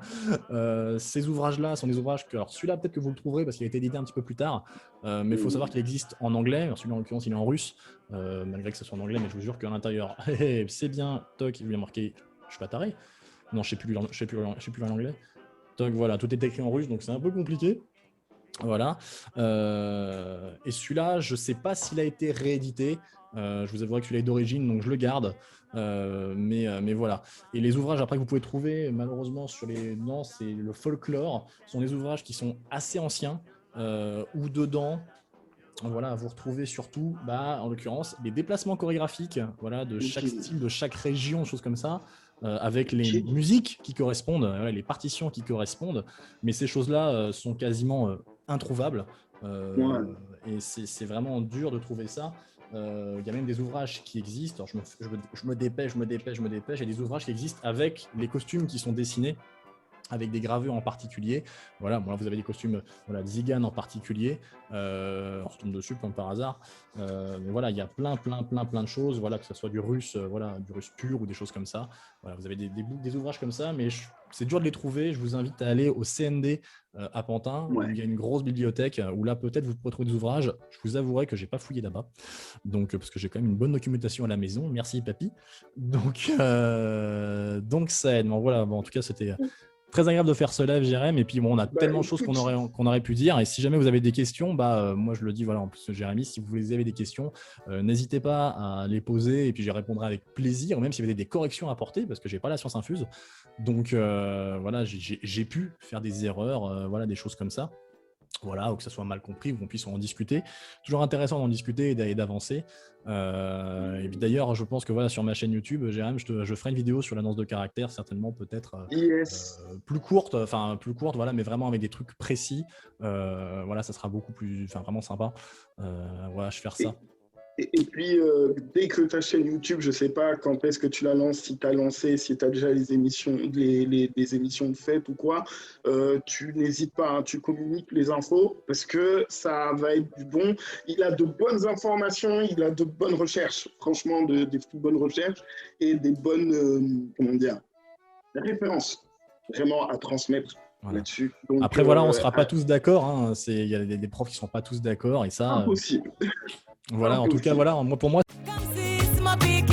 Ces ouvrages-là sont des ouvrages que, alors celui-là peut-être que vous le trouverez parce qu'il a été édité un petit peu plus tard, mais il faut savoir qu'il existe en anglais. Alors, celui-là en l'occurrence il est en russe, malgré que ce soit en anglais, mais je vous jure qu'à l'intérieur, c'est bien. Toc, il lui a marqué, je suis pas taré. Non, je sais plus l'anglais. Donc voilà, tout est écrit en russe, donc c'est un peu compliqué. Voilà. Et celui-là, je ne sais pas s'il a été réédité. Je vous avouerai que celui-là est d'origine, donc je le garde. Mais voilà. Et les ouvrages après que vous pouvez trouver, malheureusement, sur les danses et le folklore, sont des ouvrages qui sont assez anciens, où dedans, voilà, vous retrouvez surtout, en l'occurrence, les déplacements chorégraphiques, voilà, de Ok. chaque style, de chaque région, choses comme ça, avec les Ok. musiques qui correspondent, les partitions qui correspondent. Mais ces choses-là sont quasiment introuvables. Ouais. Et c'est vraiment dur de trouver ça. Il y a même des ouvrages qui existent. Alors je me dépêche. Il y a des ouvrages qui existent avec les costumes qui sont dessinés, avec des gravures en particulier. Voilà, bon, là, vous avez des costumes, voilà, Zigan en particulier. On retombe dessus comme par hasard. Mais voilà, il y a plein de choses, voilà, que ce soit du russe, voilà, du russe pur ou des choses comme ça. Voilà, vous avez des ouvrages comme ça, mais c'est dur de les trouver. Je vous invite à aller au CND à Pantin, où Ouais. il y a une grosse bibliothèque, où là, peut-être, vous pourrez trouver des ouvrages. Je vous avouerai que je n'ai pas fouillé là-bas, donc, parce que j'ai quand même une bonne documentation à la maison. Merci, papy. Donc ça aide. Bon, voilà, bon, en tout cas, c'était très agréable de faire ce live, Jérém. Et puis, bon, on a Bah tellement de choses écoute, qu'on aurait pu dire. Et si jamais vous avez des questions, moi, je le dis, voilà, en plus, Jérémy, si vous avez des questions, n'hésitez pas à les poser et puis j'y répondrai avec plaisir. Ou même si vous avez des corrections à apporter, parce que j'ai pas la science infuse. Donc, voilà, j'ai pu faire des erreurs, voilà, des choses comme ça. Voilà, ou que ça soit mal compris, ou qu'on puisse en discuter. Toujours intéressant d'en discuter et d'avancer. Et puis d'ailleurs, je pense que voilà, sur ma chaîne YouTube, Jérém, je ferai une vidéo sur l'annonce de caractère, certainement peut-être yes. plus courte, voilà, mais vraiment avec des trucs précis. Voilà, ça sera beaucoup plus, vraiment sympa. Voilà, je vais faire ça. Et puis, dès que ta chaîne YouTube, je ne sais pas quand est-ce que tu la lances, si tu as lancé, si tu as déjà les émissions, les émissions de fête ou quoi, tu n'hésites pas, hein, tu communiques les infos parce que ça va être du bon. Il a de bonnes informations, il a de bonnes recherches, franchement, des bonnes recherches et des bonnes, comment dire, références vraiment à transmettre Voilà. là-dessus. Donc, Après, voilà, on ne sera pas tous d'accord. Hein. Il y a des profs qui ne sont pas tous d'accord. Et ça, impossible. voilà, en tout cas, Impossible. voilà, moi, pour moi, Come see, my big